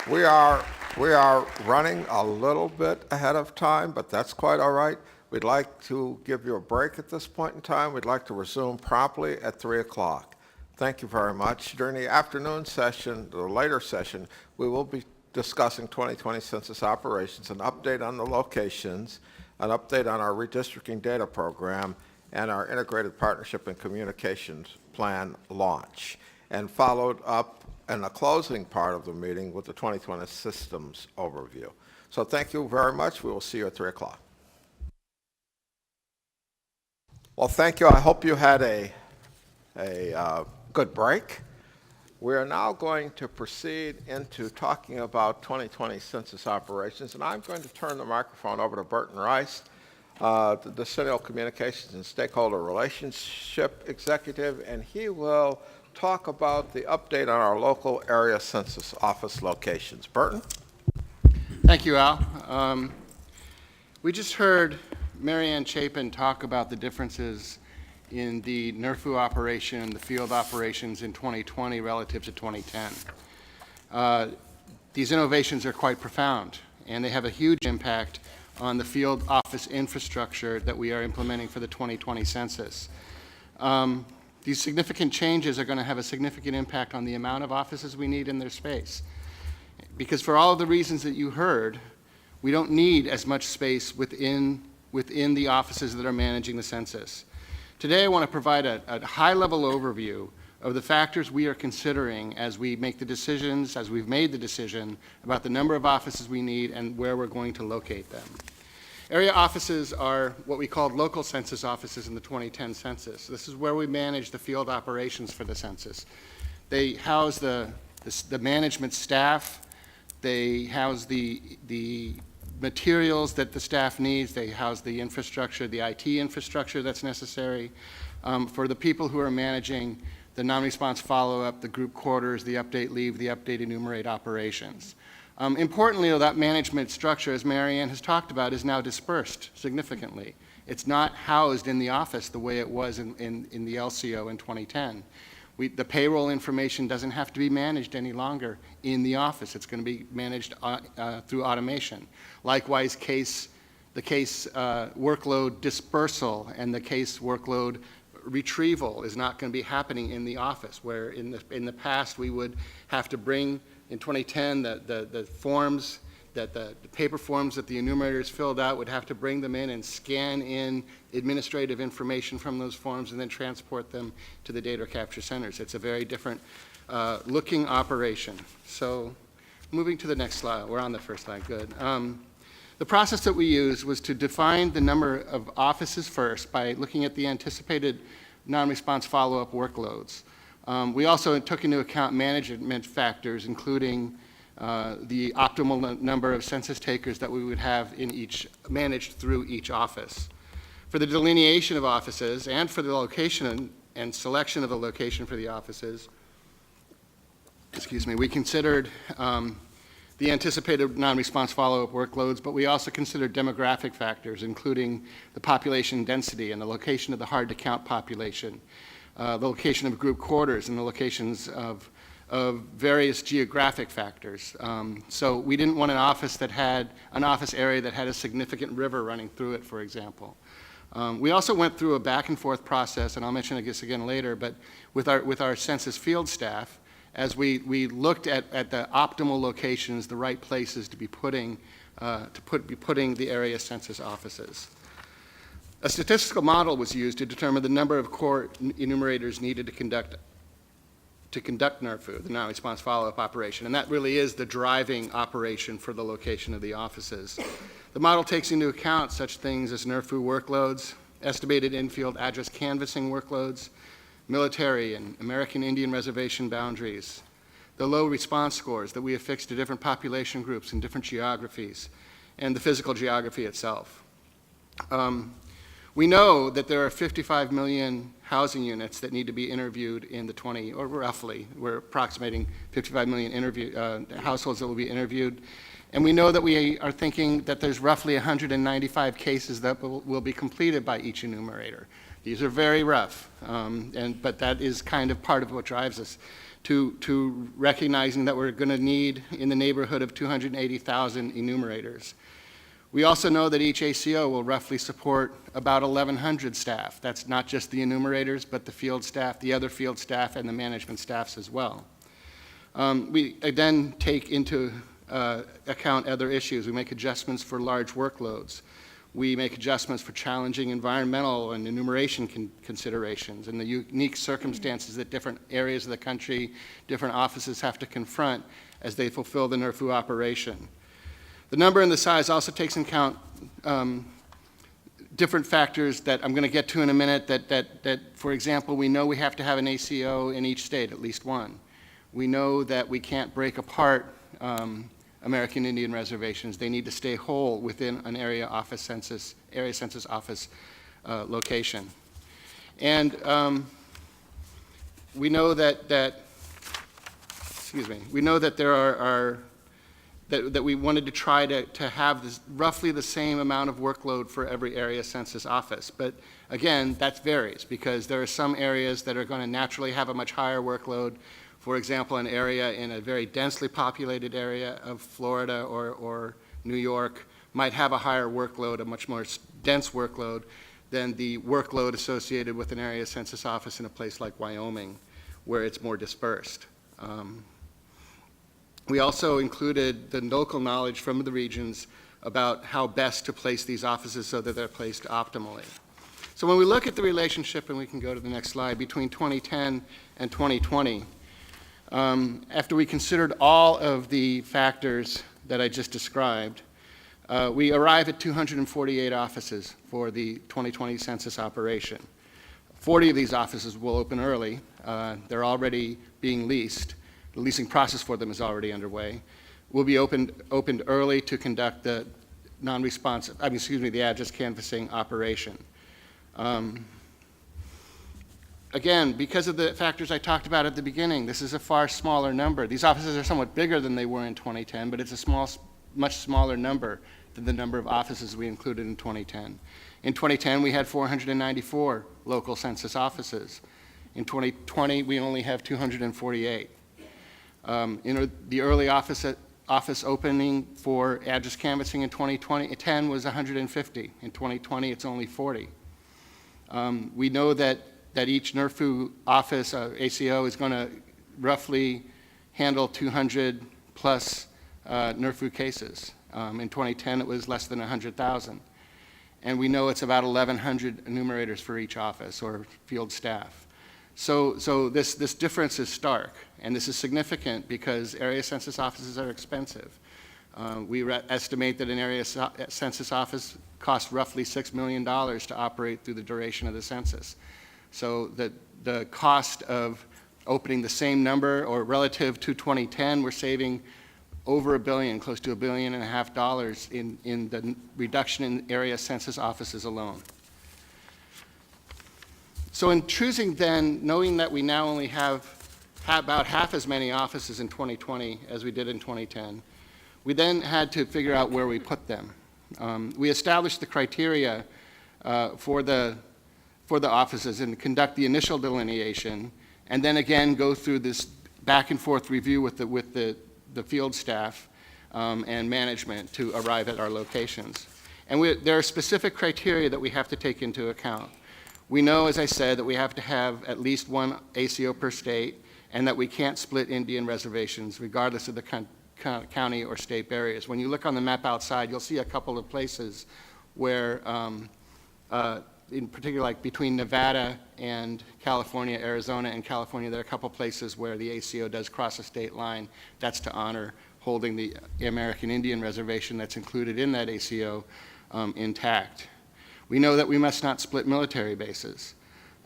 We are running a little bit ahead of time, but that's quite all right. We'd like to give you a break at this point in time. We'd like to resume promptly at 3 o'clock. Thank you very much. During the afternoon session, the later session, we will be discussing 2020 census operations, an update on the locations, an update on our redistricting data program, and our integrated partnership and communications plan launch, and followed up in the closing part of the meeting with the 2020 systems overview. So thank you very much. We will see you at 3 o'clock. Well, thank you. I hope you had a good break. We are now going to proceed into talking about 2020 census operations, and I'm going to turn the microphone over to Burton Rice, the Decennial Communications and Stakeholder Relationship Executive, and he will talk about the update on our local area census office locations. Burton? Thank you, Al. We just heard Marianne Chapin talk about the differences in the NRFU operation and the field operations in 2020 relative to 2010. These innovations are quite profound, and they have a huge impact on the field office infrastructure that we are implementing for the 2020 census. These significant changes are going to have a significant impact on the amount of offices we need in their space. Because for all of the reasons that you heard, we don't need as much space within the offices that are managing the census. Today, I want to provide a high-level overview of the factors we are considering as we make the decisions, as we've made the decision about the number of offices we need and where we're going to locate them. Area offices are what we called local census offices in the 2010 census. This is where we manage the field operations for the census. They house the management staff. They house the materials that the staff needs. They house the infrastructure, the IT infrastructure that's necessary for the people who are managing the non-response follow-up, the group quarters, the update leave, the update enumerate operations. Importantly, that management structure, as Marianne has talked about, is now dispersed significantly. It's not housed in the office the way it was in the LCO in 2010. The payroll information doesn't have to be managed any longer in the office. It's going to be managed through automation. Likewise, the case workload dispersal and the case workload retrieval is not going to be happening in the office, where in the past we would have to bring, in 2010, the forms, the paper forms that the enumerators filled out, would have to bring them in and scan in administrative information from those forms and then transport them to the data capture centers. It's a very different looking operation. So moving to the next slide. We're on the first slide, good. The process that we used was to define the number of offices first by looking at the anticipated non-response follow-up workloads. We also took into account management factors, including the optimal number of census takers that we would have in each, managed through each office. For the delineation of offices and for the location and selection of the location for the offices, we considered the anticipated non-response follow-up workloads, but we also considered demographic factors, including the population density and the location of the hard-to-count population, the location of group quarters, and the locations of various geographic factors. So we didn't want an office that had, an office area that had a significant river running through it, for example. We also went through a back and forth process, and I'll mention this again later, but with our census field staff, as we looked at the optimal locations, the right places to be putting the area census offices. A statistical model was used to determine the number of core enumerators needed to conduct NRFU, the non-response follow-up operation, and that really is the driving operation for the location of the offices. The model takes into account such things as NRFU workloads, estimated infield address canvassing workloads, military and American Indian reservation boundaries, the low response scores that we affixed to different population groups in different geographies, and the physical geography itself. We know that there are 55 million housing units that need to be interviewed in the 20, or roughly, we're approximating 55 million households that will be interviewed. And we know that we are thinking that there's roughly 195 cases that will be completed by each enumerator. These are very rough, but that is kind of part of what drives us to recognizing that we're going to need in the neighborhood of 280,000 enumerators. We also know that each ACO will roughly support about 1,100 staff. That's not just the enumerators, but the field staff, the other field staff, and the management staffs as well. We then take into account other issues. We make adjustments for large workloads. We make adjustments for challenging environmental and enumeration considerations and the unique circumstances that different areas of the country, different offices have to confront as they fulfill the NRFU operation. The number and the size also takes into account different factors that I'm going to get to in a minute that, for example, we know we have to have an ACO in each state, at least one. We know that we can't break apart American Indian reservations. They need to stay whole within an area census office location. And we know that we know that there are that we wanted to try to have this, roughly the same amount of workload for every area census office. But again, that varies because there are some areas that are going to naturally have a much higher workload. For example, an area in a very densely populated area of Florida or New York might have a higher workload, a much more dense workload than the workload associated with an area census office in a place like Wyoming, where it's more dispersed. We also included the local knowledge from the regions about how best to place these offices so that they're placed optimally. So when we look at the relationship, and we can go to the next slide, between 2010 and 2020, after we considered all of the factors that I just described, we arrive at 248 offices for the 2020 census operation. 40 of these offices will open early. They're already being leased. The leasing process for them is already underway. Will be opened early to conduct the the address canvassing operation. Again, because of the factors I talked about at the beginning, this is a far smaller number. These offices are somewhat bigger than they were in 2010, but it's a much smaller number than the number of offices we included in 2010. In 2010, we had 494 local census offices. In 2020, we only have 248. The early office opening for address canvassing in 2010 was 150. In 2020, it's only 40. We know that that each NERFU office, ACO, is going to roughly handle 200 plus NERFU cases. In 2010, it was less than 100,000. And we know it's about 1,100 enumerators for each office or field staff. So this difference is stark, and this is significant because area census offices are expensive. We estimate that an area census office costs roughly $6 million to operate through the duration of the census. So the cost of opening the same number, or relative to 2010, we're saving over $1 billion, close to $1.5 billion in the reduction in area census offices alone. So in choosing then, knowing that we now only have about half as many offices in 2020 as we did in 2010, we then had to figure out where we put them. We established the criteria for the offices and conduct the initial delineation, and then again go through this back and forth review with the field staff and management to arrive at our locations. And there are specific criteria that we have to take into account. We know, as I said, that we have to have at least one ACO per state, and that we can't split Indian reservations regardless of the county or state barriers. When you look on the map outside, you'll see a couple of places where, in particular, like between Nevada and California, Arizona and California, there are a couple places where the ACO does cross a state line. That's to honor holding the American Indian reservation that's included in that ACO intact. We know that we must not split military bases.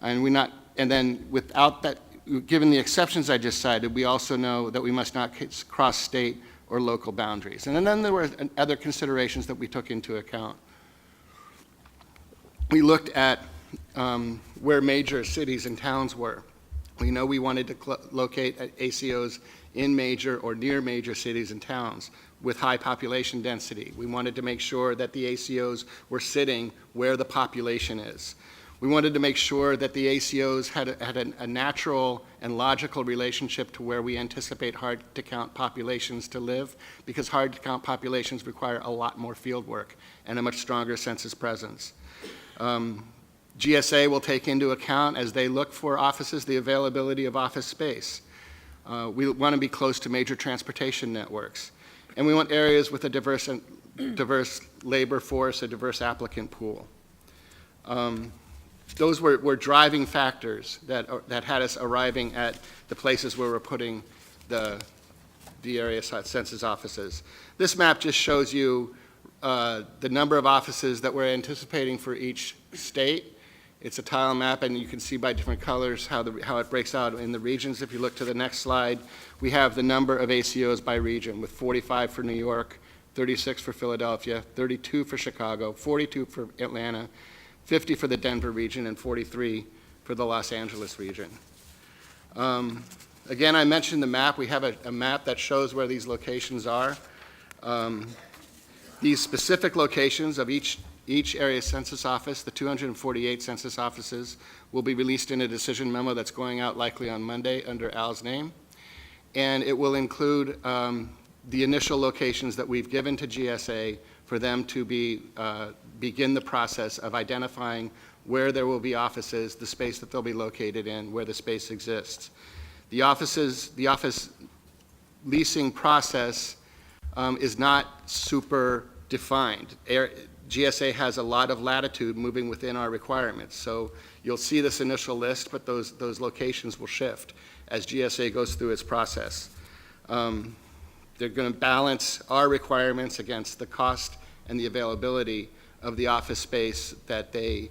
And then without that, given the exceptions I just cited, we also know that we must not cross state or local boundaries. And then there were other considerations that we took into account. We looked at where major cities and towns were. We know we wanted to locate ACOs in major or near major cities and towns with high population density. We wanted to make sure that the ACOs were sitting where the population is. We wanted to make sure that the ACOs had a natural and logical relationship to where we anticipate hard-to-count populations to live, because hard-to-count populations require a lot more field work and a much stronger census presence. GSA will take into account, as they look for offices, the availability of office space. We want to be close to major transportation networks. And we want areas with a diverse labor force, a diverse applicant pool. Those were driving factors that had us arriving at the places where we're putting the area census offices. This map just shows you the number of offices that we're anticipating for each state. It's a tile map, and you can see by different colors how it breaks out in the regions. If you look to the next slide, we have the number of ACOs by region, with 45 for New York, 36 for Philadelphia, 32 for Chicago, 42 for Atlanta, 50 for the Denver region, and 43 for the Los Angeles region. Again, I mentioned the map. We have a map that shows where these locations are. These specific locations of each area census office, the 248 census offices, will be released in a decision memo that's going out likely on Monday under Al's name. And it will include the initial locations that we've given to GSA for them to begin the process of identifying where there will be offices, the space that they'll be located in, where the space exists. The office leasing process is not super defined. GSA has a lot of latitude moving within our requirements. So you'll see this initial list, but those locations will shift as GSA goes through its process. They're going to balance our requirements against the cost and the availability of the office space that they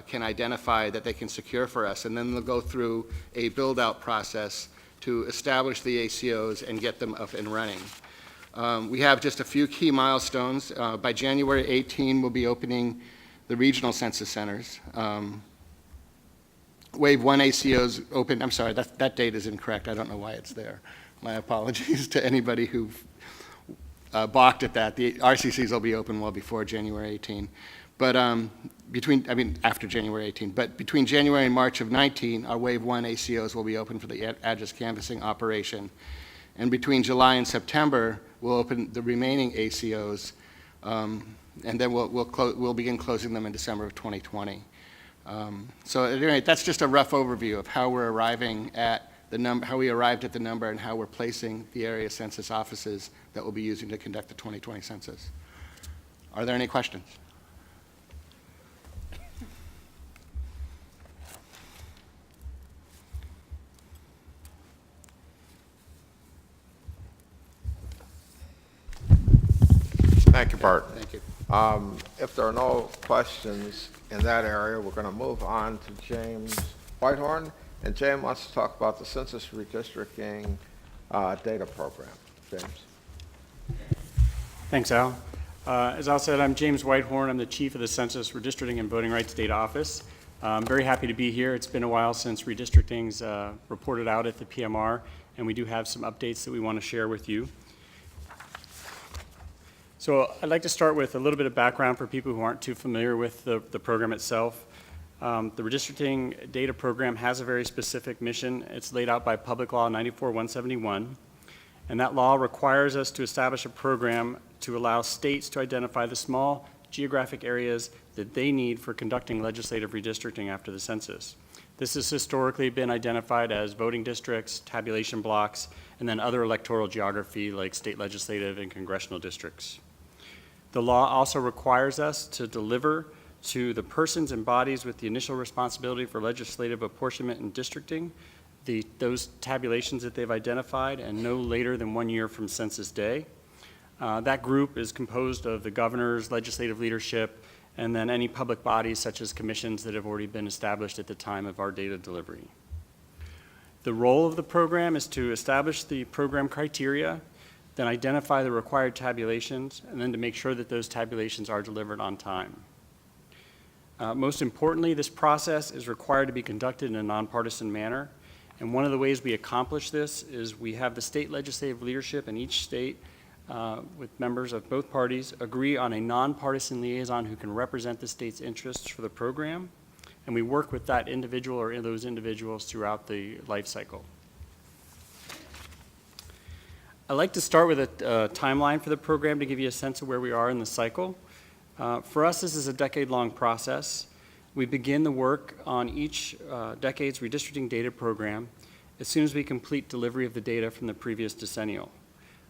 can identify, that they can secure for us. And then they'll go through a build-out process to establish the ACOs and get them up and running. We have just a few key milestones. By January 18, we'll be opening the regional census centers. Wave 1 ACOs open, I'm sorry, that date is incorrect. I don't know why it's there. My apologies to anybody who balked at that. The RCCs will be open well before January 18. But after January 18. But between January and March of 19, our Wave 1 ACOs will be open for the address canvassing operation. And between July and September, we'll open the remaining ACOs, and then we'll begin closing them in December of 2020. So at any rate, that's just a rough overview of how we're arriving at the number, how we arrived at the number, and how we're placing the area census offices that we'll be using to conduct the 2020 census. Are there any questions? Thank you, Bert. Thank you. If there are no questions in that area, we're going to move on to James Whitehorn. And James wants to talk about the census redistricting data program. James? Thanks, Al. As Al said, I'm James Whitehorn. I'm the Chief of the Census Redistricting and Voting Rights Data Office. I'm very happy to be here. It's been a while since redistricting's reported out at the PMR, and we do have some updates that we want to share with you. So I'd like to start with a little bit of background for people who aren't too familiar with the program itself. The redistricting data program has a very specific mission. It's laid out by Public Law 94-171, and that law requires us to establish a program to allow states to identify the small geographic areas that they need for conducting legislative redistricting after the census. This has historically been identified as voting districts, tabulation blocks, and then other electoral geography like state legislative and congressional districts. The law also requires us to deliver to the persons and bodies with the initial responsibility for legislative apportionment and districting those tabulations that they've identified, and no later than 1 year from census day. That group is composed of the governor's legislative leadership and then any public bodies such as commissions that have already been established at the time of our data delivery. The role of the program is to establish the program criteria, then identify the required tabulations, and then to make sure that those tabulations are delivered on time. Most importantly, this process is required to be conducted in a nonpartisan manner, and one of the ways we accomplish this is we have the state legislative leadership in each state with members of both parties agree on a nonpartisan liaison who can represent the state's interests for the program, and we work with that individual or those individuals throughout the life cycle. I'd like to start with a timeline for the program to give you a sense of where we are in the cycle. For us, this is a decade-long process. We begin the work on each decade's redistricting data program as soon as we complete delivery of the data from the previous decennial.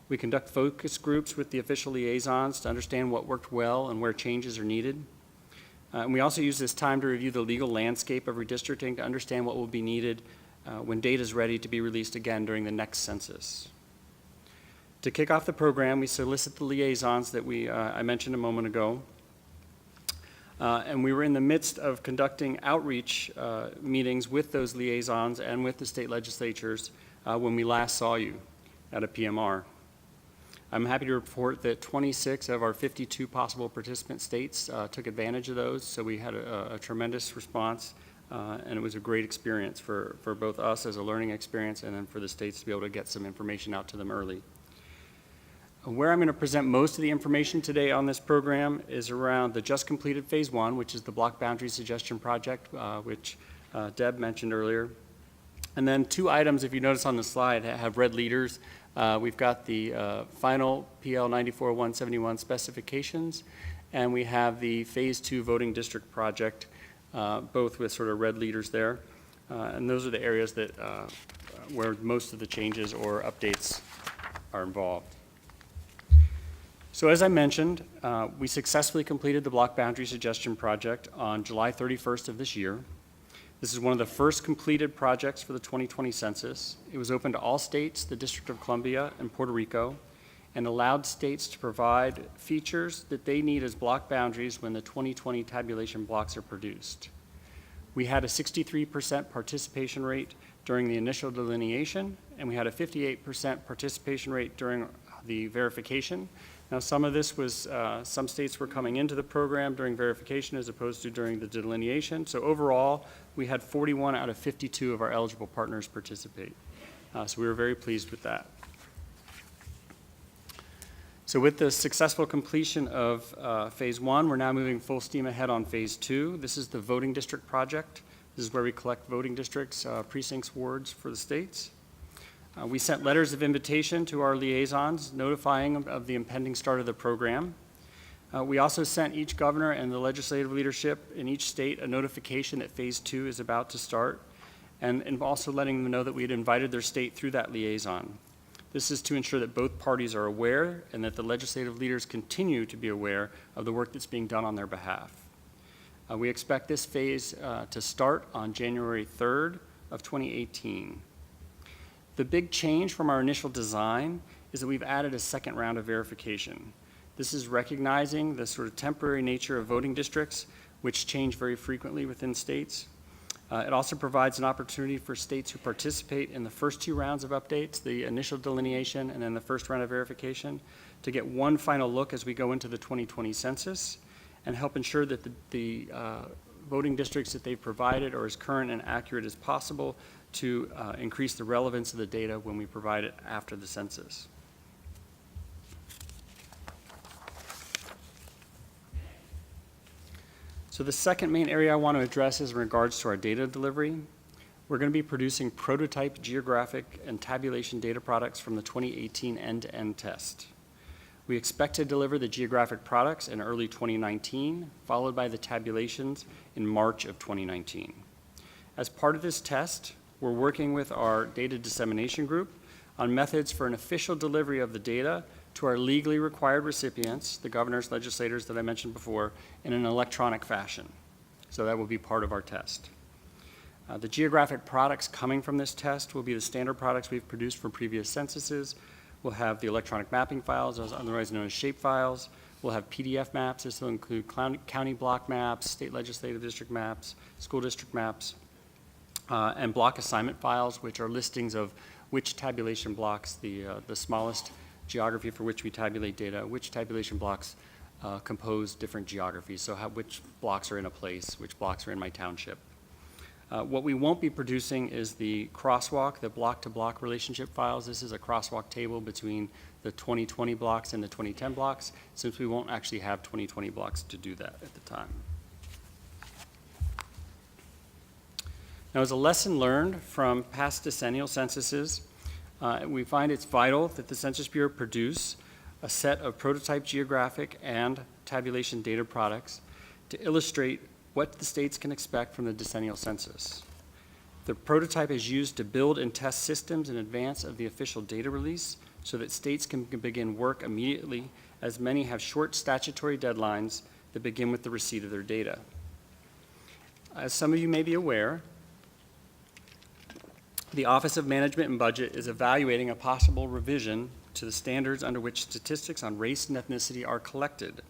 We conduct focus groups with the official liaisons to understand what worked well and where changes are needed. And we also use this time to review the legal landscape of redistricting to understand what will be needed when data is ready to be released again during the next census. To kick off the program, we solicit the liaisons that I mentioned a moment ago. And we were in the midst of conducting outreach meetings with those liaisons and with the state legislatures when we last saw you at a PMR. I'm happy to report that 26 of our 52 possible participant states took advantage of those, so we had a tremendous response, and it was a great experience for both us as a learning experience and then for the states to be able to get some information out to them early. Where I'm going to present most of the information today on this program is around the just completed Phase 1, which is the Block Boundary Suggestion Project, which Deb mentioned earlier. And then two items, if you notice on the slide, have red leaders. We've got the final PL 94-171 specifications, and we have the Phase 2 Voting District Project, both with sort of red leaders there. And those are the areas that where most of the changes or updates are involved. So as I mentioned, we successfully completed the Block Boundary Suggestion Project on July 31st of this year. This is one of the first completed projects for the 2020 census. It was open to all states, the District of Columbia, and Puerto Rico, and allowed states to provide features that they need as block boundaries when the 2020 tabulation blocks are produced. We had a 63% participation rate during the initial delineation, and we had a 58% participation rate during the verification. Now, some of this was, some states were coming into the program during verification as opposed to during the delineation. So overall, we had 41 out of 52 of our eligible partners participate. So we were very pleased with that. So with the successful completion of Phase 1, we're now moving full steam ahead on Phase 2. This is the voting district project. This is where we collect voting districts, precincts, wards for the states. We sent letters of invitation to our liaisons notifying them of the impending start of the program. We also sent each governor and the legislative leadership in each state a notification that Phase 2 is about to start, and also letting them know that we had invited their state through that liaison. This is to ensure that both parties are aware and that the legislative leaders continue to be aware of the work that's being done on their behalf. We expect this phase to start on January 3rd of 2018. The big change from our initial design is that we've added a second round of verification. This is recognizing the sort of temporary nature of voting districts, which change very frequently within states. It also provides an opportunity for states who participate in the first 2 rounds of updates, the initial delineation and then the first round of verification, to get one final look as we go into the 2020 census and help ensure that the voting districts that they've provided are as current and accurate as possible to increase the relevance of the data when we provide it after the census. So the second main area I want to address is in regards to our data delivery. We're going to be producing prototype geographic and tabulation data products from the 2018 end-to-end test. We expect to deliver the geographic products in early 2019, followed by the tabulations in March of 2019. As part of this test, we're working with our data dissemination group on methods for an official delivery of the data to our legally required recipients, the governors, legislators that I mentioned before, in an electronic fashion. So that will be part of our test. The geographic products coming from this test will be the standard products we've produced from previous censuses. We'll have the electronic mapping files, otherwise known as shape files. We'll have PDF maps. This will include county block maps, state legislative district maps, school district maps, and block assignment files, which are listings of which tabulation blocks, the smallest geography for which we tabulate data, which tabulation blocks compose different geographies, so which blocks are in a place, which blocks are in my township. What we won't be producing is the crosswalk, the block-to-block relationship files. This is a crosswalk table between the 2020 blocks and the 2010 blocks, since we won't actually have 2020 blocks to do that at the time. Now, as a lesson learned from past decennial censuses, we find it's vital that the Census Bureau produce a set of prototype geographic and tabulation data products to illustrate what the states can expect from the decennial census. The prototype is used to build and test systems in advance of the official data release so that states can begin work immediately, as many have short statutory deadlines that begin with the receipt of their data. As some of you may be aware, the Office of Management and Budget is evaluating a possible revision to the standards under which statistics on race and ethnicity are collected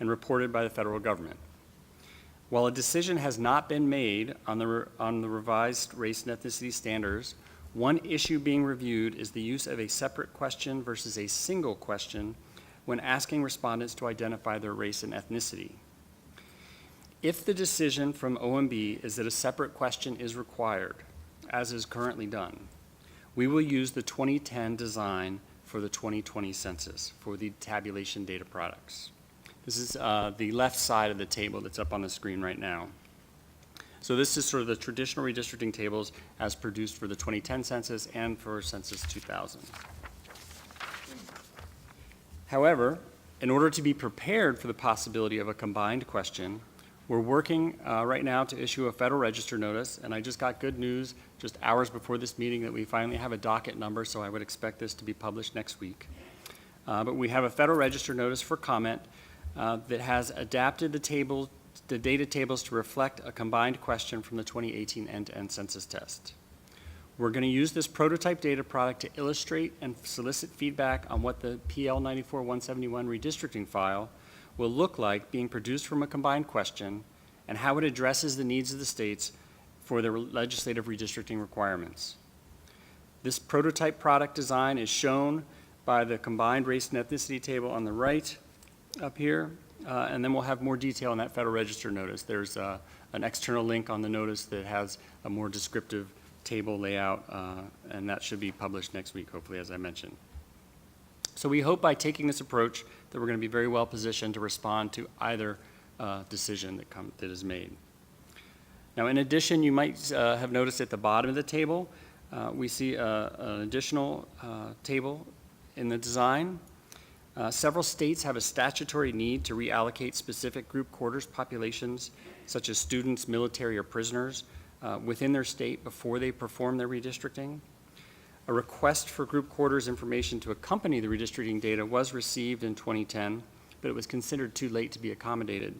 and reported by the federal government. While a decision has not been made on the revised race and ethnicity standards, one issue being reviewed is the use of a separate question versus a single question when asking respondents to identify their race and ethnicity. If the decision from OMB is that a separate question is required, as is currently done, we will use the 2010 design for the 2020 census for the tabulation data products. This is the left side of the table that's up on the screen right now. So this is sort of the traditional redistricting tables as produced for the 2010 census and for Census 2000. However, in order to be prepared for the possibility of a combined question, we're working right now to issue a Federal Register notice, and I just got good news just hours before this meeting that we finally have a docket number, so I would expect this to be published next week. But we have a Federal Register notice for comment that has adapted the data tables to reflect a combined question from the 2018 end-to-end census test. We're going to use this prototype data product to illustrate and solicit feedback on what the PL 94-171 redistricting file will look like being produced from a combined question and how it addresses the needs of the states for their legislative redistricting requirements. This prototype product design is shown by the combined race and ethnicity table on the right up here, and then we'll have more detail in that Federal Register notice. There's an external link on the notice that has a more descriptive table layout, and that should be published next week, hopefully, as I mentioned. So we hope by taking this approach that we're going to be very well positioned to respond to either decision that is made. Now, in addition, you might have noticed at the bottom of the table, we see an additional table in the design. Several states have a statutory need to reallocate specific group quarters populations, such as students, military, or prisoners, within their state before they perform their redistricting. A request for group quarters information to accompany the redistricting data was received in 2010, but it was considered too late to be accommodated.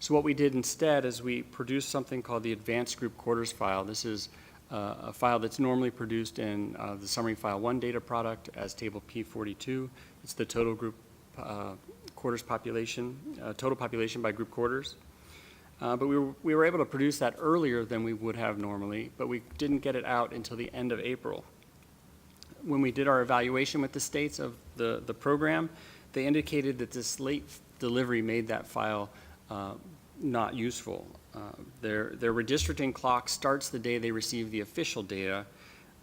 So what we did instead is we produced something called the Advanced Group Quarters file. This is a file that's normally produced in the Summary File 1 data product as Table P42. It's the total group quarters population, total population by group quarters. But we were able to produce that earlier than we would have normally, but we didn't get it out until the end of April. When we did our evaluation with the states of the program, they indicated that this late delivery made that file not useful. Their redistricting clock starts the day they receive the official data,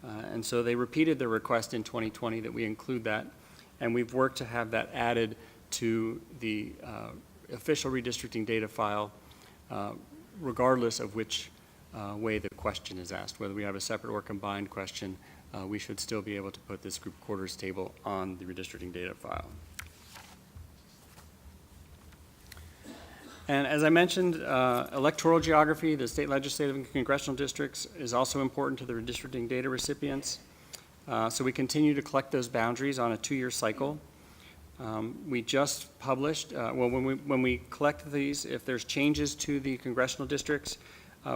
and so they repeated their request in 2020 that we include that, and we've worked to have that added to the official redistricting data file, regardless of which way the question is asked, whether we have a separate or combined question. We should still be able to put this group quarters table on the redistricting data file. And as I mentioned, electoral geography, the state legislative and congressional districts, is also important to the redistricting data recipients. So we continue to collect those boundaries on a 2-year cycle. We just published, when we collect these, if there's changes to the congressional districts,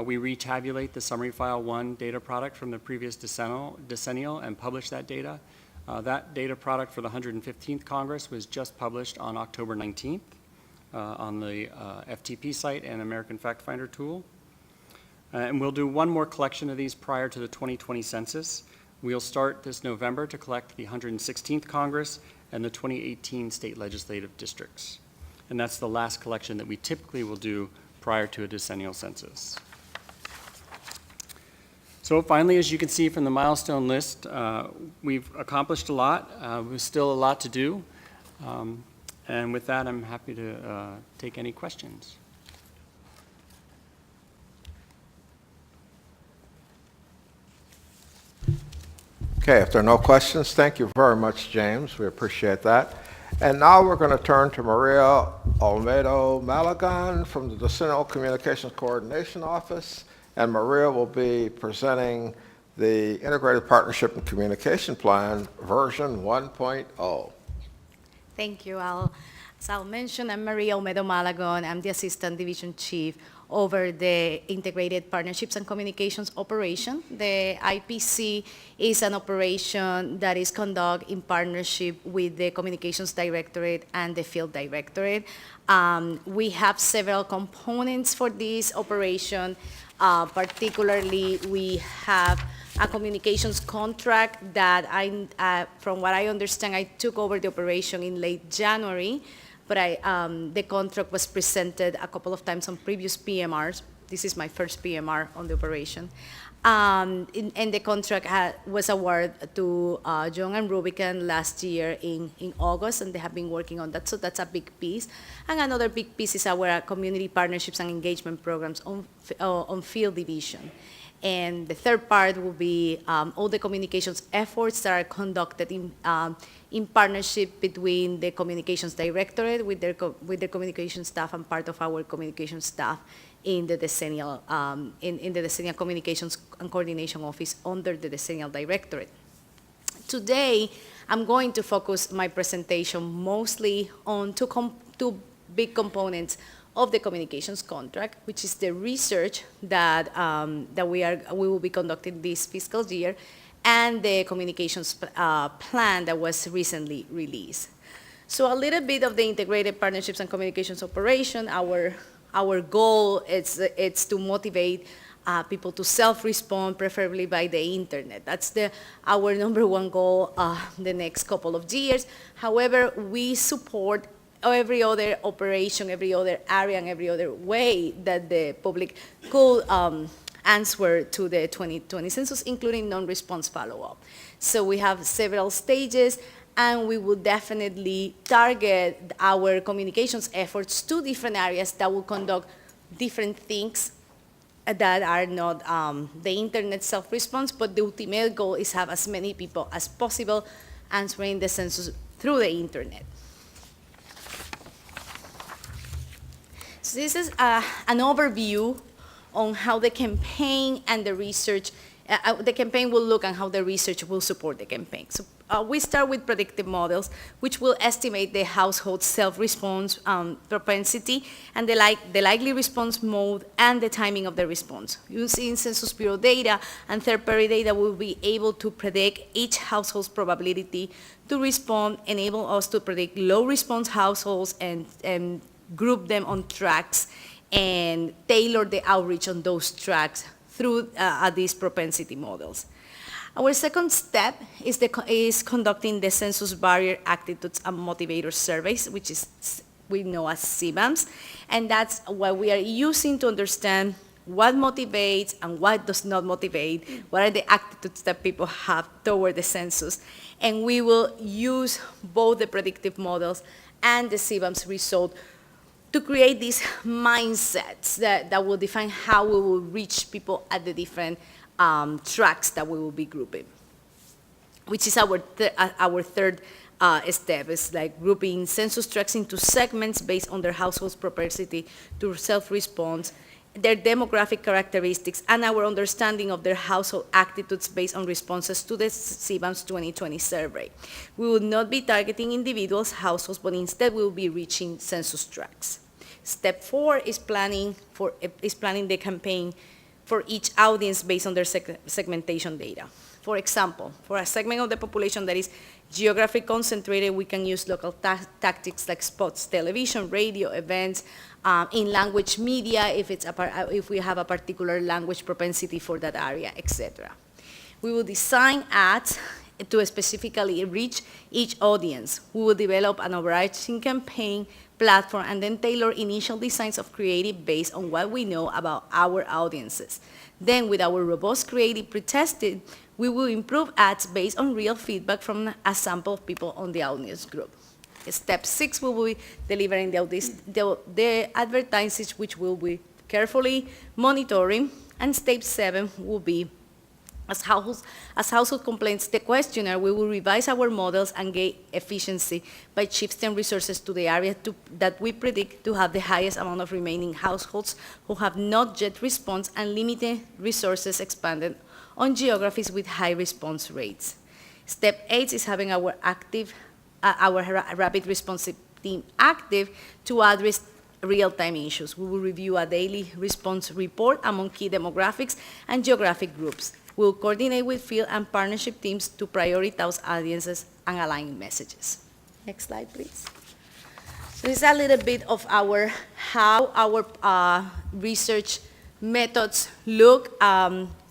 we retabulate the Summary File 1 data product from the previous decennial and publish that data. That data product for the 115th Congress was just published on October 19th on the FTP site and American Fact Finder tool. And we'll do one more collection of these prior to the 2020 census. We'll start this November to collect the 116th Congress and the 2018 state legislative districts. And that's the last collection that we typically will do prior to a decennial census. So finally, as you can see from the milestone list, we've accomplished a lot. There's still a lot to do. And with that, I'm happy to take any questions. Okay, if there are no questions, thank you very much, James. We appreciate that. And now we're going to turn to Maria Olmedo Malagon from the Decennial Communications Coordination Office. And Maria will be presenting the Integrated Partnership and Communication Plan, version 1.0. Thank you, Al. As Al mentioned, I'm Maria Olmedo Malagon. I'm the Assistant Division Chief over the Integrated Partnerships and Communications operation. The IPC is an operation that is conducted in partnership with the Communications Directorate and the Field Directorate. We have several components for this operation. Particularly, we have a communications contract that from what I understand, I took over the operation in late January, but the contract was presented a couple of times on previous PMRs. This is my first PMR on the operation. And the contract was awarded to John and Rubicon last year in August, and they have been working on that, so that's a big piece. And another big piece is our community partnerships and engagement programs on field division. And the third part will be all the communications efforts that are conducted in partnership between the communications directorate with their communication staff and part of our communication staff in the decennial communications and coordination office under the decennial directorate. Today, I'm going to focus my presentation mostly on two big components of the communications contract, which is the research that we will be conducting this fiscal year, and the communications plan that was recently released. So a little bit of the integrated partnerships and communications operation. Our goal is to motivate people to self-respond, preferably by the internet. That's our number one goal the next couple of years. However, we support every other operation, every other area, and every other way that the public could answer to the 2020 census, including non-response follow-up. So we have several stages, and we will definitely target our communications efforts to different areas that will conduct different things that are not the internet self-response, but the ultimate goal is have as many people as possible answering the census through the internet. So this is an overview on how the campaign and the research, the campaign will look and how the research will support the campaign. So we start with predictive models, which will estimate the household's self-response propensity and the likely response mode and the timing of the response. Using Census Bureau data and third-party data, we'll be able to predict each household's probability to respond, enable us to predict low-response households and group them on tracks and tailor the outreach on those tracks through these propensity models. Our second step is conducting the Census Barrier Attitudes and Motivator Surveys, which we know as CBAMs, and that's what we are using to understand what motivates and what does not motivate, what are the attitudes that people have toward the census, and we will use both the predictive models and the CBAMs result to create these mindsets that will define how we will reach people at the different tracks that we will be grouping, which is our third step. Is like grouping census tracks into segments based on their household's propensity to self-response, their demographic characteristics, and our understanding of their household attitudes based on responses to the CBAM's 2020 survey. We will not be targeting individuals' households, but instead we will be reaching census tracts. Step 4 is planning the campaign for each audience based on their segmentation data. For example, for a segment of the population that is geographic concentrated, we can use local tactics like spots, television, radio, events, in language media, if we have a particular language propensity for that area, etc. We will design ads to specifically reach each audience. We will develop an overarching campaign platform and then tailor initial designs of creative based on what we know about our audiences. Then with our robust creative pre-tested, we will improve ads based on real feedback from a sample of people on the audience group. Step 6, we will be delivering the advertisements, which we'll be carefully monitoring, and step 7 will be as household complaints the questionnaire, we will revise our models and gain efficiency by shifting resources to the area that we predict to have the highest amount of remaining households who have not yet responded, and limited resources expanded on geographies with high response rates. Step 8 is having our rapid response team active to address real-time issues. We will review a daily response report among key demographics and geographic groups. We'll coordinate with field and partnership teams to prioritize audiences and align messages. Next slide, please. So this is a little bit of how our research methods look.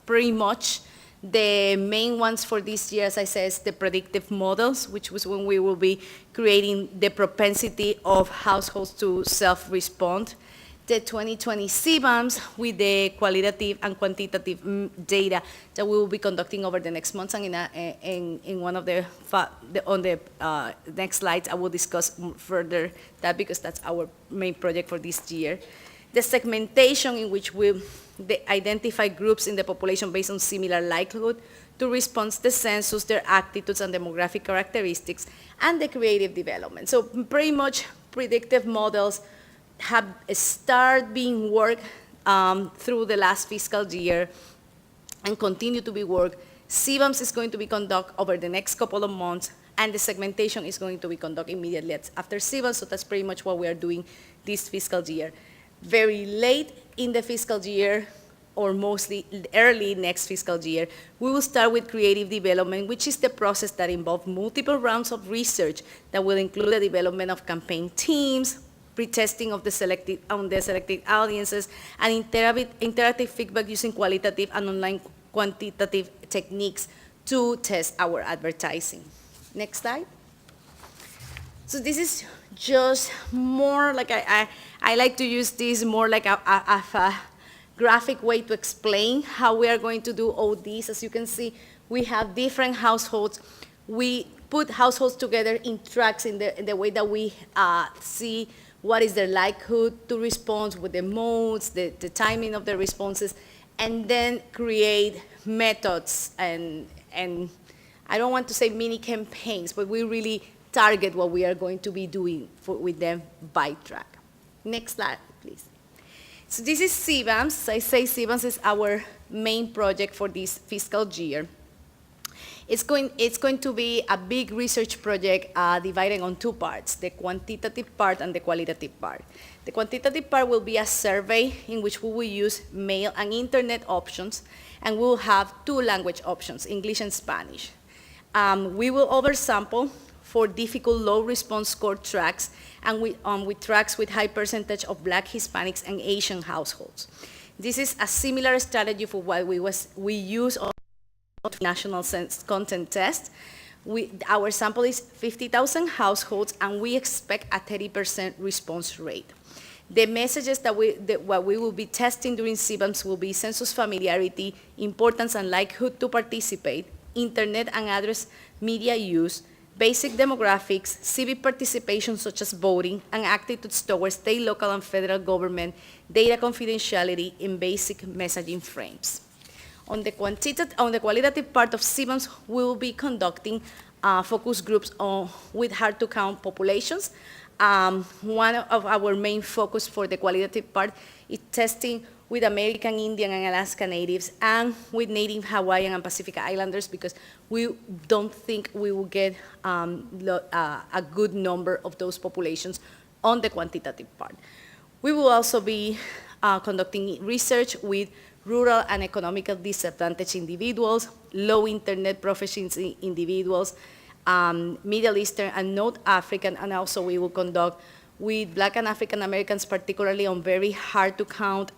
Pretty much the main ones for this year, as I said, is the predictive models, which was when we will be creating the propensity of households to self-respond. The 2020 CBAMs with the qualitative and quantitative data that we will be conducting over the next months, and in one of on the next slides, I will discuss further that because that's our main project for this year. The segmentation in which we identify groups in the population based on similar likelihood to respond to the census, their attitudes and demographic characteristics, and the creative development. So pretty much predictive models have started being worked through the last fiscal year and continue to be worked. CBAMs is going to be conducted over the next couple of months, and the segmentation is going to be conducted immediately after CBAMs, so that's pretty much what we are doing this fiscal year. Very late in the fiscal year, or mostly early next fiscal year, we will start with creative development, which is the process that involves multiple rounds of research that will include the development of campaign teams, pre-testing of the selected audiences, and interactive feedback using qualitative and online quantitative techniques to test our advertising. Next slide. So this is just more like I like to use this more like a graphic way to explain how we are going to do all these. As you can see, we have different households. We put households together in tracks in the way that we see what is their likelihood to respond with the modes, the timing of the responses, and then create methods and I don't want to say mini campaigns, but we really target what we are going to be doing with them by track. Next slide, please. So this is CBAMS. I say CBAMS is our main project for this fiscal year. It's going to be a big research project divided on two parts, the quantitative part and the qualitative part. The quantitative part will be a survey in which we will use mail and internet options, and we will have two language options, English and Spanish. We will oversample for difficult low response score tracks and with tracks with high percentage of Black, Hispanics, and Asian households. This is a similar strategy for what we use on national content test. Our sample is 50,000 households, and we expect a 30% response rate. The messages what we will be testing during CBAMS will be census familiarity, importance and likelihood to participate, internet and address media use, basic demographics, civic participation such as voting, and attitudes towards state, local, and federal government, data confidentiality, and basic messaging frames. On the qualitative part of CBAMS, we will be conducting focus groups with hard-to-count populations. One of our main focus for the qualitative part is testing with American Indian and Alaska Natives and with Native Hawaiian and Pacific Islanders, because we don't think we will get a good number of those populations on the quantitative part. We will also be conducting research with rural and economically disadvantaged individuals, low internet proficiency individuals, Middle Eastern and North African, and also we will conduct with Black and African Americans, particularly on very hard to count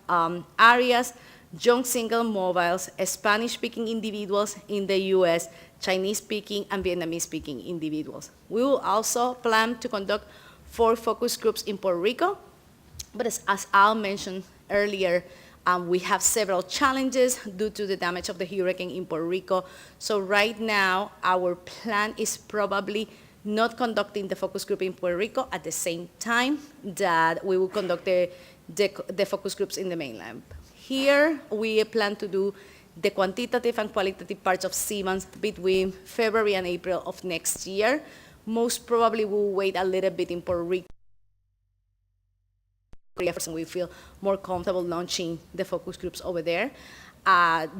areas, young single mobiles, Spanish-speaking individuals in the US, Chinese-speaking and Vietnamese-speaking individuals. We will also plan to conduct 4 focus groups in Puerto Rico, but as Al mentioned earlier, we have several challenges due to the damage of the hurricane in Puerto Rico. So right now, our plan is probably not conducting the focus group in Puerto Rico at the same time that we will conduct the focus groups in the mainland. Here, we plan to do the quantitative and qualitative parts of CBAMS between February and April of next year. Most probably, we'll wait a little bit in Puerto Rico. And we feel more comfortable launching the focus groups over there.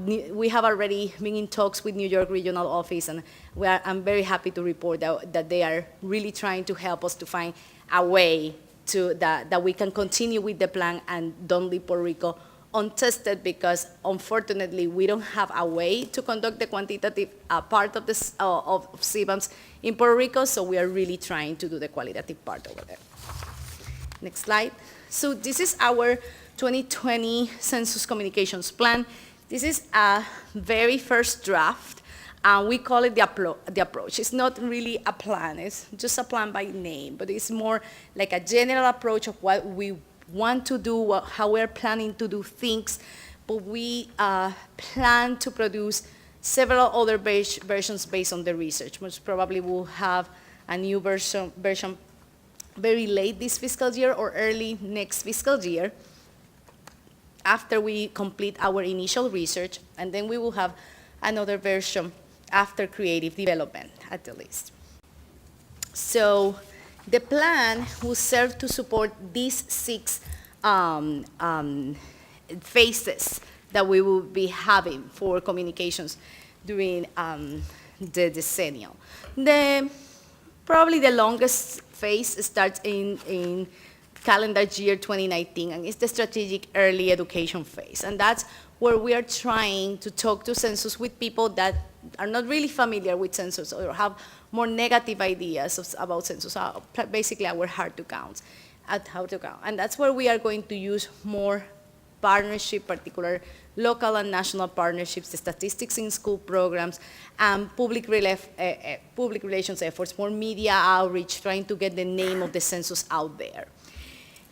We have already been in talks with New York Regional Office, and I'm very happy to report that they are really trying to help us to find a way that we can continue with the plan and don't leave Puerto Rico untested, because unfortunately we don't have a way to conduct the quantitative part of CBAMS in Puerto Rico, so we are really trying to do the qualitative part over there. Next slide. So this is our 2020 Census Communications Plan. This is a very first draft. We call it the approach. It's not really a plan. It's just a plan by name, but it's more like a general approach of what we want to do, how we're planning to do things. But we plan to produce several other versions based on the research. Most probably we'll have a new version very late this fiscal year or early next fiscal year after we complete our initial research, and then we will have another version after creative development at the least. So the plan will serve to support these 6 phases that we will be having for communications during the decennial. Probably the longest phase starts in calendar year 2019, and it's the strategic early education phase. And that's where we are trying to talk to Census with people that are not really familiar with Census or have more negative ideas about Census, basically our hard to count. And that's where we are going to use more partnership, particular local and national partnerships, the statistics in school programs, and public relations efforts, more media outreach, trying to get the name of the census out there.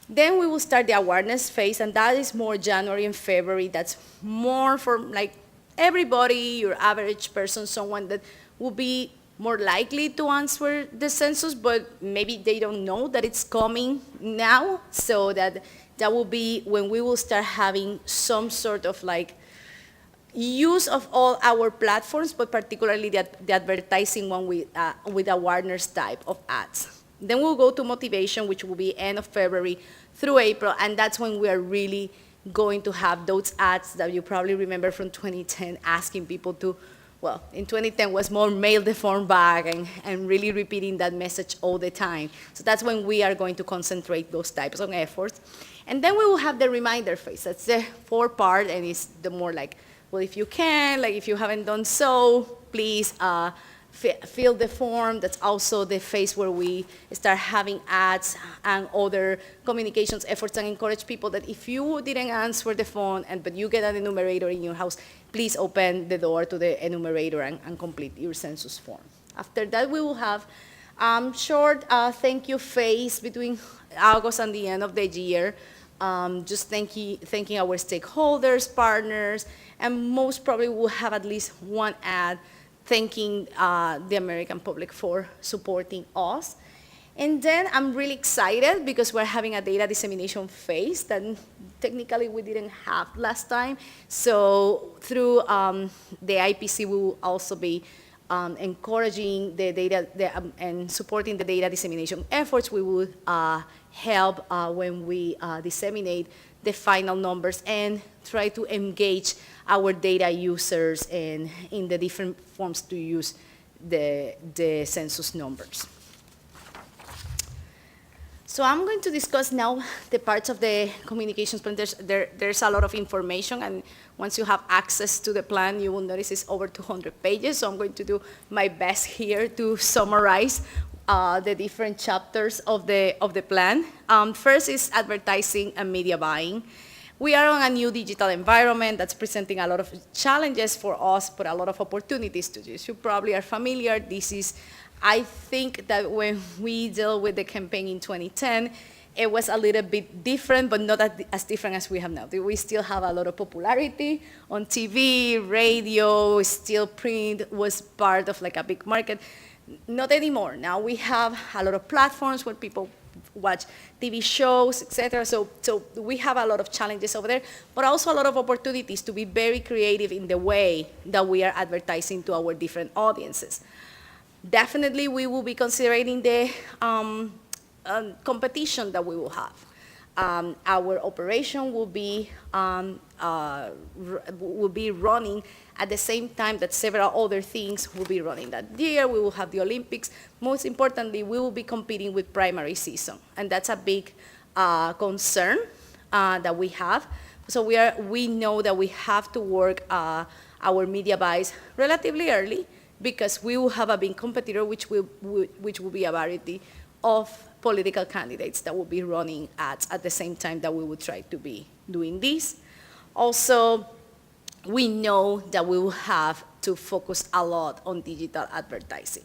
Then we will start the awareness phase, and that is more January and February. That's more for like everybody, your average person, someone that will be more likely to answer the census, but maybe they don't know that it's coming now, so that will be when we will start having some sort of like use of all our platforms, but particularly the advertising one with awareness type of ads. Then we'll go to motivation, which will be end of February through April, and that's when we are really going to have those ads that you probably remember from 2010 asking people to, well, in 2010 was more mail the form back and really repeating that message all the time. So that's when we are going to concentrate those types of efforts. And then we will have the reminder phase. That's the fourth part, and it's the more like, well, if you can, like if you haven't done so, please fill the form. That's also the phase where we start having ads and other communications efforts and encourage people that if you didn't answer the phone, but you get an enumerator in your house, please open the door to the enumerator and complete your census form. After that, we will have short thank you phase between August and the end of the year. Just thanking our stakeholders, partners, and most probably we'll have at least one ad thanking the American public for supporting us. And then I'm really excited because we're having a data dissemination phase that technically we didn't have last time. So through the IPC, we will also be encouraging the data and supporting the data dissemination efforts. We will help when we disseminate the final numbers and try to engage our data users in the different forms to use the census numbers. So I'm going to discuss now the parts of the communications plan. There's a lot of information, and once you have access to the plan, you will notice it's over 200 pages. So I'm going to do my best here to summarize the different chapters of the plan. First is advertising and media buying. We are on a new digital environment that's presenting a lot of challenges for us, but a lot of opportunities to use. You probably are familiar. This is, I think that when we dealt with the campaign in 2010, it was a little bit different, but not as different as we have now. We still have a lot of popularity on TV, radio, still print was part of like a big market. Not anymore. Now we have a lot of platforms where people watch TV shows, etc. So we have a lot of challenges over there, but also a lot of opportunities to be very creative in the way that we are advertising to our different audiences. Definitely, we will be considering the competition that we will have. Our operation will be running at the same time that several other things will be running that year. We will have the Olympics. Most importantly, we will be competing with primary season, and that's a big concern that we have. So we know that we have to work our media buys relatively early because we will have a big competitor, which will be a variety of political candidates that will be running ads at the same time that we will try to be doing this. Also, we know that we will have to focus a lot on digital advertising.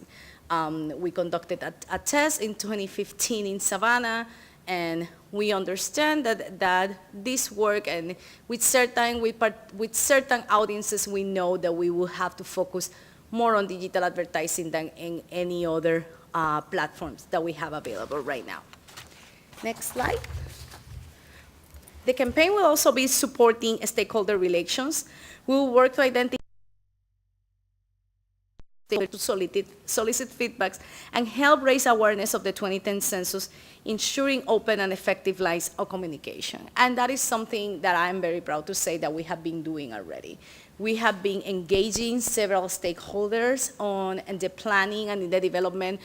We conducted a test in 2015 in Savannah, and we understand that this work, and with certain audiences, we know that we will have to focus more on digital advertising than in any other platforms that we have available right now. Next slide. The campaign will also be supporting stakeholder relations. We will work to identify to solicit feedbacks and help raise awareness of the 2010 census, ensuring open and effective lines of communication. And that is something that I'm very proud to say that we have been doing already. We have been engaging several stakeholders on the planning and in the development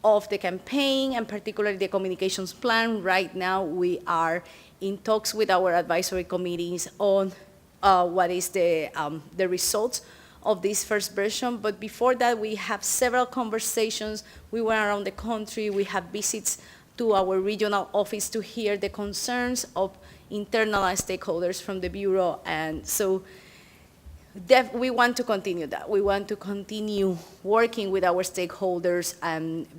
of the campaign, and particularly the communications plan. Right now, we are in talks with our advisory committees on what is the results of this first version. But before that, we have several conversations. We went around the country. We have visits to our regional office to hear the concerns of internal stakeholders from the Bureau. And so we want to continue that. We want to continue working with our stakeholders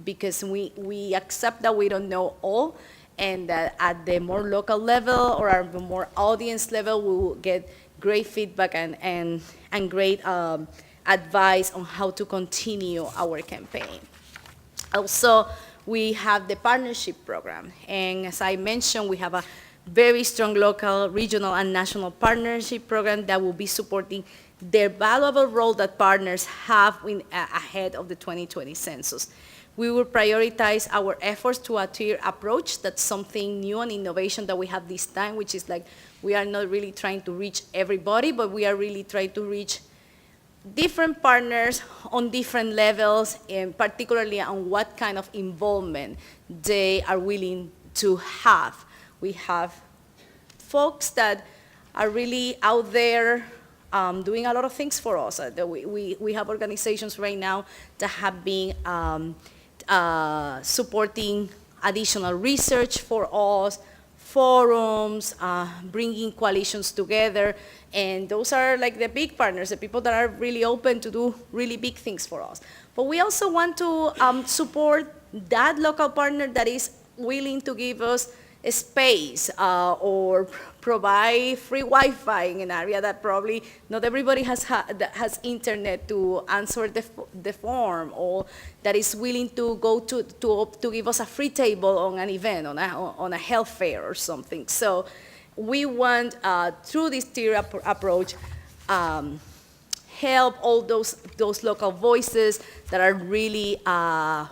because we accept that we don't know all, and that at the more local level or at the more audience level, we will get great feedback and great advice on how to continue our campaign. Also, we have the partnership program. And as I mentioned, we have a very strong local, regional, and national partnership program that will be supporting the valuable role that partners have ahead of the 2020 census. We will prioritize our efforts to a tier approach. That's something new and innovation that we have this time, which is like we are not really trying to reach everybody, but we are really trying to reach different partners on different levels, and particularly on what kind of involvement they are willing to have. We have folks that are really out there doing a lot of things for us. We have organizations right now that have been supporting additional research for us, forums, bringing coalitions together, and those are like the big partners, the people that are really open to do really big things for us. But we also want to support that local partner that is willing to give us a space or provide free Wi-Fi in an area that probably not everybody that has internet to answer the form, or that is willing to go to give us a free table on an event, on a health fair or something. So we want, through this tier approach, help all those local voices that are really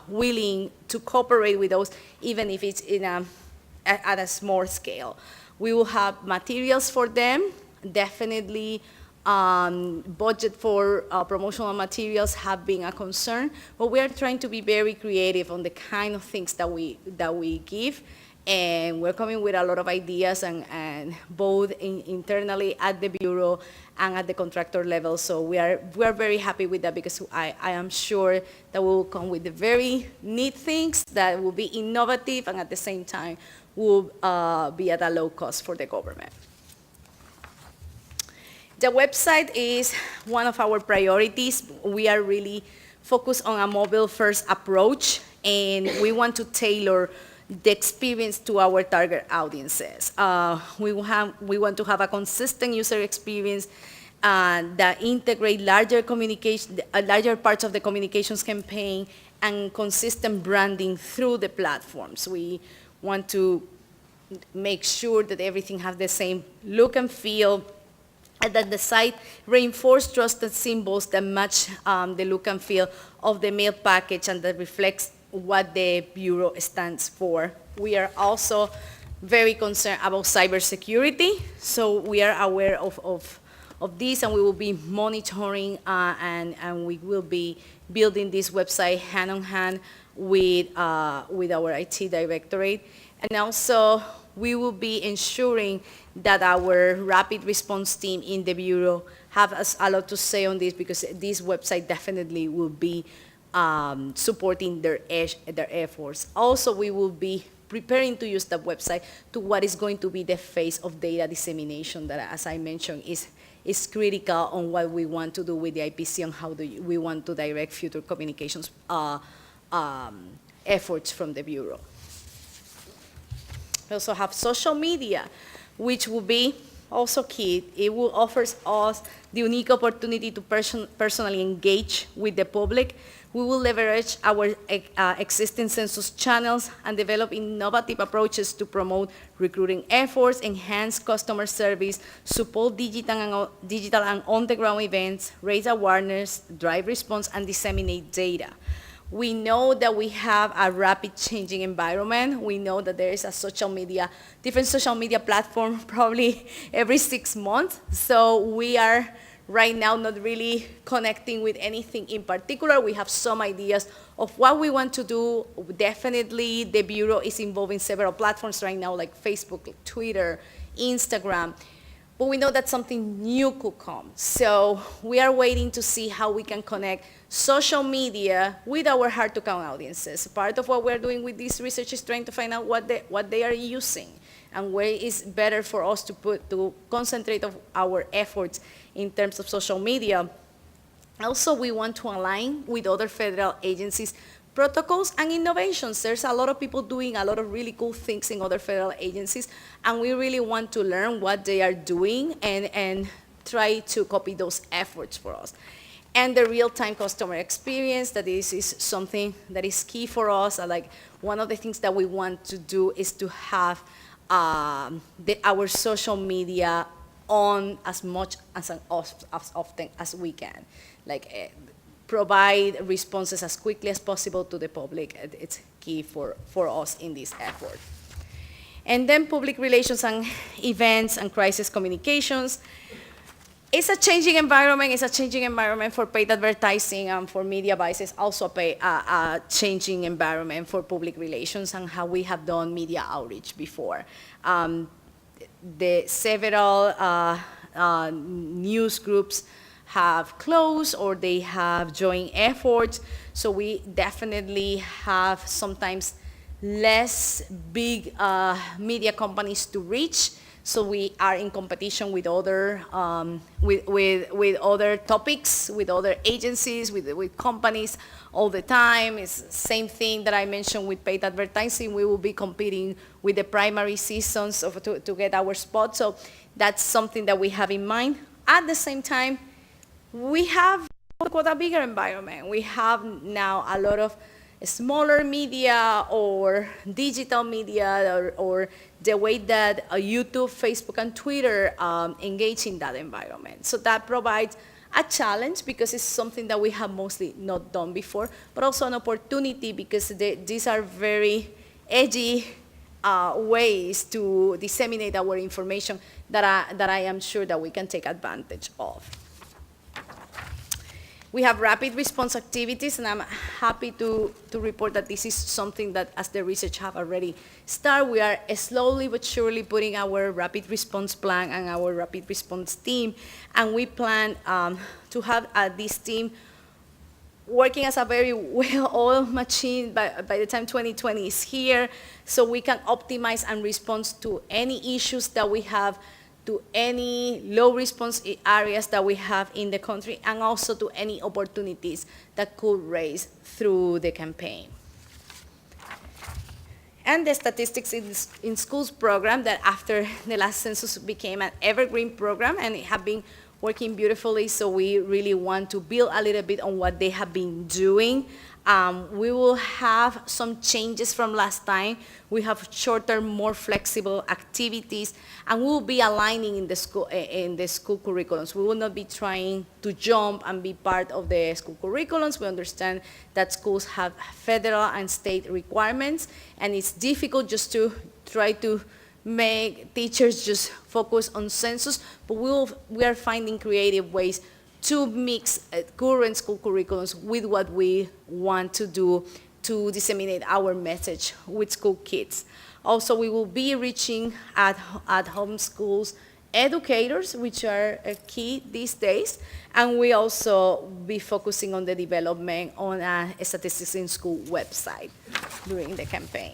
willing to cooperate with us, even if it's at a small scale. We will have materials for them, definitely. Budget for promotional materials have been a concern, but we are trying to be very creative on the kind of things that we give, and we're coming with a lot of ideas, and both internally at the Bureau and at the contractor level. So we are very happy with that, because I am sure that we will come with the very neat things that will be innovative and at the same time will be at a low cost for the government. The website is one of our priorities. We are really focused on a mobile-first approach, and we want to tailor the experience to our target audiences. We want to have a consistent user experience that integrate larger parts of the communications campaign and consistent branding through the platforms. We want to make sure that everything has the same look and feel, and that the site reinforces trusted symbols that match the look and feel of the mail package and that reflects what the Bureau stands for. We are also very concerned about cybersecurity, so we are aware of this, and we will be monitoring and we will be building this website hand in hand with our IT directorate. And also, we will be ensuring that our rapid response team in the Bureau have a lot to say on this, because this website definitely will be supporting their efforts. Also, we will be preparing to use the website to what is going to be the phase of data dissemination that, as I mentioned, is critical on what we want to do with the IPC and how we want to direct future communications efforts from the Bureau. We also have social media, which will be also key. It will offer us the unique opportunity to personally engage with the public. We will leverage our existing census channels and develop innovative approaches to promote recruiting efforts, enhance customer service, support digital and on-the-ground events, raise awareness, drive response, and disseminate data. We know that we have a rapid changing environment. We know that there is different social media platform probably every 6 months. So we are right now not really connecting with anything in particular. We have some ideas of what we want to do. Definitely the Bureau is involved in several platforms right now, like Facebook, Twitter, Instagram. But we know that something new could come. So we are waiting to see how we can connect social media with our hard-to-count audiences. Part of what we're doing with this research is trying to find out what they are using and where it's better for us to concentrate our efforts in terms of social media. Also, we want to align with other federal agencies' protocols and innovations. There's a lot of people doing a lot of really cool things in other federal agencies, and we really want to learn what they are doing and try to copy those efforts for us. And the real-time customer experience, that is something that is key for us. Like, one of the things that we want to do is to have our social media on as much as often as we can. Like, provide responses as quickly as possible to the public. It's key for us in this effort. And then public relations and events and crisis communications. It's a changing environment. It's a changing environment for paid advertising and for media buys. Also a changing environment for public relations and how we have done media outreach before. The several news groups have closed or they have joint efforts. So we definitely have sometimes less big media companies to reach. So we are in competition with other with other topics, with other agencies, with companies all the time. It's the same thing that I mentioned with paid advertising. We will be competing with the primary seasons to get our spot. So that's something that we have in mind. At the same time, we have quite a bigger environment. We have now a lot of smaller media or digital media or the way that YouTube, Facebook, and Twitter engage in that environment. So that provides a challenge because it's something that we have mostly not done before, but also an opportunity because these are very edgy ways to disseminate our information that I am sure that we can take advantage of. We have rapid response activities, and I'm happy to report that this is something that, as the research have already started, we are slowly but surely putting our rapid response plan and our rapid response team, and we plan to have this team working as a very well-oiled machine by the time 2020 is here, so we can optimize and respond to any issues that we have, to any low response areas that we have in the country, and also to any opportunities that could raise through the campaign. And the Statistics in Schools program that after the last census became an evergreen program, and it have been working beautifully, so we really want to build a little bit on what they have been doing. We will have some changes from last time. We have shorter, more flexible activities, and we will be aligning in the school curriculums. We will not be trying to jump and be part of the school curriculums. We understand that schools have federal and state requirements, and it's difficult just to try to make teachers just focus on census, but we are finding creative ways to mix current school curriculums with what we want to do to disseminate our message with school kids. Also, we will be reaching at home schools educators, which are key these days, and we also be focusing on the development on a Statistics in School website during the campaign.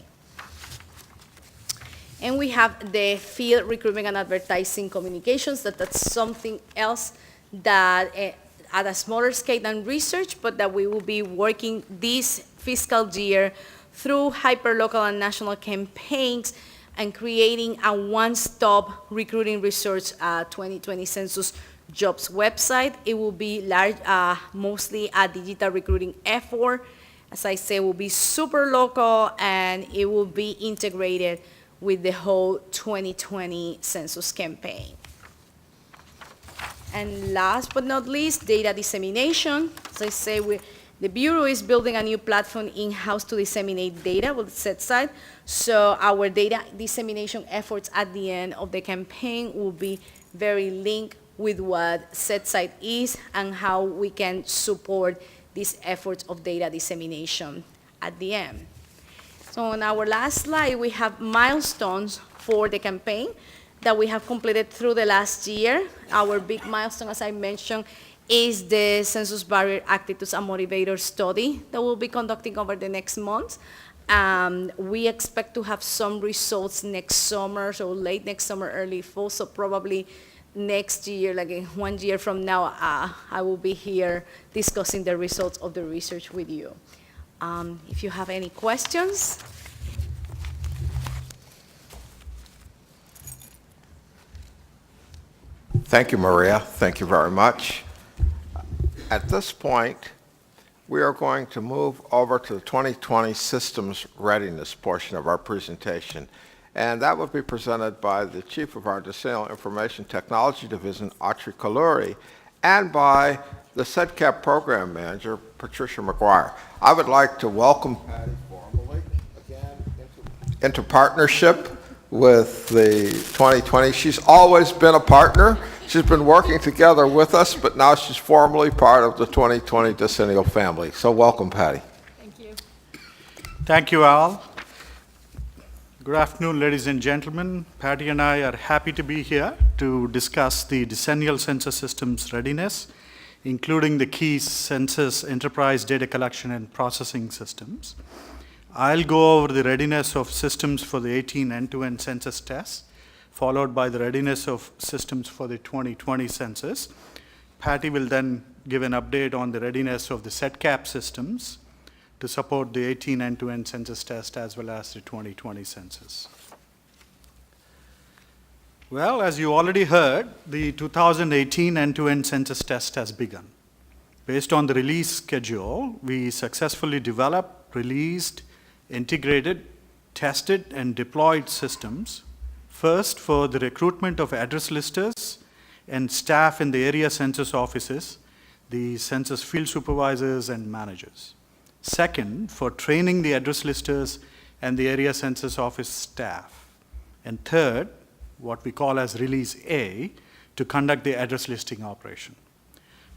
And we have the field recruitment and advertising communications, that's something else that at a smaller scale than research, but that we will be working this fiscal year through hyperlocal and national campaigns and creating a one-stop recruiting research 2020 Census Jobs website. It will be large, mostly a digital recruiting effort. As I say, it will be super local, and it will be integrated with the whole 2020 Census campaign. And last but not least, data dissemination. As I say, the Bureau is building a new platform in-house to disseminate data with SetSite. So our data dissemination efforts at the end of the campaign will be very linked with what SetSite is and how we can support these efforts of data dissemination at the end. So on our last slide, we have milestones for the campaign that we have completed through the last year. Our big milestone, as I mentioned, is the Census Barrier Actitudes and Motivators study that we'll be conducting over the next month. We expect to have some results next summer, so late next summer, early fall, so probably next year, like 1 year from now, I will be here discussing the results of the research with you. If you have any questions. Thank you, Maria. Thank you very much. At this point, we are going to move over to the 2020 Systems Readiness portion of our presentation, and that will be presented by the chief of our Decennial Information Technology Division, Autry Kaluri, and by the CEDCAP Program Manager, Patricia McGuire. I would like to welcome Patty formally again into partnership with the 2020. She's always been a partner. She's been working together with us, but now she's formally part of the 2020 Decennial family. So welcome, Patty. Thank you. Thank you, Al. Good afternoon, ladies and gentlemen. Patty and I are happy to be here to discuss the decennial census system's readiness, including the key census enterprise data collection and processing systems. I'll go over the readiness of systems for the 18 end-to-end census tests, followed by the readiness of systems for the 2020 census. Patty will then give an update on the readiness of the CEDCAP systems to support the 18 end-to-end census test as well as the 2020 census. Well, as you already heard, the 2018 end-to-end census test has begun. Based on the release schedule, we successfully developed, released, integrated, tested, and deployed systems. First, for the recruitment of address listers and staff in the area census offices, the census field supervisors and managers. Second, for training the address listers and the area census office staff. And third, what we call as Release A, to conduct the address listing operation.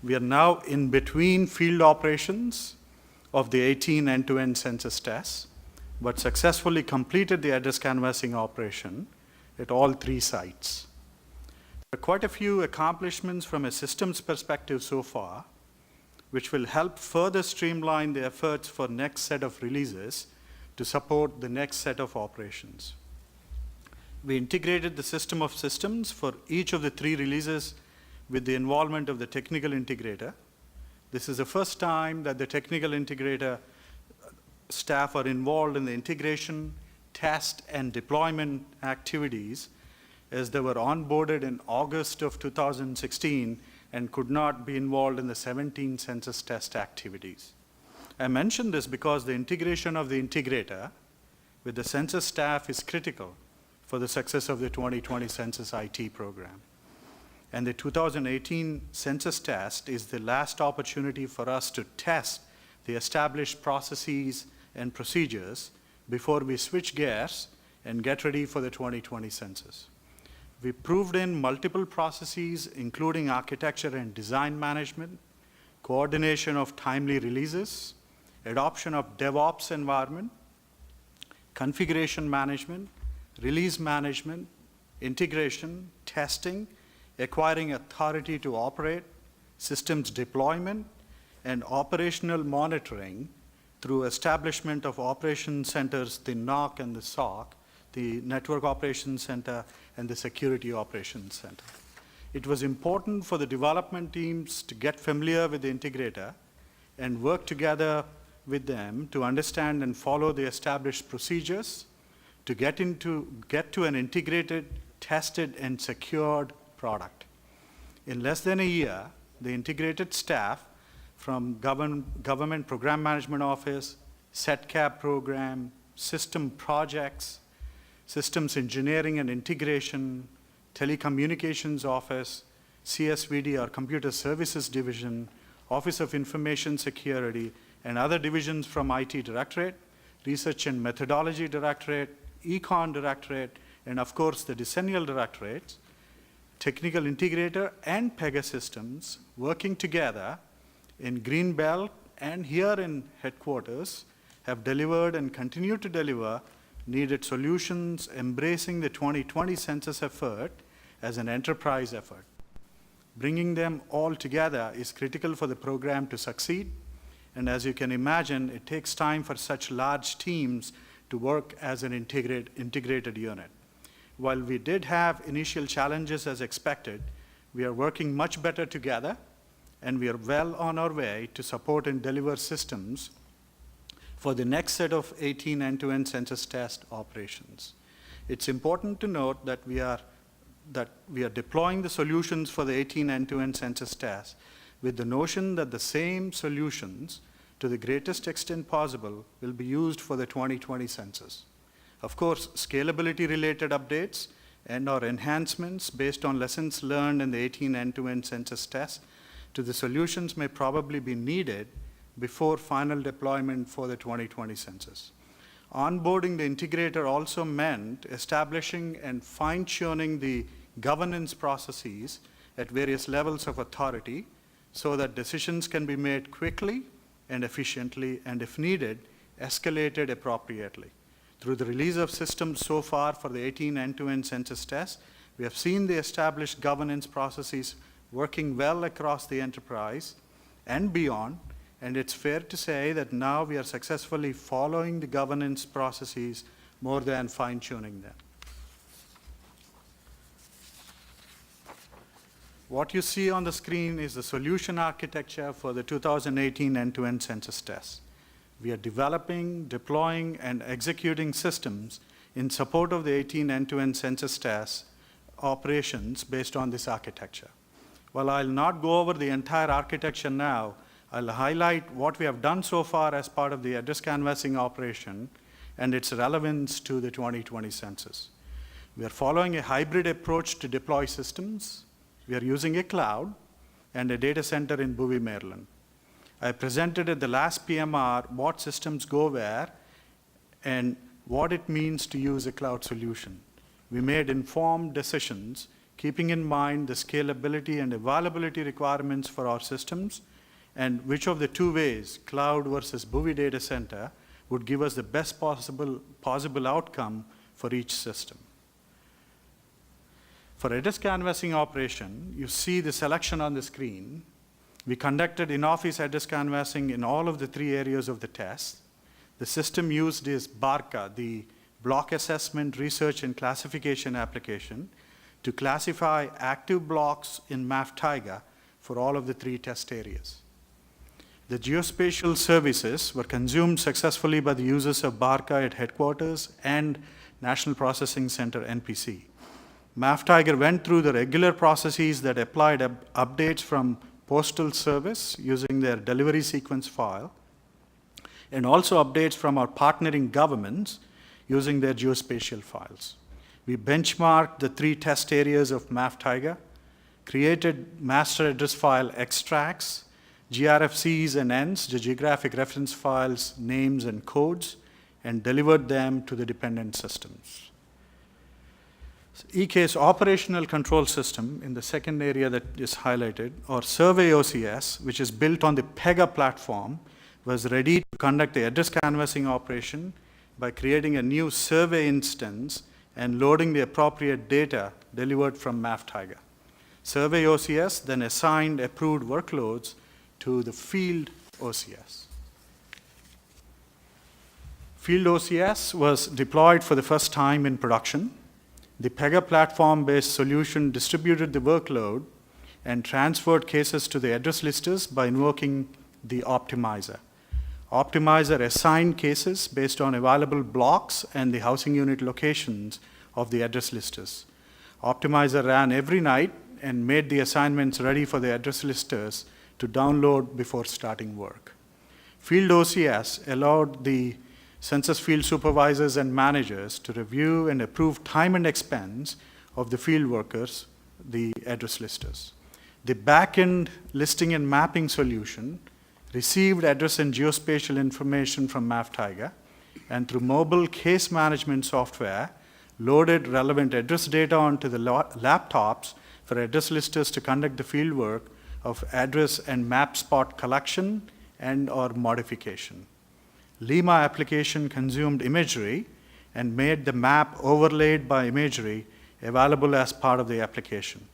We are now in between field operations of the 18 end-to-end census tests, but successfully completed the address canvassing operation at all 3 sites. There are quite a few accomplishments from a systems perspective so far, which will help further streamline the efforts for next set of releases to support the next set of operations. We integrated the system of systems for each of the 3 releases with the involvement of the technical integrator. This is the first time that the technical integrator staff are involved in the integration, test, and deployment activities, as they were onboarded in August of 2016 and could not be involved in the 17 census test activities. I mention this because the integration of the integrator with the census staff is critical for the success of the 2020 census IT program. And the 2018 census test is the last opportunity for us to test the established processes and procedures before we switch gears and get ready for the 2020 census. We proved in multiple processes, including architecture and design management, coordination of timely releases, adoption of DevOps environment, configuration management, release management, integration, testing, acquiring authority to operate, systems deployment, and operational monitoring through establishment of operation centers, the NOC and the SOC, the Network Operations Center and the Security Operations Center. It was important for the development teams to get familiar with the integrator and work together with them to understand and follow the established procedures to get to an integrated, tested, and secured product. In less than a year, the integrated staff from Government Program Management Office, CEDCAP program, system projects, systems engineering and integration, telecommunications office, CSVD or Computer Services Division, Office of Information Security, and other divisions from IT Directorate, Research and Methodology Directorate, Econ Directorate, and of course the Decennial Directorates, Technical Integrator and Pegasystems working together in Greenbelt and here in headquarters have delivered and continue to deliver needed solutions, embracing the 2020 census effort as an enterprise effort. Bringing them all together is critical for the program to succeed, and as you can imagine, it takes time for such large teams to work as an integrated unit. While we did have initial challenges as expected, we are working much better together, and we are well on our way to support and deliver systems for the next set of 18 end-to-end census test operations. It's important to note that we are deploying the solutions for the 18 end-to-end census tests with the notion that the same solutions, to the greatest extent possible, will be used for the 2020 census. Of course, scalability-related updates and/or enhancements based on lessons learned in the 18 end-to-end census tests to the solutions may probably be needed before final deployment for the 2020 census. Onboarding the integrator also meant establishing and fine-tuning the governance processes at various levels of authority so that decisions can be made quickly and efficiently, and if needed, escalated appropriately. Through the release of systems so far for the 18 end-to-end census tests, we have seen the established governance processes working well across the enterprise and beyond, and it's fair to say that now we are successfully following the governance processes more than fine-tuning them. What you see on the screen is the solution architecture for the 2018 end-to-end census tests. We are developing, deploying, and executing systems in support of the 18 end-to-end census tests operations based on this architecture. While I'll not go over the entire architecture now, I'll highlight what we have done so far as part of the address canvassing operation and its relevance to the 2020 census. We are following a hybrid approach to deploy systems. We are using a cloud and a data center in Bowie, Maryland. I presented at the last PMR what systems go where and what it means to use a cloud solution. We made informed decisions, keeping in mind the scalability and availability requirements for our systems, and which of the two ways, cloud versus Bowie data center, would give us the best possible outcome for each system. For address canvassing operation, you see the selection on the screen. We conducted in-office address canvassing in all of the 3 areas of the test. The system used is BARCA, the Block Assessment, Research, and Classification application, to classify active blocks in MAF-TIGA for all of the 3 test areas. The geospatial services were consumed successfully by the users of BARCA at headquarters and National Processing Center, NPC. MAF-TIGA went through the regular processes that applied updates from Postal Service using their delivery sequence file, and also updates from our partnering governments using their geospatial files. We benchmarked the 3 test areas of MAF-TIGA, created master address file extracts, GRFCs and ENDs, the geographic reference files, names, and codes, and delivered them to the dependent systems. EK's operational control system, in the second area that is highlighted, or Survey OCS, which is built on the PEGA platform, was ready to conduct the address canvassing operation by creating a new survey instance and loading the appropriate data delivered from MAF-TIGA. Survey OCS then assigned approved workloads to the Field OCS. Field OCS was deployed for the first time in production. The PEGA platform-based solution distributed the workload and transferred cases to the address listers by invoking the optimizer. Optimizer assigned cases based on available blocks and the housing unit locations of the address listers. Optimizer ran every night and made the assignments ready for the address listers to download before starting work. Field OCS allowed the census field supervisors and managers to review and approve time and expense of the field workers, the address listers. The back-end listing and mapping solution received address and geospatial information from MAF-TIGA, and through mobile case management software, loaded relevant address data onto the laptops for address listers to conduct the field work of address and map spot collection and or modification. Lima application consumed imagery and made the map overlaid by imagery available as part of the application.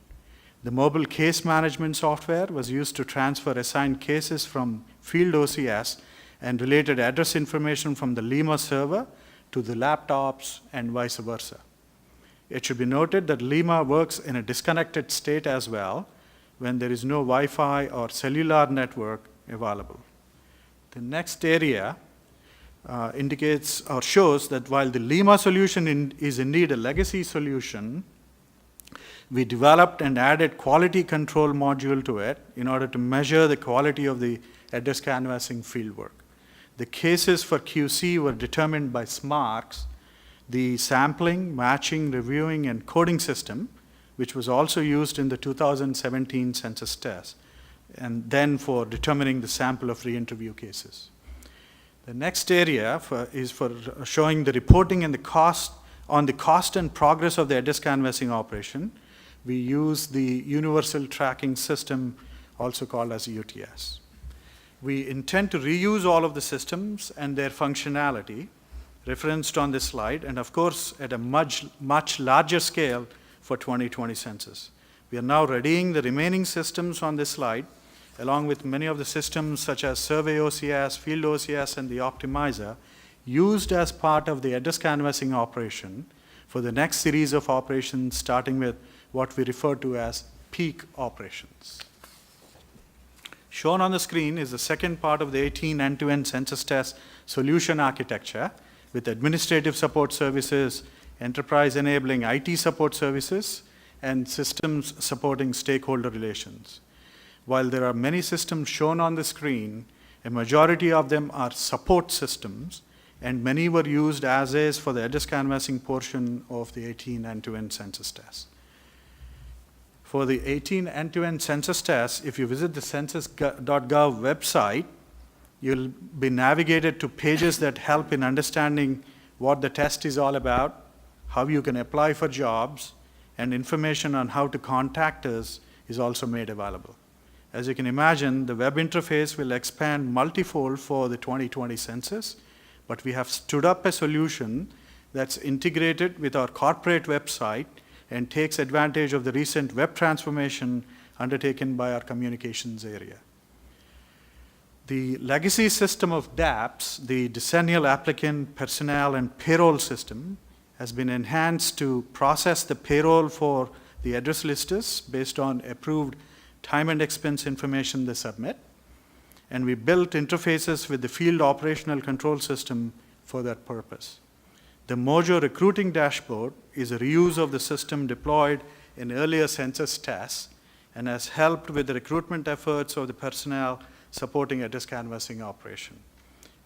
The mobile case management software was used to transfer assigned cases from Field OCS and related address information from the Lima server to the laptops and vice versa. It should be noted that Lima works in a disconnected state as well when there is no Wi-Fi or cellular network available. The next area indicates or shows that while the Lima solution is indeed a legacy solution, we developed and added quality control module to it in order to measure the quality of the address canvassing fieldwork. The cases for QC were determined by SMARCS, the sampling, matching, reviewing, and coding system, which was also used in the 2017 census test. and then for determining the sample of re-interview cases. The next area is for showing the reporting and the cost and progress of the address canvassing operation. We use the Universal Tracking System, also called as UTS. We intend to reuse all of the systems and their functionality referenced on this slide, and of course, at a much larger scale for 2020 census. We are now readying the remaining systems on this slide, along with many of the systems such as Survey OCS, Field OCS, and the Optimizer, used as part of the address canvassing operation for the next series of operations, starting with what we refer to as peak operations. Shown on the screen is the second part of the 18 end-to-end census test solution architecture with administrative support services, enterprise enabling IT support services, and systems supporting stakeholder relations. While there are many systems shown on the screen, a majority of them are support systems, and many were used as is for the address canvassing portion of the 18 end-to-end census test. For the 18 end-to-end census test, if you visit the census.gov website, you'll be navigated to pages that help in understanding what the test is all about, how you can apply for jobs, and information on how to contact us is also made available. As you can imagine, the web interface will expand multifold for the 2020 census, but we have stood up a solution that's integrated with our corporate website and takes advantage of the recent web transformation undertaken by our communications area. The legacy system of DAPS, the Decennial Applicant, Personnel, and Payroll System, has been enhanced to process the payroll for the address listers based on approved time and expense information they submit, and we built interfaces with the field operational control system for that purpose. The Mojo recruiting dashboard is a reuse of the system deployed in earlier census tests and has helped with the recruitment efforts of the personnel supporting address canvassing operation.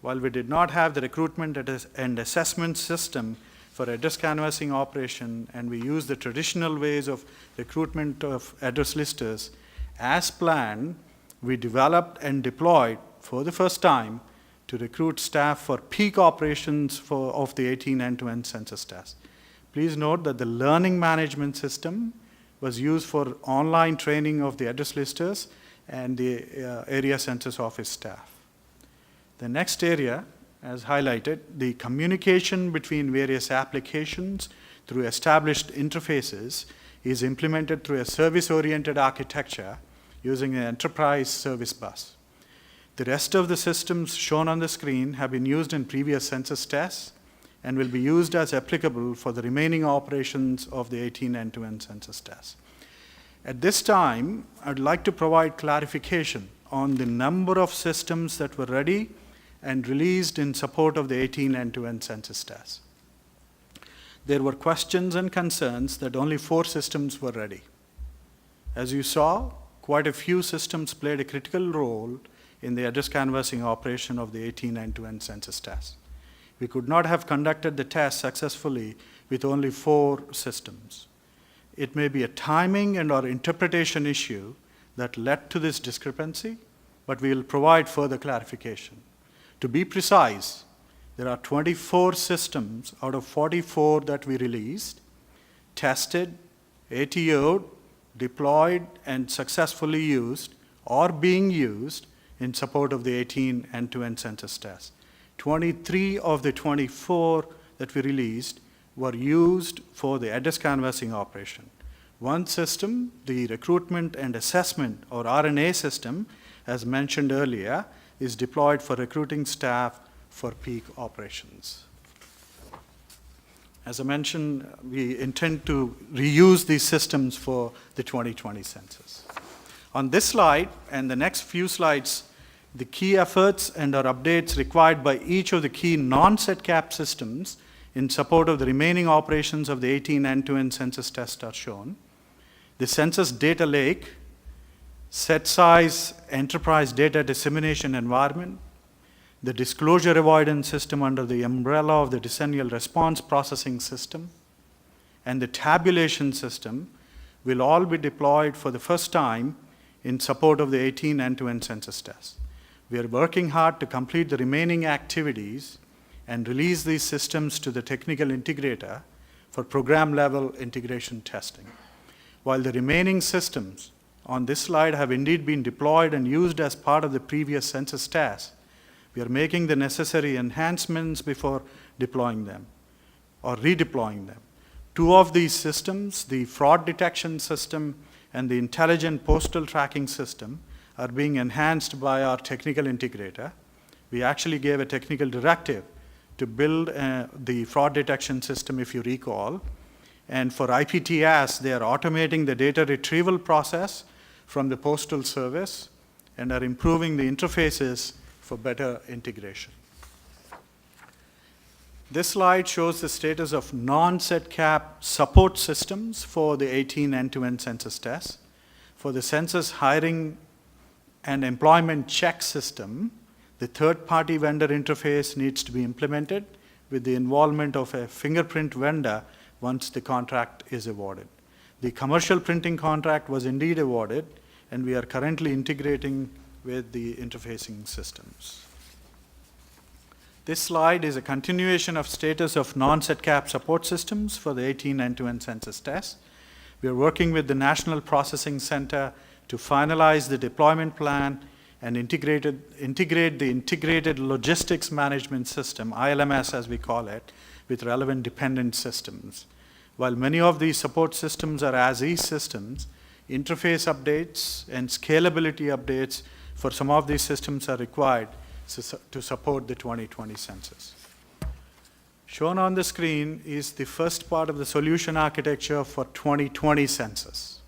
While we did not have the recruitment and assessment system for address canvassing operation, and we use the traditional ways of recruitment of address listers, as planned, we developed and deployed for the first time to recruit staff for peak operations of the 18 end-to-end census test. Please note that the learning management system was used for online training of the address listers and the area census office staff. The next area, as highlighted, the communication between various applications through established interfaces is implemented through a service-oriented architecture using an enterprise service bus. The rest of the systems shown on the screen have been used in previous census tests and will be used as applicable for the remaining operations of the 18 end-to-end census tests. At this time, I'd like to provide clarification on the number of systems that were ready and released in support of the 18 end-to-end census tests. There were questions and concerns that only 4 systems were ready. As you saw, quite a few systems played a critical role in the address canvassing operation of the 18 end-to-end census tests. We could not have conducted the test successfully with only 4 systems. It may be a timing and/or interpretation issue that led to this discrepancy, but we will provide further clarification. To be precise, there are 24 systems out of 44 that we released, tested, ATO'd, deployed, and successfully used or being used in support of the 18 end-to-end census tests. 23 of the 24 that we released were used for the address canvassing operation. One system, the recruitment and assessment, or RNA system, as mentioned earlier, is deployed for recruiting staff for peak operations. As I mentioned, we intend to reuse these systems for the 2020 census. On this slide and the next few slides, the key efforts and our updates required by each of the key non-SETCAP systems in support of the remaining operations of the 18 end-to-end census tests are shown. The Census Data Lake, set size enterprise data dissemination environment, the disclosure avoidance system under the umbrella of the decennial response processing system, and the tabulation system will all be deployed for the first time in support of the 18 end-to-end census tests. We are working hard to complete the remaining activities and release these systems to the technical integrator for program-level integration testing. While the remaining systems on this slide have indeed been deployed and used as part of the previous census tests, we are making the necessary enhancements before deploying them or redeploying them. Two of these systems, the fraud detection system and the intelligent postal tracking system, are being enhanced by our technical integrator. We actually gave a technical directive to build the fraud detection system, if you recall. And for IPTS, they are automating the data retrieval process from the Postal Service and are improving the interfaces for better integration. This slide shows the status of non-SETCAP support systems for the 18 end-to-end census tests. For the census hiring and employment check system, the third-party vendor interface needs to be implemented with the involvement of a fingerprint vendor once the contract is awarded. The commercial printing contract was indeed awarded, and we are currently integrating with the interfacing systems. This slide is a continuation of status of non-SETCAP support systems for the 18 end-to-end census tests. We are working with the National Processing Center to finalize the deployment plan and integrate the Integrated Logistics Management System, ILMS as we call it, with relevant dependent systems. While many of these support systems are as-is systems, interface updates and scalability updates for some of these systems are required to support the 2020 census. Shown on the screen is the first part of the solution architecture for 2020 census.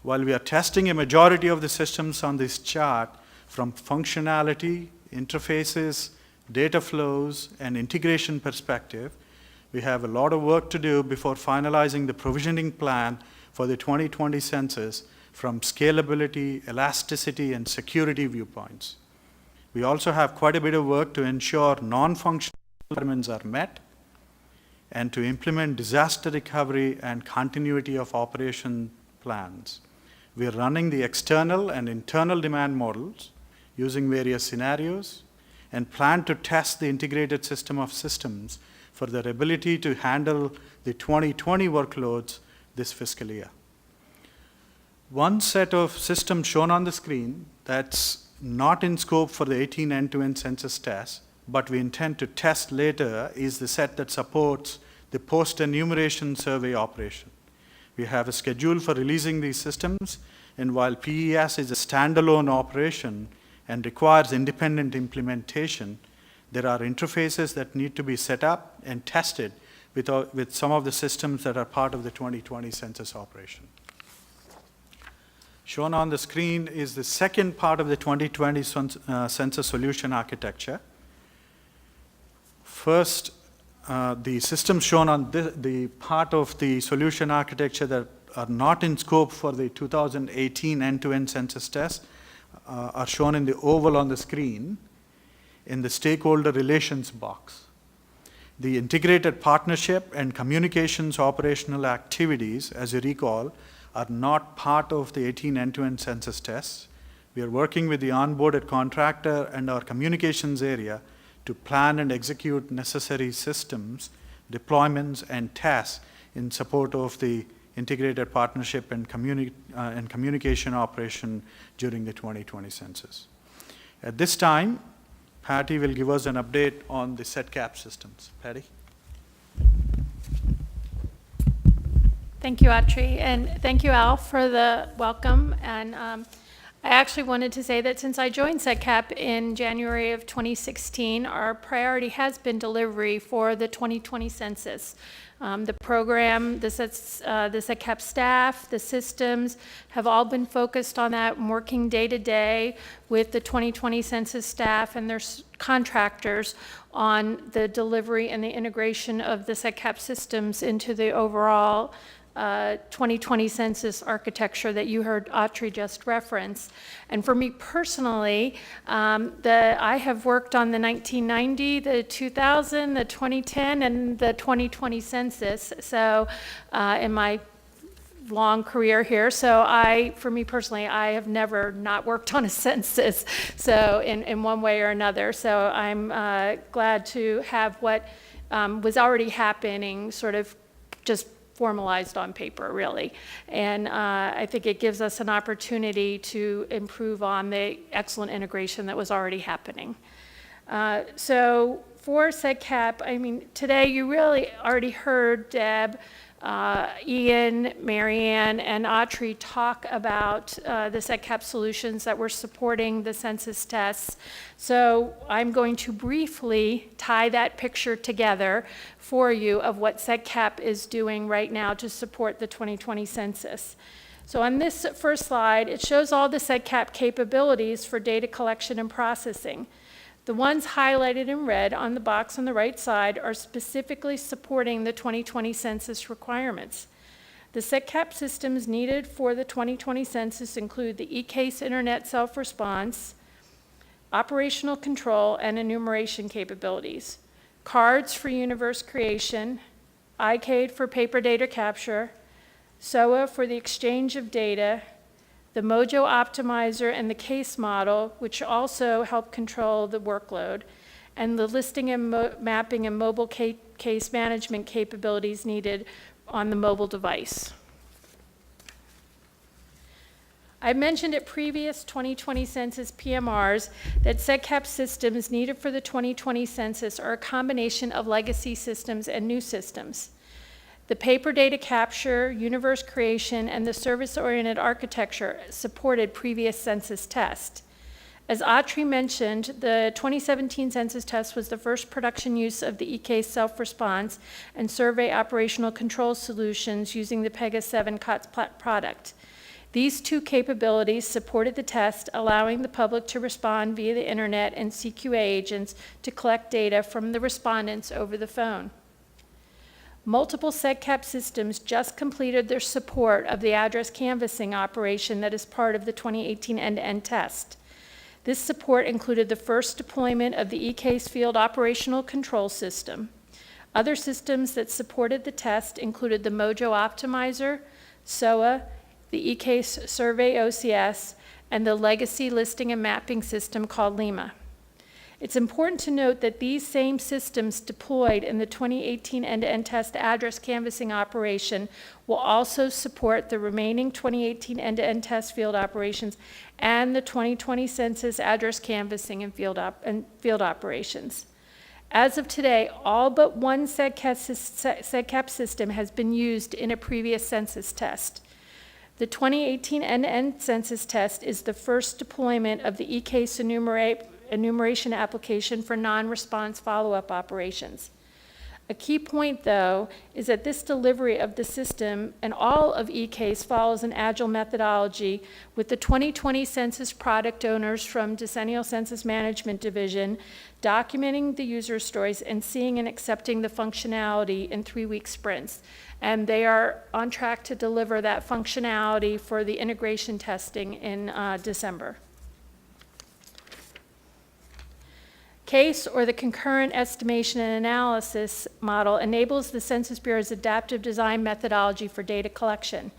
While we are testing a majority of the systems on this chart from functionality, interfaces, data flows, and integration perspective, we have a lot of work to do before finalizing the provisioning plan for the 2020 census from scalability, elasticity, and security viewpoints. We also have quite a bit of work to ensure non-functional requirements are met and to implement disaster recovery and continuity of operation plans. We are running the external and internal demand models using various scenarios and plan to test the integrated system of systems for their ability to handle the 2020 workloads this fiscal year. One set of systems shown on the screen that's not in scope for the 18 end-to-end census tests, but we intend to test later, is the set that supports the post-enumeration survey operation. We have a schedule for releasing these systems, and while PES is a standalone operation and requires independent implementation, there are interfaces that need to be set up and tested with some of the systems that are part of the 2020 census operation. Shown on the screen is the second part of the 2020 census solution architecture. First, the systems shown on the part of the solution architecture that are not in scope for the 2018 end-to-end census test are shown in the oval on the screen in the stakeholder relations box. The integrated partnership and communications operational activities, as you recall, are not part of the 18 end-to-end census tests. We are working with the onboarded contractor and our communications area to plan and execute necessary systems, deployments, and tests in support of the integrated partnership and communication operation during the 2020 census. At this time, Patty will give us an update on the SETCAP systems. Patty? Thank you, Autry, and thank you, Al, for the welcome. And I actually wanted to say that since I joined SETCAP in January of 2016, our priority has been delivery for the 2020 census. The program, the SETCAP staff, the systems have all been focused on that, working day to day with the 2020 census staff and their contractors on the delivery and the integration of the SETCAP systems into the overall 2020 census architecture that you heard Autry just reference. And for me personally, I have worked on the 1990, the 2000, the 2010, and the 2020 census. So in my long career here, so for me personally, I have never not worked on a census, so in one way or another. So I'm glad to have what was already happening sort of just formalized on paper, really. And I think it gives us an opportunity to improve on the excellent integration that was already happening. So for SEDCAP, I mean, today you really already heard Deb, Ian, Marianne, and Autrey talk about the SEDCAP solutions that we're supporting the census tests. So I'm going to briefly tie that picture together for you of what SEDCAP is doing right now to support the 2020 census. So on this first slide, it shows all the SEDCAP capabilities for data collection and processing. The ones highlighted in red on the box on the right side are specifically supporting the 2020 census requirements. The SEDCAP systems needed for the 2020 census include the eCase Internet Self-Response, operational control, and enumeration capabilities, cards for universe creation, iCade for paper data capture, SOA for the exchange of data, the Mojo Optimizer and the case model, which also help control the workload, and the listing and mapping and mobile case management capabilities needed on the mobile device. I mentioned at previous 2020 census PMRs that SEDCAP systems needed for the 2020 census are a combination of legacy systems and new systems. The paper data capture, universe creation, and the service-oriented architecture supported previous census tests. As Autrey mentioned, the 2017 census test was the first production use of the eCase self-response and survey operational control solutions using the Pega 7 COTS product. These two capabilities supported the test, allowing the public to respond via the internet and CQA agents to collect data from the respondents over the phone. Multiple SEDCAP systems just completed their support of the address canvassing operation that is part of the 2018 end-to-end test. This support included the first deployment of the eCase field operational control system. Other systems that supported the test included the Mojo Optimizer, SOA, the eCase Survey OCS, and the legacy listing and mapping system called Lima. It's important to note that these same systems deployed in the 2018 end-to-end test address canvassing operation will also support the remaining 2018 end-to-end test field operations and the 2020 census address canvassing and field operations. As of today, all but one SEDCAP system has been used in a previous census test. The 2018 end-to-end census test is the first deployment of the eCase enumeration application for non-response follow-up operations. A key point, though, is that this delivery of the system and all of eCase follows an agile methodology, with the 2020 census product owners from Decennial Census Management Division documenting the user stories and seeing and accepting the functionality in 3-week sprints. And they are on track to deliver that functionality for the integration testing in December. CASE, or the Concurrent Estimation and Analysis model, enables the Census Bureau's adaptive design methodology for data collection.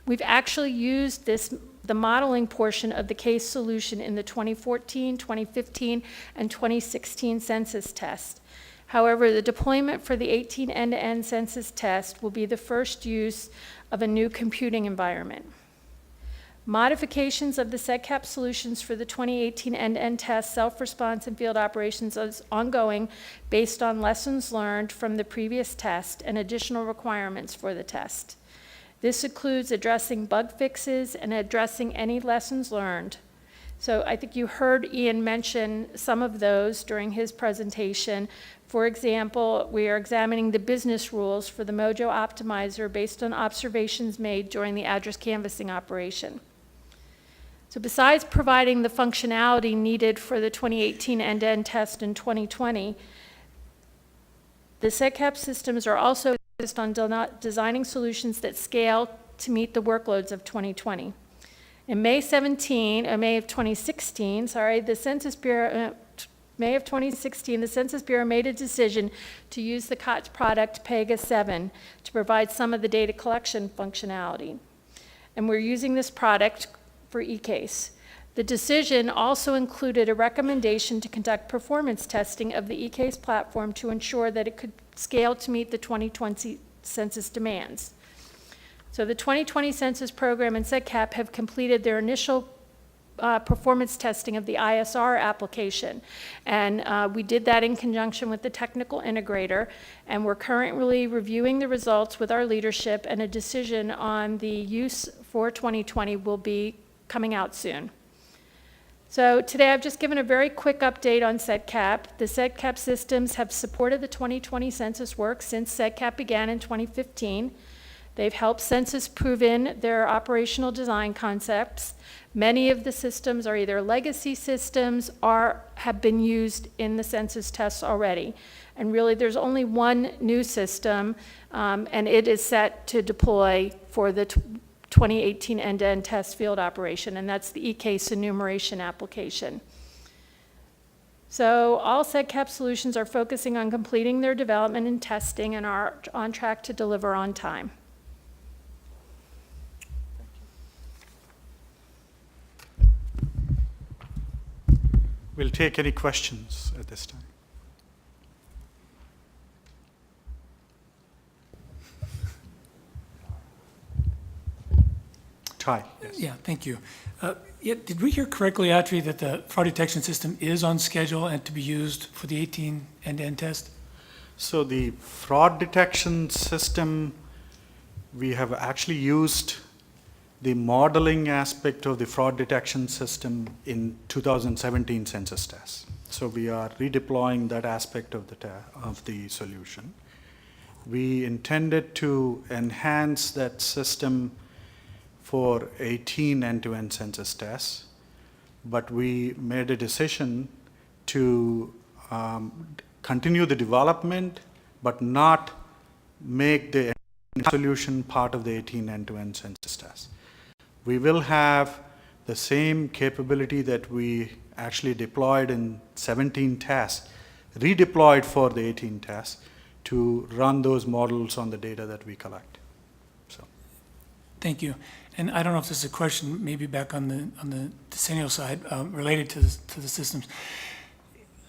We've actually used the modeling portion of the CASE solution in the 2014, 2015, and 2016 census test. However, the deployment for the 18 end-to-end census test will be the first use of a new computing environment. Modifications of the SEDCAP solutions for the 2018 end-to-end test, self-response, and field operations is ongoing based on lessons learned from the previous test and additional requirements for the test. This includes addressing bug fixes and addressing any lessons learned. So I think you heard Ian mention some of those during his presentation. For example, we are examining the business rules for the Mojo Optimizer based on observations made during the address canvassing operation. So besides providing the functionality needed for the 2018 end-to-end test in 2020, the SEDCAP systems are also focused on designing solutions that scale to meet the workloads of 2020. In May of 2016, the Census Bureau, May of 2016, the Census Bureau made a decision to use the COTS product Pega 7 to provide some of the data collection functionality. and we're using this product for eCase. The decision also included a recommendation to conduct performance testing of the eCase platform to ensure that it could scale to meet the 2020 census demands. So the 2020 census program and SEDCAP have completed their initial performance testing of the ISR application. And we did that in conjunction with the technical integrator, and we're currently reviewing the results with our leadership, and a decision on the use for 2020 will be coming out soon. So today I've just given a very quick update on SEDCAP. The SEDCAP systems have supported the 2020 census work since SEDCAP began in 2015. They've helped Census prove in their operational design concepts. Many of the systems are either legacy systems or have been used in the census tests already. And really, there's only one new system, and it is set to deploy for the 2018 end-to-end test field operation, and that's the eCase enumeration application. So all SEDCAP solutions are focusing on completing their development and testing and are on track to deliver on time. We'll take any questions at this time. Ty, yes. Yeah, thank you. Yeah, did we hear correctly, Audrey, that the fraud detection system is on schedule and to be used for the 18 end-to-end test? So the fraud detection system, we have actually used the modeling aspect of the fraud detection system in 2017 census tests. So we are redeploying that aspect of the solution. We intended to enhance that system for 18 end-to-end census tests, but we made a decision to continue the development, but not make the solution part of the 18 end-to-end census tests. We will have the same capability that we actually deployed in 17 tests, redeployed for the 18 tests to run those models on the data that we collect. So, Thank you. And I don't know if this is a question, maybe back on the decennial side, related to the systems.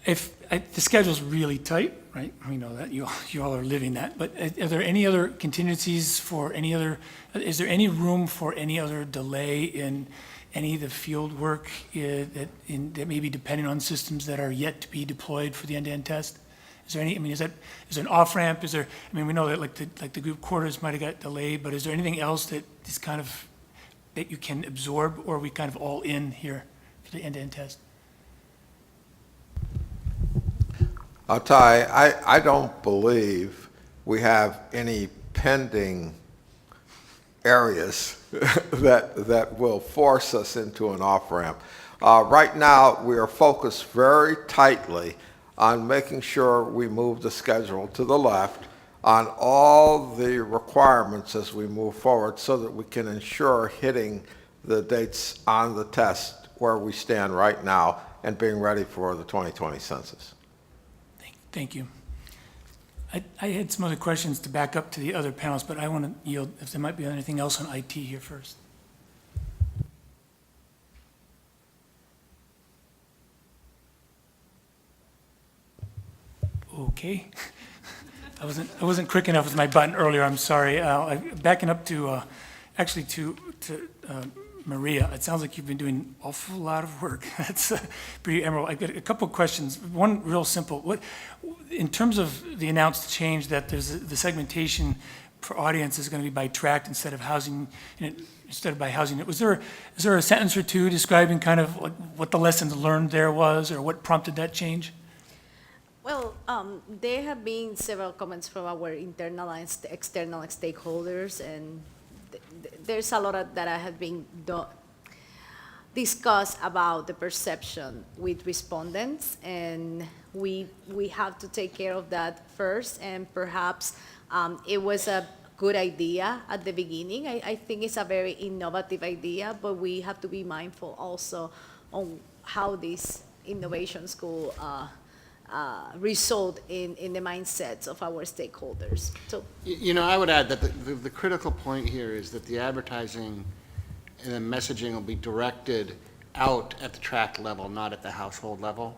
The schedule's really tight, right? We know that, you all are living that, but are there any other contingencies for any other, is there any room for any other delay in any of the field work that may be depending on systems that are yet to be deployed for the end-to-end test? Is there any, I mean, is there an off-ramp? Is there, I mean, we know that like the group quarters might have got delayed, but is there anything else that is kind of, that you can absorb, or are we kind of all in here for the end-to-end test? Ty, I don't believe we have any pending areas that will force us into an off-ramp. Right now, we are focused very tightly on making sure we move the schedule to the left on all the requirements as we move forward so that we can ensure hitting the dates on the test where we stand right now and being ready for the 2020 census. Thank you. I had some other questions to back up to the other panels, but I want to yield if there might be anything else on IT here first. Okay. I wasn't quick enough with my button earlier, I'm sorry. Backing up to, actually to Maria, it sounds like you've been doing an awful lot of work. That's pretty admirable. I've got a couple of questions. One real simple. In terms of the announced change that there's the segmentation for audience is going to be by tract instead of housing, instead of by housing, is there a sentence or two describing kind of what the lessons learned there was, or what prompted that change? Well, there have been several comments from our internal and external stakeholders, and there's a lot that have been discussed about the perception with respondents, and we have to take care of that first, and perhaps it was a good idea at the beginning. I think it's a very innovative idea, but we have to be mindful also on how these innovations could result in the mindsets of our stakeholders. So, I would add that the critical point here is that the advertising and the messaging will be directed out at the tract level, not at the household level.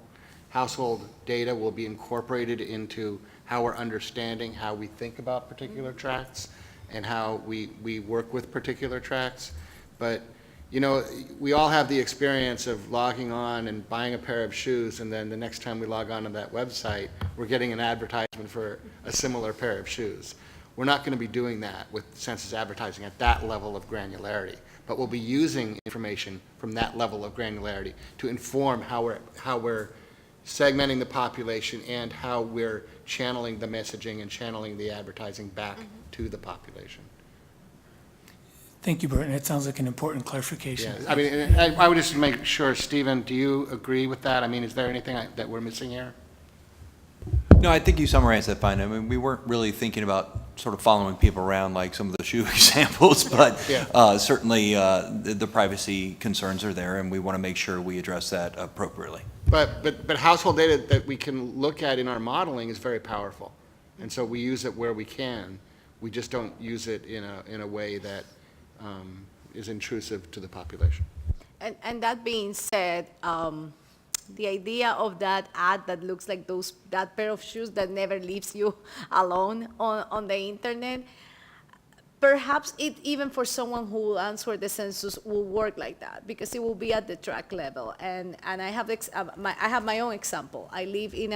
Household data will be incorporated into how we're understanding how we think about particular tracts and how we work with particular tracts. But, you know, we all have the experience of logging on and buying a pair of shoes, and then the next time we log on to that website, we're getting an advertisement for a similar pair of shoes. We're not going to be doing that with census advertising at that level of granularity, but we'll be using information from that level of granularity to inform how we're segmenting the population and how we're channeling the messaging and channeling the advertising back to the population. Thank you, Burton. That sounds like an important clarification. Yeah, I mean, I would just make sure, Stephen, do you agree with that? I mean, is there anything that we're missing here? No, I think you summarized that fine. I mean, we weren't really thinking about sort of following people around like some of the shoe examples, but Yeah. certainly the privacy concerns are there, and we want to make sure we address that appropriately. But household data that we can look at in our modeling is very powerful. And so we use it where we can. We just don't use it in a way that is intrusive to the population. And that being said, the idea of that ad that looks like that pair of shoes that never leaves you alone on the internet, perhaps it even for someone who will answer the census will work like that, because it will be at the tract level. And I have my own example. I live in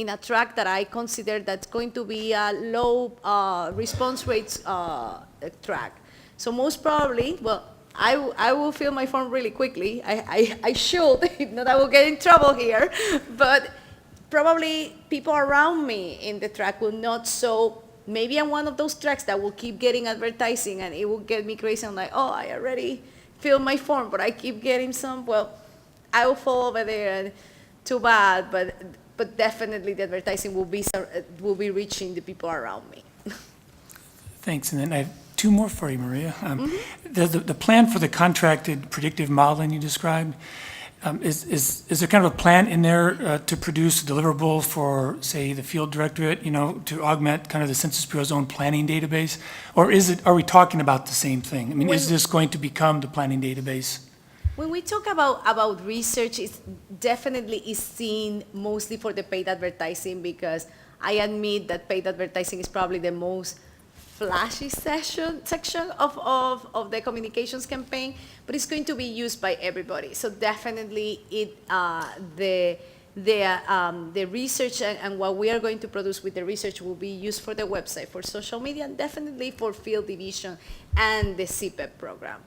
a tract that I consider that's going to be a low response rates tract. So most probably, well, I will fill my form really quickly. I should, if not I will get in trouble here. But probably people around me in the track will not. So maybe I'm one of those tracks that will keep getting advertising, and it will get me crazy. I'm like, oh, I already filled my form, but I keep getting some. Well, I will fall over there, and too bad. But definitely the advertising will be reaching the people around me. Thanks. And then I have two more for you, Maria. The plan for the contracted predictive modeling you described, is there kind of a plan in there to produce a deliverable for, say, the field directorate, to augment kind of the Census Bureau's own planning database? Or are we talking about the same thing? I mean, is this going to become the planning database? When we talk about research, it definitely is seen mostly for the paid advertising, because I admit that paid advertising is probably the most flashy section of the communications campaign, but it's going to be used by everybody. So definitely the research and what we are going to produce with the research will be used for the website, for social media, and definitely for field division and the CPEP program.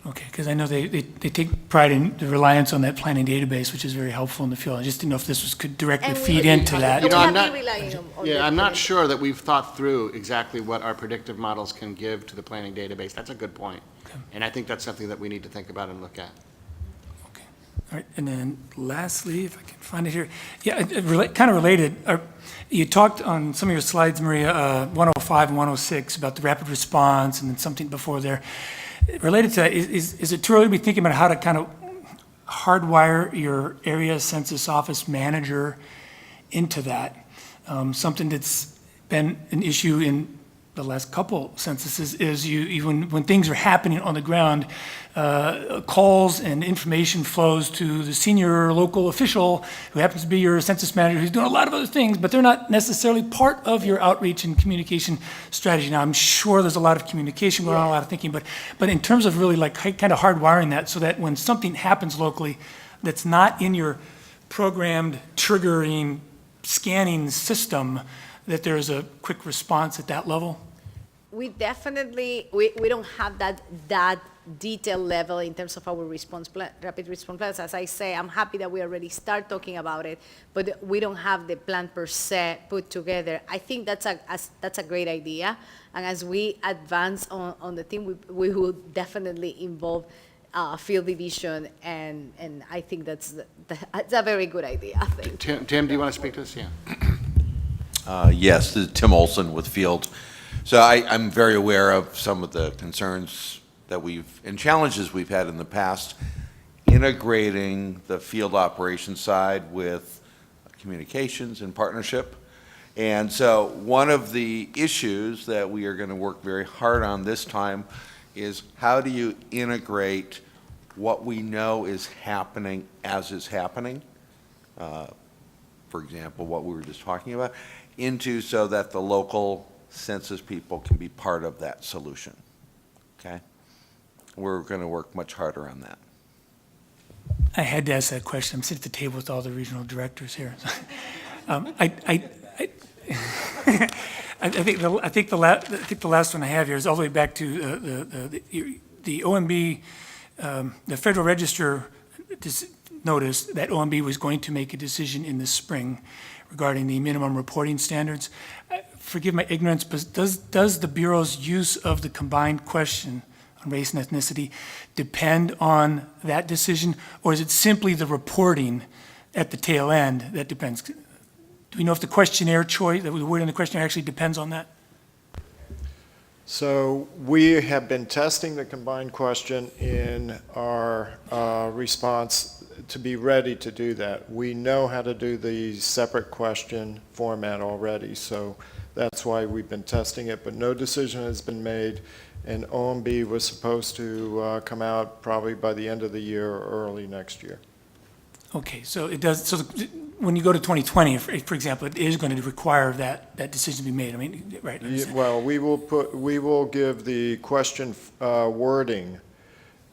Okay, because I know they take pride in the reliance on that planning database, which is very helpful in the field. I just didn't know if this could directly feed into that. I'm not sure that we've thought through exactly what our predictive models can give to the planning database. That's a good point. Okay. And I think that's something that we need to think about and look at. Okay, all right, and then lastly, if I can find it here, kind of related, you talked on some of your slides, Maria, 105 and 106, about the rapid response, and then something before there. Related to that, is it too early to be thinking about how to kind of hardwire your area census office manager into that? Something that's been an issue in the last couple censuses is when things are happening on the ground, calls and information flows to the senior local official who happens to be your census manager, who's doing a lot of other things, but they're not necessarily part of your outreach and communication strategy. Now, I'm sure there's a lot of communication going on, a lot of thinking, but in terms of really like kind of hardwiring that so that when something happens locally that's not in your programmed triggering scanning system, that there's a quick response at that level? We definitely, we don't have that detailed level in terms of our response plan, rapid response plans. As I say, I'm happy that we already start talking about it, but we don't have the plan per se put together. I think that's a great idea. And as we advance on the team, we will definitely involve field division, and I think that's a very good idea. Tim, do you want to speak to this? Yes, this is Tim Olson with Field. So I'm very aware of some of the concerns that and challenges we've had in the past, integrating the field operations side with communications and partnership. And so one of the issues that we are going to work very hard on this time is how do you integrate what we know is happening as is happening, for example, what we were just talking about, into so that the local census people can be part of that solution, okay? We're going to work much harder on that. I had to ask that question. I'm sitting at the table with all the regional directors here. I think the last one I have here is all the way back to the OMB, the Federal Register noticed that OMB was going to make a decision in the spring regarding the minimum reporting standards. Forgive my ignorance, but does the Bureau's use of the combined question on race and ethnicity depend on that decision, or is it simply the reporting at the tail end that depends? Do we know if the questionnaire choice, the word in the questionnaire actually depends on that? So we have been testing the combined question in our response to be ready to do that. We know how to do the separate question format already, so that's why we've been testing it, but no decision has been made, and OMB was supposed to come out probably by the end of the year or early next year. Okay, so it does, so when you go to 2020, for example, it is going to require that decision to be made, I mean, right? Well, we will give the question wording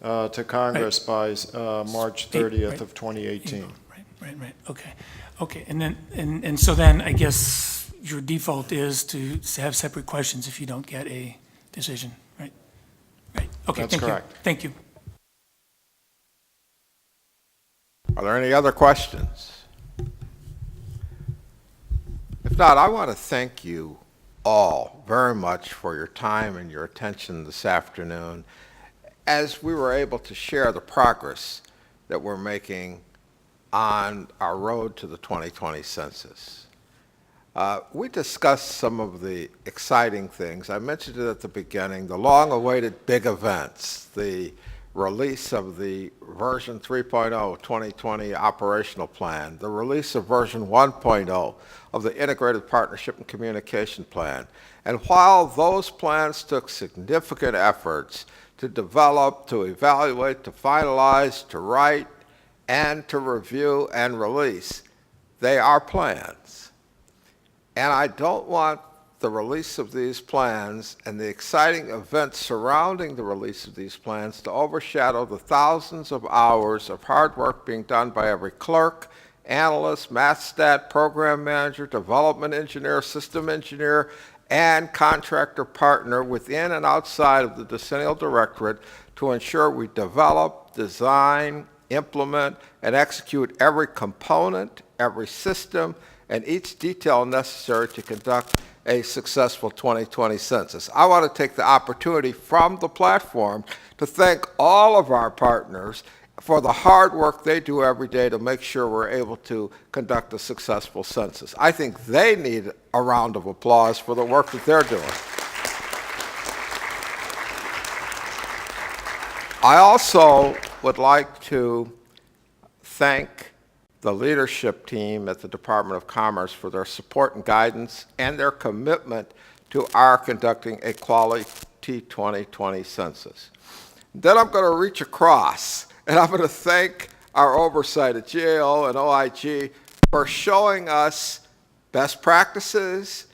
to Congress by March 30th of 2018. Right, okay, and then, and so then, I guess your default is to have separate questions if you don't get a decision, right? Okay, That's correct. Thank you. Are there any other questions? If not, I want to thank you all very much for your time and your attention this afternoon as we were able to share the progress that we're making on our road to the 2020 census. We discussed some of the exciting things. I mentioned it at the beginning, the long-awaited big events, the release of the version 3.0 2020 operational plan, the release of version 1.0 of the integrated partnership and communication plan. And while those plans took significant efforts to develop, to evaluate, to finalize, to write, and to review and release, they are plans. And I don't want the release of these plans and the exciting events surrounding the release of these plans to overshadow the thousands of hours of hard work being done by every clerk, analyst, math stat, program manager, development engineer, system engineer, and contractor partner within and outside of the Decennial Directorate to ensure we develop, design, implement, and execute every component, every system, and each detail necessary to conduct a successful 2020 census. I want to take the opportunity from the platform to thank all of our partners for the hard work they do every day to make sure we're able to conduct a successful census. I think they need a round of applause for the work that they're doing. I also would like to thank the leadership team at the Department of Commerce for their support and guidance and their commitment to our conducting a quality 2020 census. Then I'm going to reach across, and I'm going to thank our oversight at GAO and OIG for showing us best practices,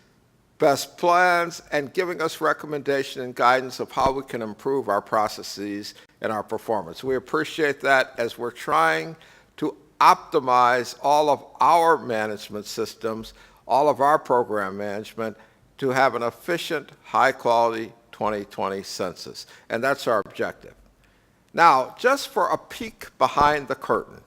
best plans, and giving us recommendation and guidance of how we can improve our processes and our performance. We appreciate that as we're trying to optimize all of our management systems, all of our program management, to have an efficient, high-quality 2020 census. And that's our objective. Now, just for a peek behind the curtain,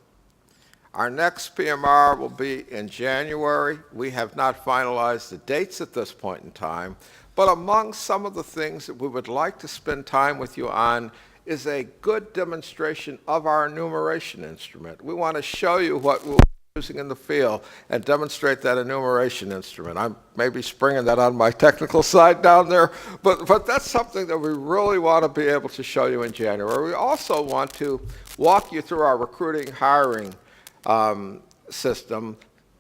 our next PMR will be in January. We have not finalized the dates at this point in time, but among some of the things that we would like to spend time with you on is a good demonstration of our enumeration instrument. We want to show you what we're using in the field and demonstrate that enumeration instrument. I'm maybe springing that on my technical side down there, but that's something that we really want to be able to show you in January. We also want to walk you through our recruiting hiring system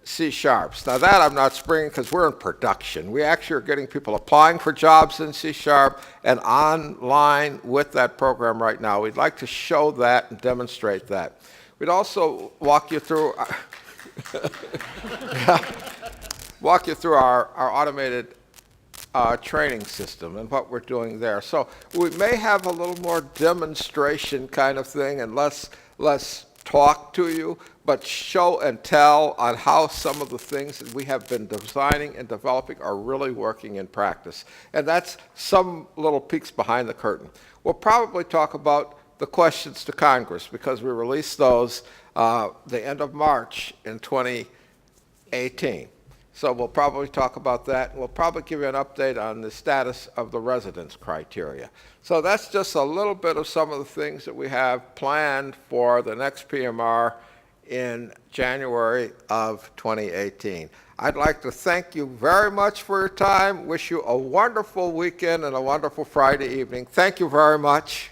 C-sharps. Now that I'm not springing because we're in production. We actually are getting people applying for jobs in C-sharp and online with that program right now. We'd like to show that and demonstrate that. We'd also walk you through our automated training system and what we're doing there. So we may have a little more demonstration kind of thing and less talk to you, but show and tell on how some of the things that we have been designing and developing are really working in practice. And that's some little peeks behind the curtain. We'll probably talk about the questions to Congress because we released those the end of March in 2018. So we'll probably talk about that, and we'll probably give you an update on the status of the residence criteria. So that's just a little bit of some of the things that we have planned for the next PMR in January of 2018. I'd like to thank you very much for your time, wish you a wonderful weekend and a wonderful Friday evening. Thank you very much.